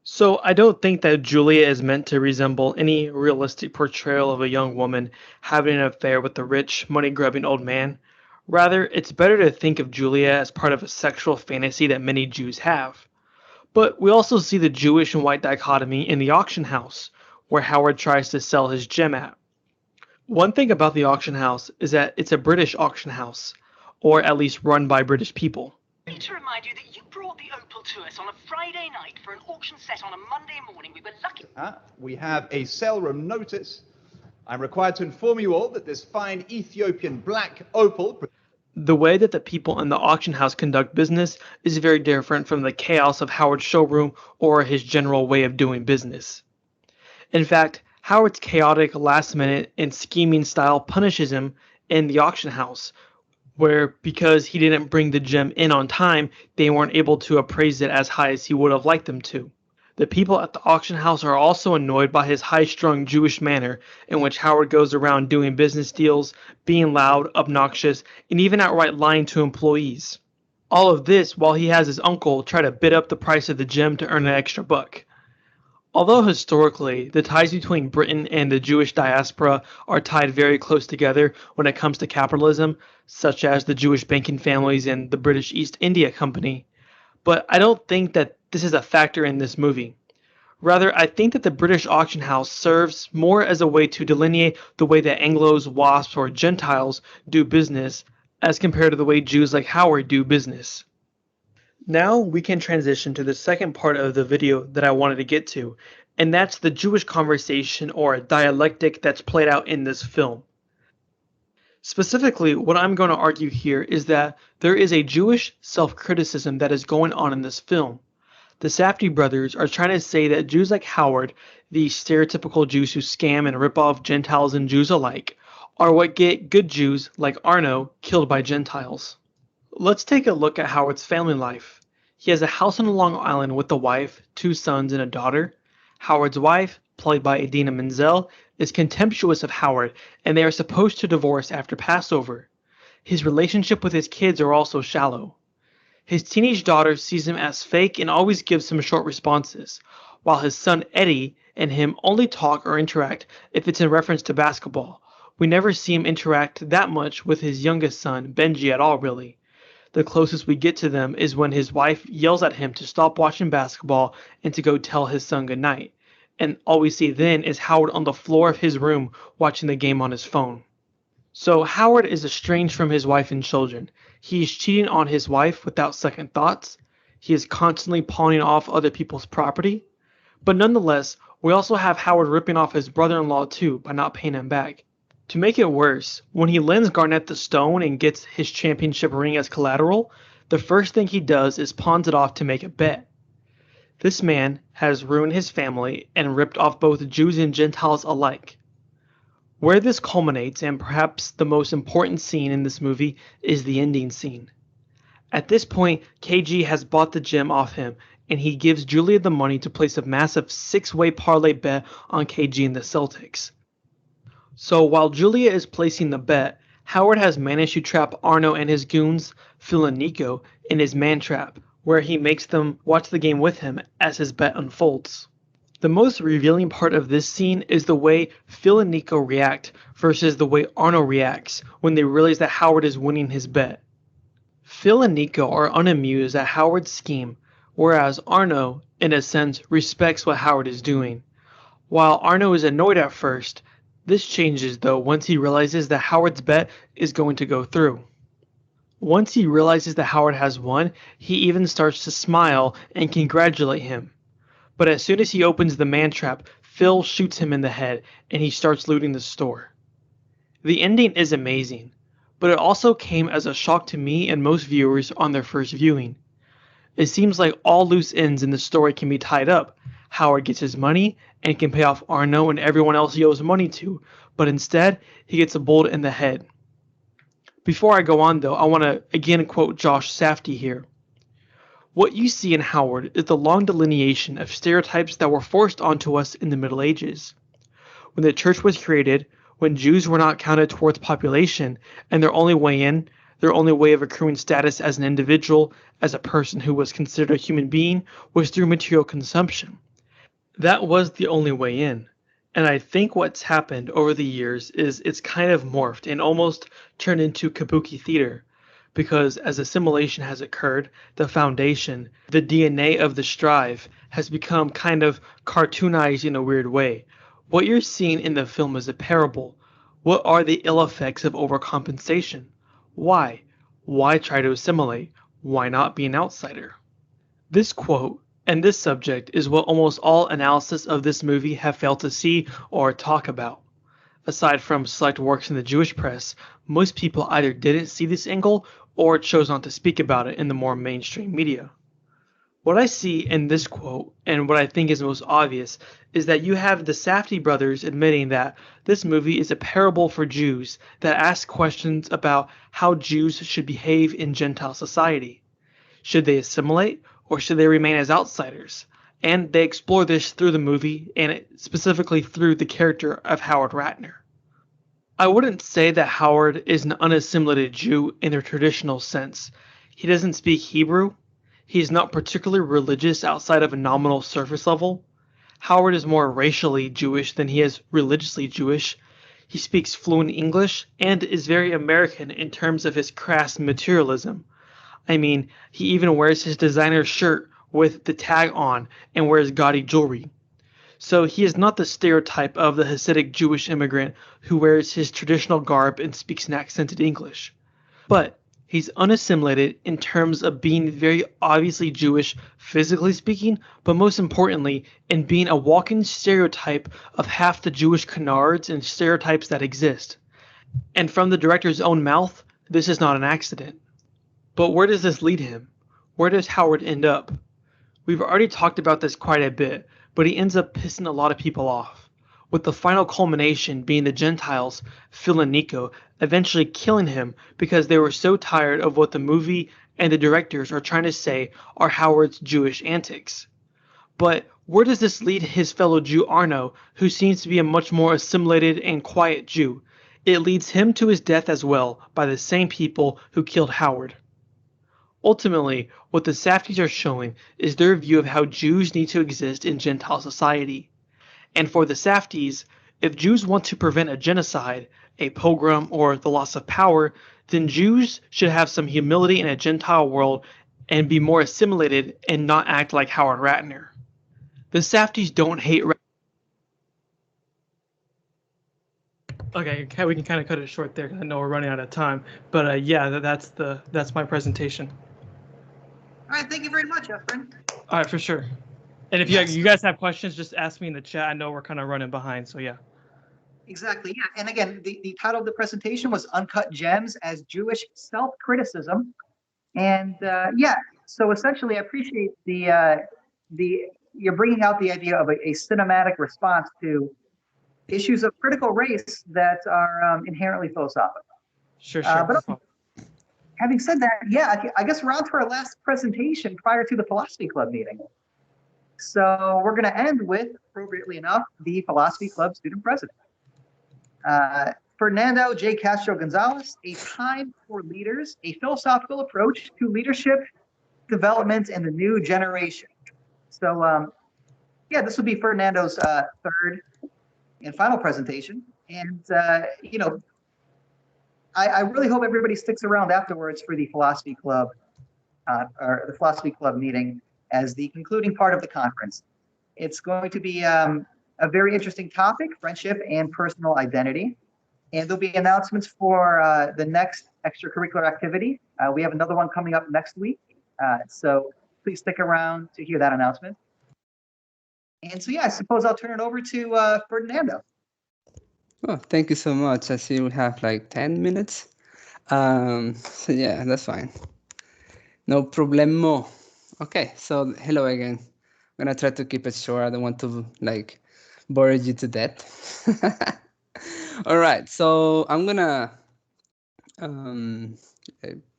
So I don't think that Julia is meant to resemble any realistic portrayal of a young woman having an affair with a rich, money-grubbing old man. Rather, it's better to think of Julia as part of a sexual fantasy that many Jews have. But we also see the Jewish and white dichotomy in the auction house, where Howard tries to sell his gem at. One thing about the auction house is that it's a British auction house, or at least run by British people. I need to remind you that you brought the opal to us on a Friday night for an auction set on a Monday morning. We were lucky. We have a sale room notice. I'm required to inform you all that this fine Ethiopian black opal... The way that the people in the auction house conduct business is very different from the chaos of Howard's showroom or his general way of doing business. In fact, Howard's chaotic, last-minute, and scheming style punishes him in the auction house, where because he didn't bring the gem in on time, they weren't able to appraise it as high as he would have liked them to. The people at the auction house are also annoyed by his high-strung Jewish manner in which Howard goes around doing business deals, being loud, obnoxious, and even outright lying to employees. All of this while he has his uncle try to bid up the price of the gem to earn an extra buck. Although historically, the ties between Britain and the Jewish diaspora are tied very close together when it comes to capitalism, such as the Jewish banking families and the British East India Company, but I don't think that this is a factor in this movie. Rather, I think that the British auction house serves more as a way to delineate the way that Anglos, WASPs, or Gentiles do business as compared to the way Jews like Howard do business. Now we can transition to the second part of the video that I wanted to get to, and that's the Jewish conversation or dialectic that's played out in this film. Specifically, what I'm going to argue here is that there is a Jewish self-criticism that is going on in this film. The Safdie brothers are trying to say that Jews like Howard, the stereotypical Jews who scam and rip off Gentiles and Jews alike, are what get good Jews like Arno killed by Gentiles. Let's take a look at Howard's family life. He has a house on Long Island with a wife, 2 sons, and a daughter. Howard's wife, played by Idina Menzel, is contemptuous of Howard, and they are supposed to divorce after Passover. His relationship with his kids are also shallow. His teenage daughter sees him as fake and always gives him short responses, while his son Eddie and him only talk or interact if it's in reference to basketball. We never see him interact that much with his youngest son, Benji, at all, really. The closest we get to them is when his wife yells at him to stop watching basketball and to go tell his son goodnight. And all we see then is Howard on the floor of his room watching the game on his phone. So Howard is estranged from his wife and children. He is cheating on his wife without second thoughts. He is constantly pawning off other people's property. But nonetheless, we also have Howard ripping off his brother-in-law too by not paying him back. To make it worse, when he lends Garnett the stone and gets his championship ring as collateral, the first thing he does is pawns it off to make a bet. This man has ruined his family and ripped off both Jews and Gentiles alike. Where this culminates, and perhaps the most important scene in this movie, is the ending scene. At this point, KG has bought the gem off him, and he gives Julia the money to place a massive 6-way parlay bet on KG and the Celtics. So while Julia is placing the bet, Howard has managed to trap Arno and his goons, Phil and Nico, in his man trap, where he makes them watch the game with him as his bet unfolds. The most revealing part of this scene is the way Phil and Nico react versus the way Arno reacts when they realize that Howard is winning his bet. Phil and Nico are unamused at Howard's scheme, whereas Arno, in a sense, respects what Howard is doing. While Arno is annoyed at first, this changes though once he realizes that Howard's bet is going to go through. Once he realizes that Howard has won, he even starts to smile and congratulate him. But as soon as he opens the man trap, Phil shoots him in the head and he starts looting the store. The ending is amazing, but it also came as a shock to me and most viewers on their first viewing. It seems like all loose ends in the story can be tied up. Howard gets his money and can pay off Arno and everyone else he owes money to, but instead he gets a bullet in the head. Before I go on though, I want to again quote Josh Safdie here. What you see in Howard is the long delineation of stereotypes that were forced onto us in the Middle Ages. When the church was created, when Jews were not counted towards population, and their only way of accruing status as an individual, as a person who was considered a human being, was through material consumption. That was the only way in. And I think what's happened over the years is it's kind of morphed and almost turned into kabuki theater. Because as assimilation has occurred, the foundation, the DNA of the strive, has become kind of cartoonized in a weird way. What you're seeing in the film is a parable. What are the ill effects of overcompensation? Why? Why try to assimilate? Why not be an outsider? This quote and this subject is what almost all analysis of this movie have failed to see or talk about. Aside from select works in the Jewish press, most people either didn't see this angle or chose not to speak about it in the more mainstream media. What I see in this quote, and what I think is most obvious, is that you have the Safdie brothers admitting that this movie is a parable for Jews that asks questions about how Jews should behave in Gentile society. Should they assimilate, or should they remain as outsiders? And they explore this through the movie, and specifically through the character of Howard Ratner. I wouldn't say that Howard is an unassimilated Jew in the traditional sense. He doesn't speak Hebrew. He is not particularly religious outside of a nominal surface level. Howard is more racially Jewish than he is religiously Jewish. He speaks fluent English and is very American in terms of his crass materialism. I mean, he even wears his designer shirt with the tag on and wears gaudy jewelry. So he is not the stereotype of the Hasidic Jewish immigrant who wears his traditional garb and speaks in accented English. But he's unassimilated in terms of being very obviously Jewish, physically speaking, but most importantly, in being a walking stereotype of half the Jewish canards and stereotypes that exist. And from the director's own mouth, this is not an accident. But where does this lead him? Where does Howard end up? We've already talked about this quite a bit, but he ends up pissing a lot of people off, with the final culmination being the Gentiles, Phil and Nico, eventually killing him because they were so tired of what the movie and the directors are trying to say are Howard's Jewish antics. But where does this lead his fellow Jew Arno, who seems to be a much more assimilated and quiet Jew? It leads him to his death as well by the same people who killed Howard. Ultimately, what the Safdies are showing is their view of how Jews need to exist in Gentile society. And for the Safdies, if Jews want to prevent a genocide, a pogrom, or the loss of power, then Jews should have some humility in a Gentile world and be more assimilated and not act like Howard Ratner. The Safdies don't hate Okay, we can kind of cut it short there because I know we're running out of time. But yeah, that's my presentation. All right, thank you very much, Efren. All right, for sure. And if you guys have questions, just ask me in the chat. I know we're kind of running behind, so yeah. Exactly, yeah. And again, the title of the presentation was Uncut Gems as Jewish Self-Criticism. And yeah, so essentially I appreciate you're bringing out the idea of a cinematic response to issues of critical race that are inherently philosophical. Sure. But having said that, yeah, I guess we're on to our last presentation prior to the Philosophy Club meeting. So we're going to end with, appropriately enough, the Philosophy Club student president. Fernando J. Castro Gonzalez, A Time for Leaders, a philosophical approach to leadership development in the new generation. So yeah, this will be Fernando's third and final presentation. And, you know, I really hope everybody sticks around afterwards for the Philosophy Club or the Philosophy Club meeting as the concluding part of the conference. It's going to be a very interesting topic, friendship and personal identity. And there'll be announcements for the next extracurricular activity. We have another one coming up next week. So please stick around to hear that announcement. And so, yeah, I suppose I'll turn it over to Fernando. Oh, thank you so much. I see we have like 10 minutes. So yeah, that's fine. No problemo. Okay, so hello again. I'm gonna try to keep it short. I don't want to like bore you to death. All right, so I'm gonna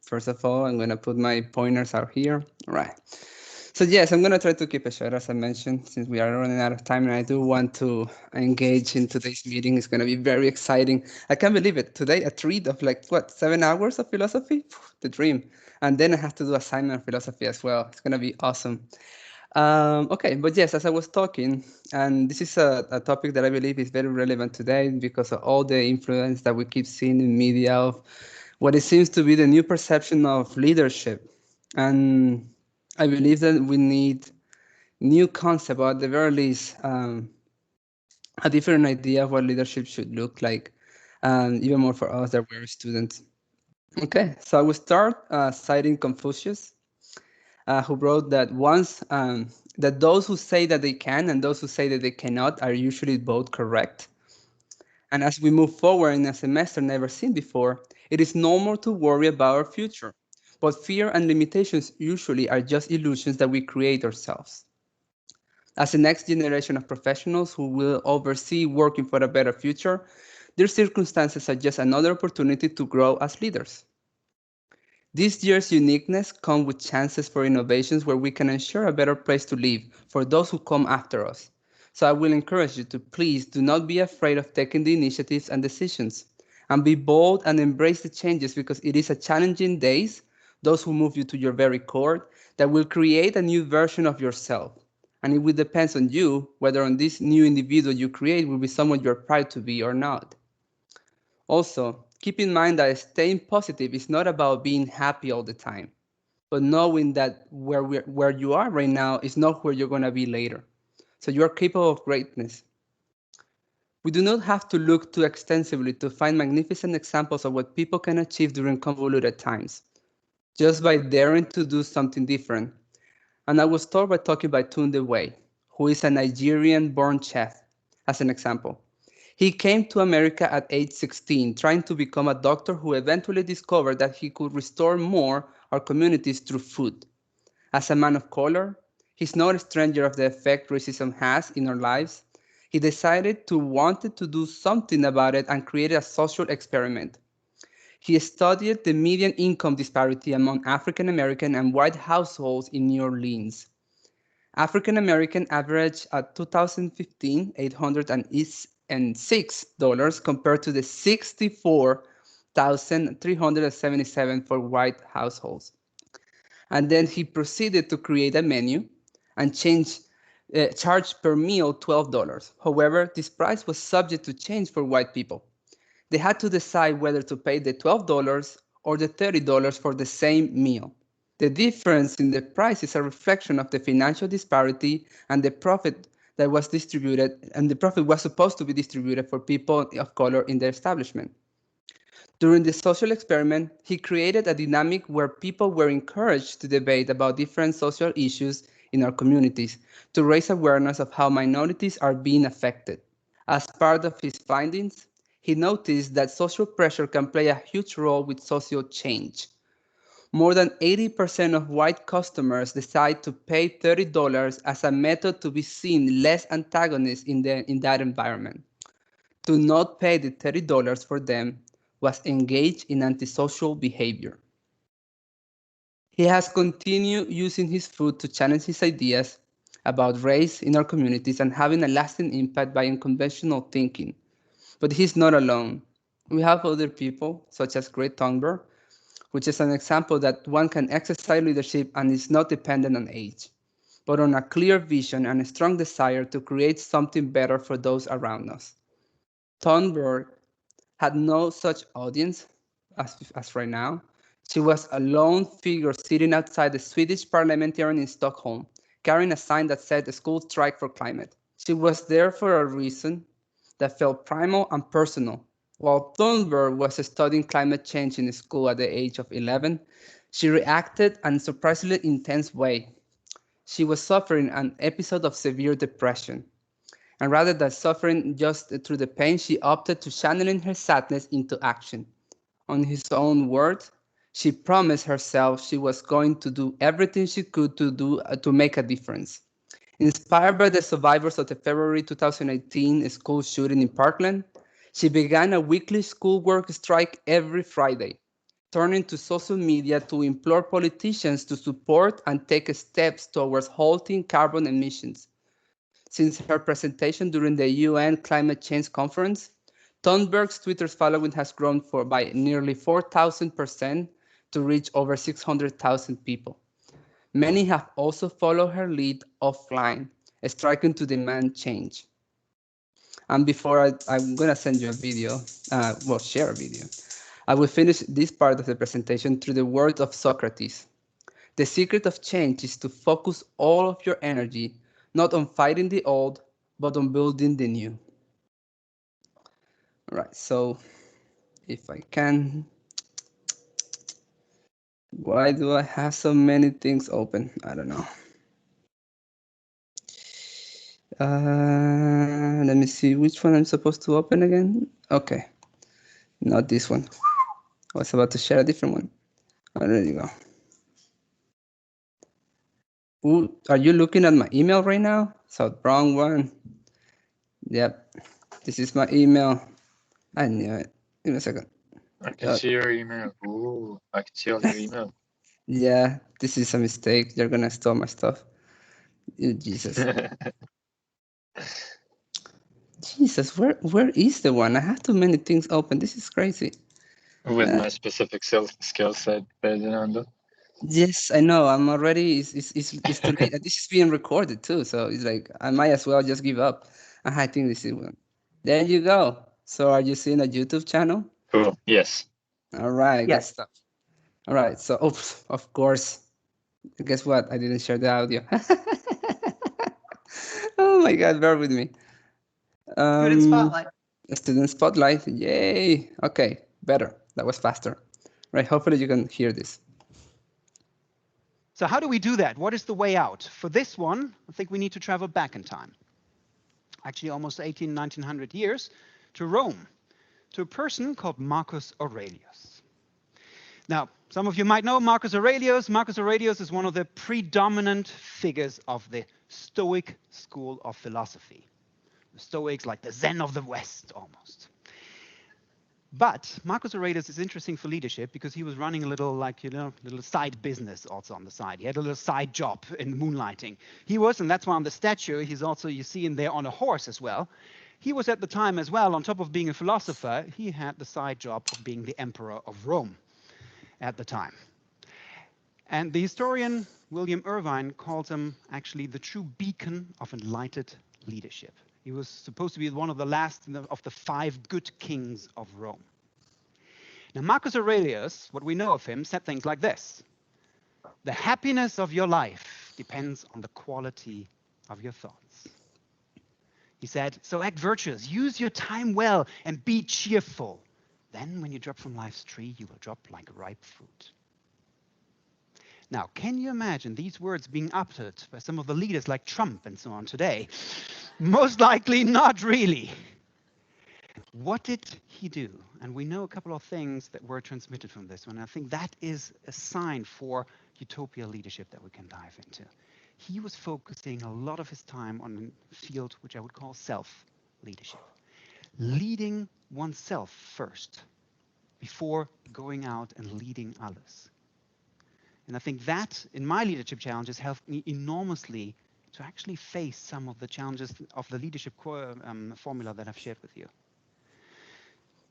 first of all, I'm gonna put my pointers out here. All right. So yes, I'm gonna try to keep it short, as I mentioned, since we are running out of time, and I do want to engage in today's meeting. It's gonna be very exciting. I can't believe it. Today, a treat of like what, 7 hours of philosophy? The dream. And then I have to do assignment philosophy as well. It's gonna be awesome. Okay, but yes, as I was talking, and this is a topic that I believe is very relevant today because of all the influence that we keep seeing in media of what it seems to be the new perception of leadership. And I believe that we need new concept, or at the very least, a different idea of what leadership should look like, even more for us that we're students. Okay, so I will start citing Confucius, who wrote that that those who say that they can and those who say that they cannot are usually both correct. And as we move forward in a semester never seen before, it is normal to worry about our future. But fear and limitations usually are just illusions that we create ourselves. As the next generation of professionals who will oversee working for a better future, their circumstances are just another opportunity to grow as leaders. This year's uniqueness comes with chances for innovations where we can ensure a better place to live for those who come after us. So I will encourage you to please do not be afraid of taking the initiatives and decisions, and be bold and embrace the changes, because it is a challenging days, those who move you to your very core, that will create a new version of yourself. And it will depend on you whether on this new individual you create will be someone you're proud to be or not. Also, keep in mind that staying positive is not about being happy all the time, but knowing that where you are right now is not where you're going to be later. So you are capable of greatness. We do not have to look too extensively to find magnificent examples of what people can achieve during convoluted times, just by daring to do something different. And I will start by talking about Tunde Wei, who is a Nigerian-born chef, as an example. He came to America at age 16, trying to become a doctor who eventually discovered that he could restore more our communities through food. As a man of color, he's not a stranger of the effect racism has in our lives. He decided to wanted to do something about it and created a social experiment. He studied the median income disparity among African American and white households in New Orleans. African American average at 2015 $806 compared to the $64,377 for white households. And then he proceeded to create a menu and charge per meal $12. However, this price was subject to change for white people. They had to decide whether to pay the $12 or the $30 for the same meal. The difference in the price is a reflection of the financial disparity and the profit that was distributed, and the profit was supposed to be distributed for people of color in the establishment. During the social experiment, he created a dynamic where people were encouraged to debate about different social issues in our communities to raise awareness of how minorities are being affected. As part of his findings, he noticed that social pressure can play a huge role with social change. More than 80% of white customers decide to pay $30 as a method to be seen less antagonist in that environment. To not pay the $30 for them was engaged in antisocial behavior. He has continued using his food to challenge his ideas about race in our communities and having a lasting impact by unconventional thinking. But he's not alone. We have other people, such as Greg Thunberg, which is an example that one can exercise leadership and is not dependent on age, but on a clear vision and a strong desire to create something better for those around us. Thunberg had no such audience as right now. She was a lone figure sitting outside the Swedish parliamentarian in Stockholm, carrying a sign that said the school strike for climate. She was there for a reason that felt primal and personal. While Thunberg was studying climate change in school at the age of 11, she reacted in a surprisingly intense way. She was suffering an episode of severe depression. And rather than suffering just through the pain, she opted to channeling her sadness into action. On his own words, she promised herself she was going to do everything she could to make a difference. Inspired by the survivors of the February 2018 school shooting in Parkland, she began a weekly schoolwork strike every Friday, turning to social media to implore politicians to support and take steps towards halting carbon emissions. Since her presentation during the UN Climate Change Conference, Thunberg's Twitter following has grown by nearly 4,000% to reach over 600,000 people. Many have also followed her lead offline, striking to demand change. And before I'm going to send you a video, share a video. I will finish this part of the presentation through the words of Socrates. The secret of change is to focus all of your energy not on fighting the old, but on building the new. All right, so if I can, why do I have so many things open? I don't know. Let me see which one I'm supposed to open again. Okay, not this one. I was about to share a different one. Oh, there you go. Ooh, are you looking at my email right now? So wrong one. Yep, this is my email. I knew it. Give me a second. I can see your email. Ooh, I can see all your email. Yeah, this is a mistake. You're gonna steal my stuff. Jesus. Jesus, where is the one? I have too many things open. This is crazy. With my specific skill set, Fernando. Yes, I know. I'm already. It's too late. This is being recorded too, so it's like I might as well just give up. I think this is one. There you go. So are you seeing a YouTube channel? Cool. Yes. All right. Yes. Good stuff. All right. So, of course. Guess what? I didn't share the audio. Oh my God! Bear with me. Student spotlight. Student spotlight. Yay. Okay. Better. That was faster. Right. Hopefully you can hear this. So how do we do that? What is the way out? For this one, I think we need to travel back in time. Actually, almost 1900 years to Rome, to a person called Marcus Aurelius. Now, some of you might know Marcus Aurelius. Marcus Aurelius is one of the predominant figures of the Stoic school of philosophy. The Stoics, like the Zen of the West, almost. But Marcus Aurelius is interesting for leadership because he was running a little, little side business also on the side. He had a little side job in moonlighting. He was, and that's why on the statue, he's also, you see him there on a horse as well. He was at the time as well, on top of being a philosopher, he had the side job of being the emperor of Rome at the time. And the historian William Irvine calls him actually the true beacon of enlightened leadership. He was supposed to be one of the last of the 5 good kings of Rome. Now, Marcus Aurelius, what we know of him, said things like this: the happiness of your life depends on the quality of your thoughts. He said, so act virtuous, use your time well, and be cheerful. Then when you drop from life's tree, you will drop like ripe fruit. Now, can you imagine these words being uttered by some of the leaders like Trump and so on today? Most likely not really. What did he do? And we know a couple of things that were transmitted from this one. I think that is a sign for utopia leadership that we can dive into. He was focusing a lot of his time on a field which I would call self-leadership. Leading oneself first before going out and leading others. And I think that, in my leadership challenges, helped me enormously to actually face some of the challenges of the leadership formula that I've shared with you.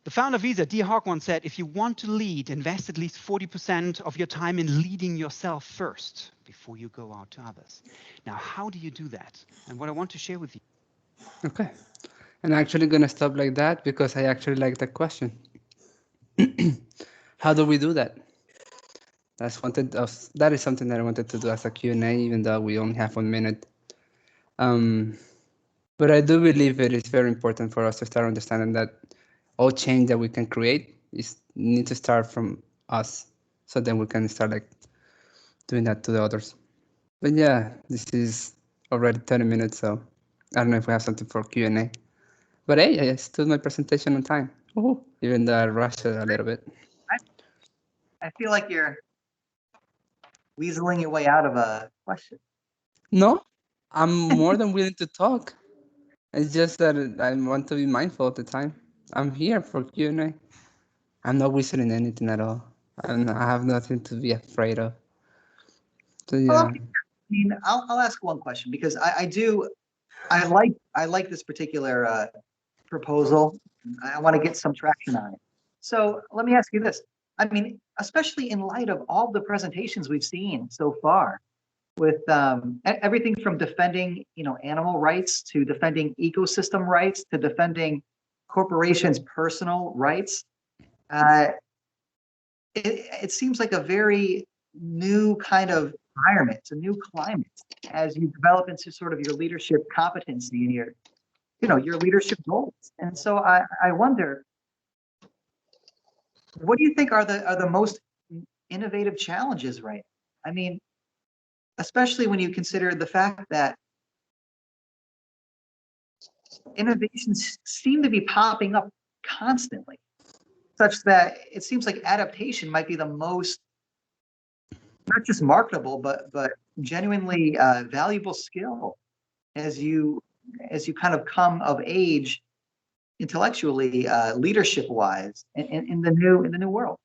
The founder of Visa, D. Hawk, once said, if you want to lead, invest at least 40% of your time in leading yourself first before you go out to others. Now, how do you do that? And what I want to share with you. Okay. I'm actually going to stop like that because I actually like that question. How do we do that? That is something that I wanted to do as a Q&A, even though we only have 1 minute. But I do believe it is very important for us to start understanding that all change that we can create is need to start from us, so then we can start like doing that to the others. But yeah, this is already 30 minutes, so I don't know if we have something for Q&A. But hey, I stood my presentation on time. Woohoo! Even though I rushed it a little bit. I feel like you're weaseling your way out of a question. No, I'm more than willing to talk. It's just that I want to be mindful of the time. I'm here for Q&A. I'm not whistling anything at all. I have nothing to be afraid of. So yeah. Well, I mean, I'll ask one question because I like this particular proposal. I want to get some traction on it. So let me ask you this. I mean, especially in light of all the presentations we've seen so far, with everything from defending, animal rights to defending ecosystem rights to defending corporations' personal rights, it seems like a very new kind of environment. It's a new climate as you develop into sort of your leadership competency and your leadership goals. And so I wonder, what do you think are the most innovative challenges right now? I mean, especially when you consider the fact that innovations seem to be popping up constantly, such that it seems like adaptation might be the most, not just marketable, but genuinely valuable skill as you kind of come of age intellectually, leadership-wise, in the new world.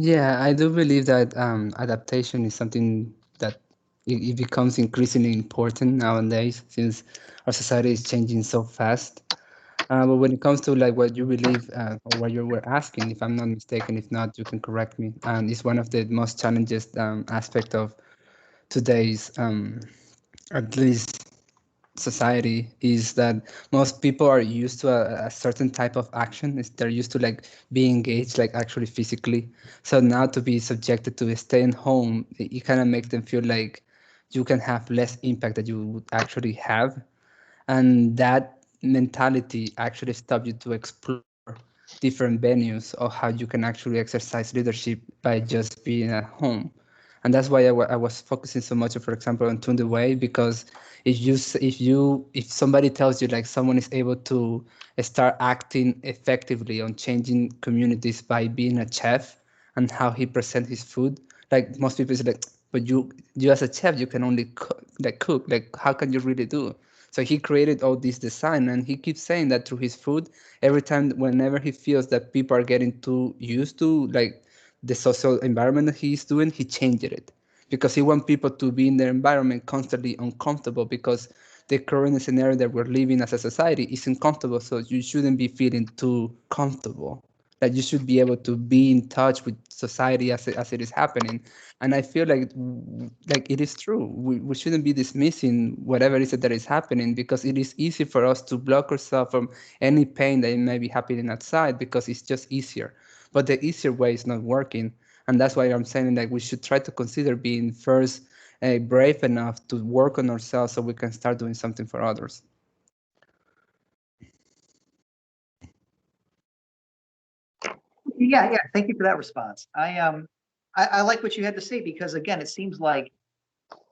Yeah, I do believe that adaptation is something that it becomes increasingly important nowadays since our society is changing so fast. But when it comes to like what you believe or what you were asking, if I'm not mistaken, if not, you can correct me. And it's one of the most challenges aspect of today's, at least society, is that most people are used to a certain type of action. They're used to like being engaged, like actually physically. So now to be subjected to staying home, it kind of makes them feel like you can have less impact that you would actually have. And that mentality actually stops you to explore different venues of how you can actually exercise leadership by just being at home. And that's why I was focusing so much, for example, on Tune the Way, because if somebody tells you like someone is able to start acting effectively on changing communities by being a chef and how he presents his food, like most people say like, but you as a chef, you can only cook, like how can you really do? So he created all this design, and he keeps saying that through his food, every time, whenever he feels that people are getting too used to like the social environment that he's doing, he changed it because he wants people to be in their environment constantly uncomfortable, because the current scenario that we're living as a society is uncomfortable. So you shouldn't be feeling too comfortable. That you should be able to be in touch with society as it is happening. And I feel like it is true. We shouldn't be dismissing whatever it is that is happening, because it is easy for us to block ourselves from any pain that may be happening outside because it's just easier. But the easier way is not working. And that's why I'm saying like we should try to consider being first brave enough to work on ourselves so we can start doing something for others. Yeah. Thank you for that response. I like what you had to say, because again, it seems like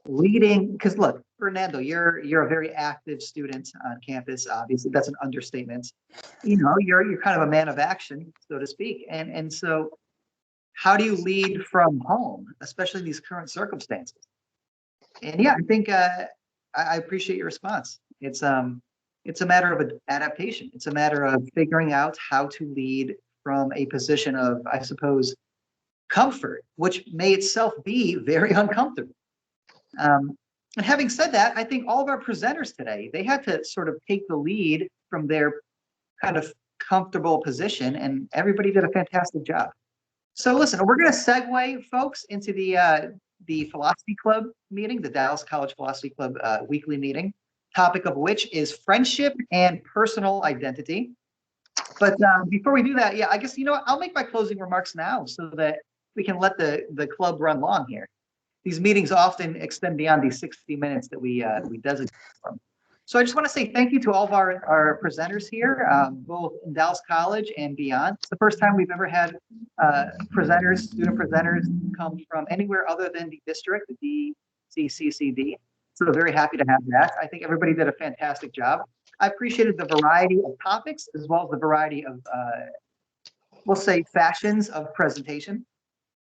leading, because look, Fernando, you're a very active student on campus. Obviously, that's an understatement. You're kind of a man of action, so to speak. And so how do you lead from home, especially in these current circumstances? And yeah, I think I appreciate your response. It's a matter of adaptation. It's a matter of figuring out how to lead from a position of, I suppose, comfort, which may itself be very uncomfortable. And having said that, I think all of our presenters today, they had to sort of take the lead from their kind of comfortable position, and everybody did a fantastic job. So listen, we're going to segue, folks, into the Philosophy Club meeting, the Dallas College Philosophy Club weekly meeting, topic of which is friendship and personal identity. But before we do that, yeah, I guess, I'll make my closing remarks now so that we can let the club run long here. These meetings often extend beyond these 60 minutes that we designate from. So I just want to say thank you to all of our presenters here, both in Dallas College and beyond. It's the first time we've ever had student presenters come from anywhere other than the district, the DCCCD. So very happy to have that. I think everybody did a fantastic job. I appreciated the variety of topics as well as the variety of, we'll say, fashions of presentation.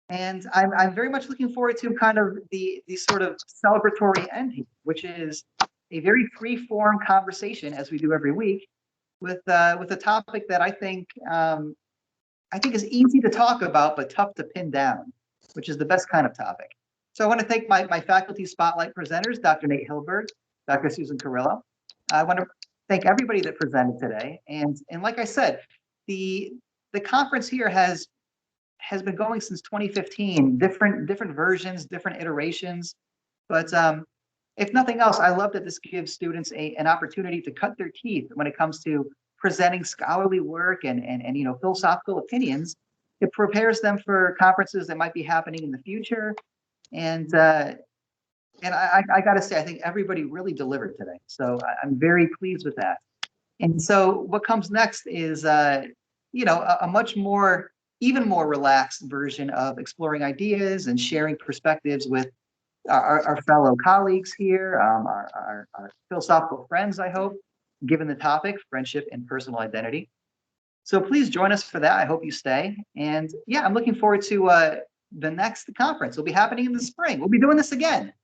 And I'm very much looking forward to kind of the sort of celebratory end here, which is a very free-form conversation, as we do every week, with a topic that I think is easy to talk about but tough to pin down, which is the best kind of topic. So I want to thank my faculty spotlight presenters, Dr. Nate Hilberg, Dr. Susan Carrillo. I want to thank everybody that presented today. And like I said, the conference here has been going since 2015, different versions, different iterations. But if nothing else, I love that this gives students an opportunity to cut their teeth when it comes to presenting scholarly work and philosophical opinions. It prepares them for conferences that might be happening in the future. And I got to say, I think everybody really delivered today. So I'm very pleased with that. And so what comes next is, a much more, even more relaxed version of exploring ideas and sharing perspectives with our fellow colleagues here, our philosophical friends, I hope, given the topic, friendship and personal identity. So please join us for that. I hope you stay. And yeah, I'm looking forward to the next conference. It'll be happening in the spring. We'll be doing this again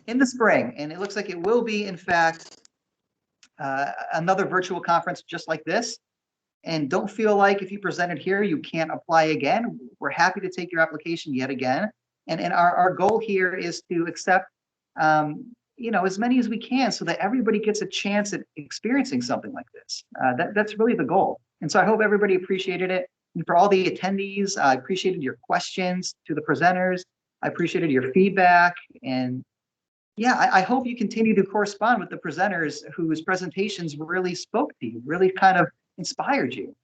in the spring. And it looks like it will be, in fact, another virtual conference just like this. And don't feel like if you presented here, you can't apply again. We're happy to take your application yet again. And our goal here is to accept, as many as we can so that everybody gets a chance at experiencing something like this. That's really the goal. And so I hope everybody appreciated it. And for all the attendees, I appreciated your questions to the presenters. I appreciated your feedback. And yeah, I hope you continue to correspond with the presenters whose presentations really spoke to you, really kind of inspired you.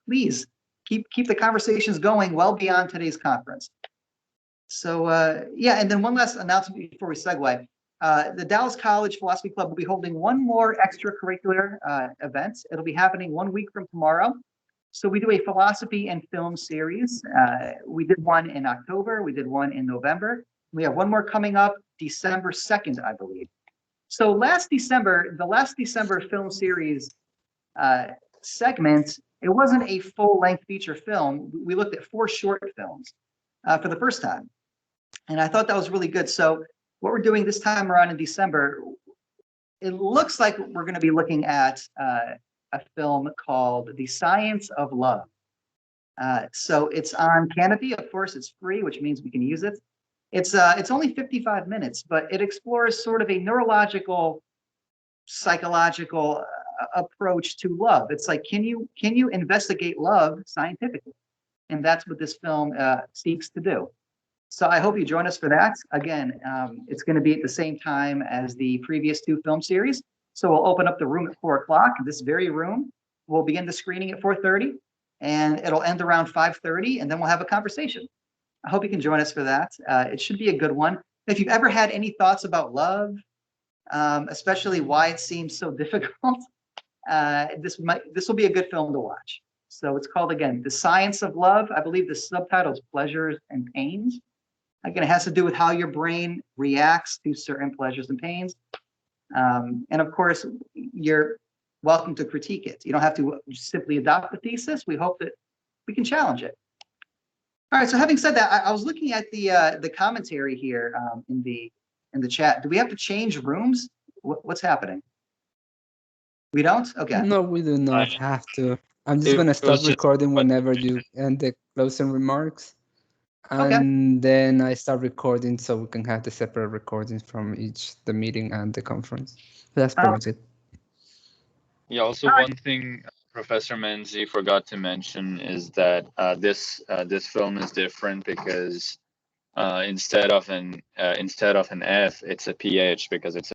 Please keep the conversations going well beyond today's conference. So yeah, and then one last announcement before we segue. The Dallas College Philosophy Club will be holding one more extracurricular event. It'll be happening 1 week from tomorrow. So we do a philosophy and film series. We did one in October, we did one in November. We have one more coming up December 2nd, I believe. So the last December film series segment, it wasn't a full-length feature film. We looked at 4 short films for the first time. And I thought that was really good. So what we're doing this time around in December, it looks like we're going to be looking at a film called The Science of Love. So it's on Canopy. Of course, it's free, which means we can use it. It's only 55 minutes, but it explores sort of a neurological, psychological approach to love. It's like, can you investigate love scientifically? And that's what this film seeks to do. So I hope you join us for that. Again, it's going to be at the same time as the previous 2 film series. So we'll open up the room at 4 o'clock, this very room. We'll begin the screening at 4:30, and it'll end around 5:30, and then we'll have a conversation. I hope you can join us for that. It should be a good one. If you've ever had any thoughts about love, especially why it seems so difficult, this will be a good film to watch. So it's called, again, The Science of Love. I believe the subtitle is Pleasures and Pains. Again, it has to do with how your brain reacts to certain pleasures and pains. And of course, you're welcome to critique it. You don't have to simply adopt the thesis. We hope that we can challenge it. All right, so having said that, I was looking at the commentary here in the chat. Do we have to change rooms? What's happening? We don't? Okay. No, we do not have to. I'm just going to stop recording whenever you end the closing remarks. And then I start recording so we can have the separate recordings from the meeting and the conference. That's pretty much it. Yeah, also one thing Professor Menzi forgot to mention is that this film is different because instead of an F, it's a PH because it's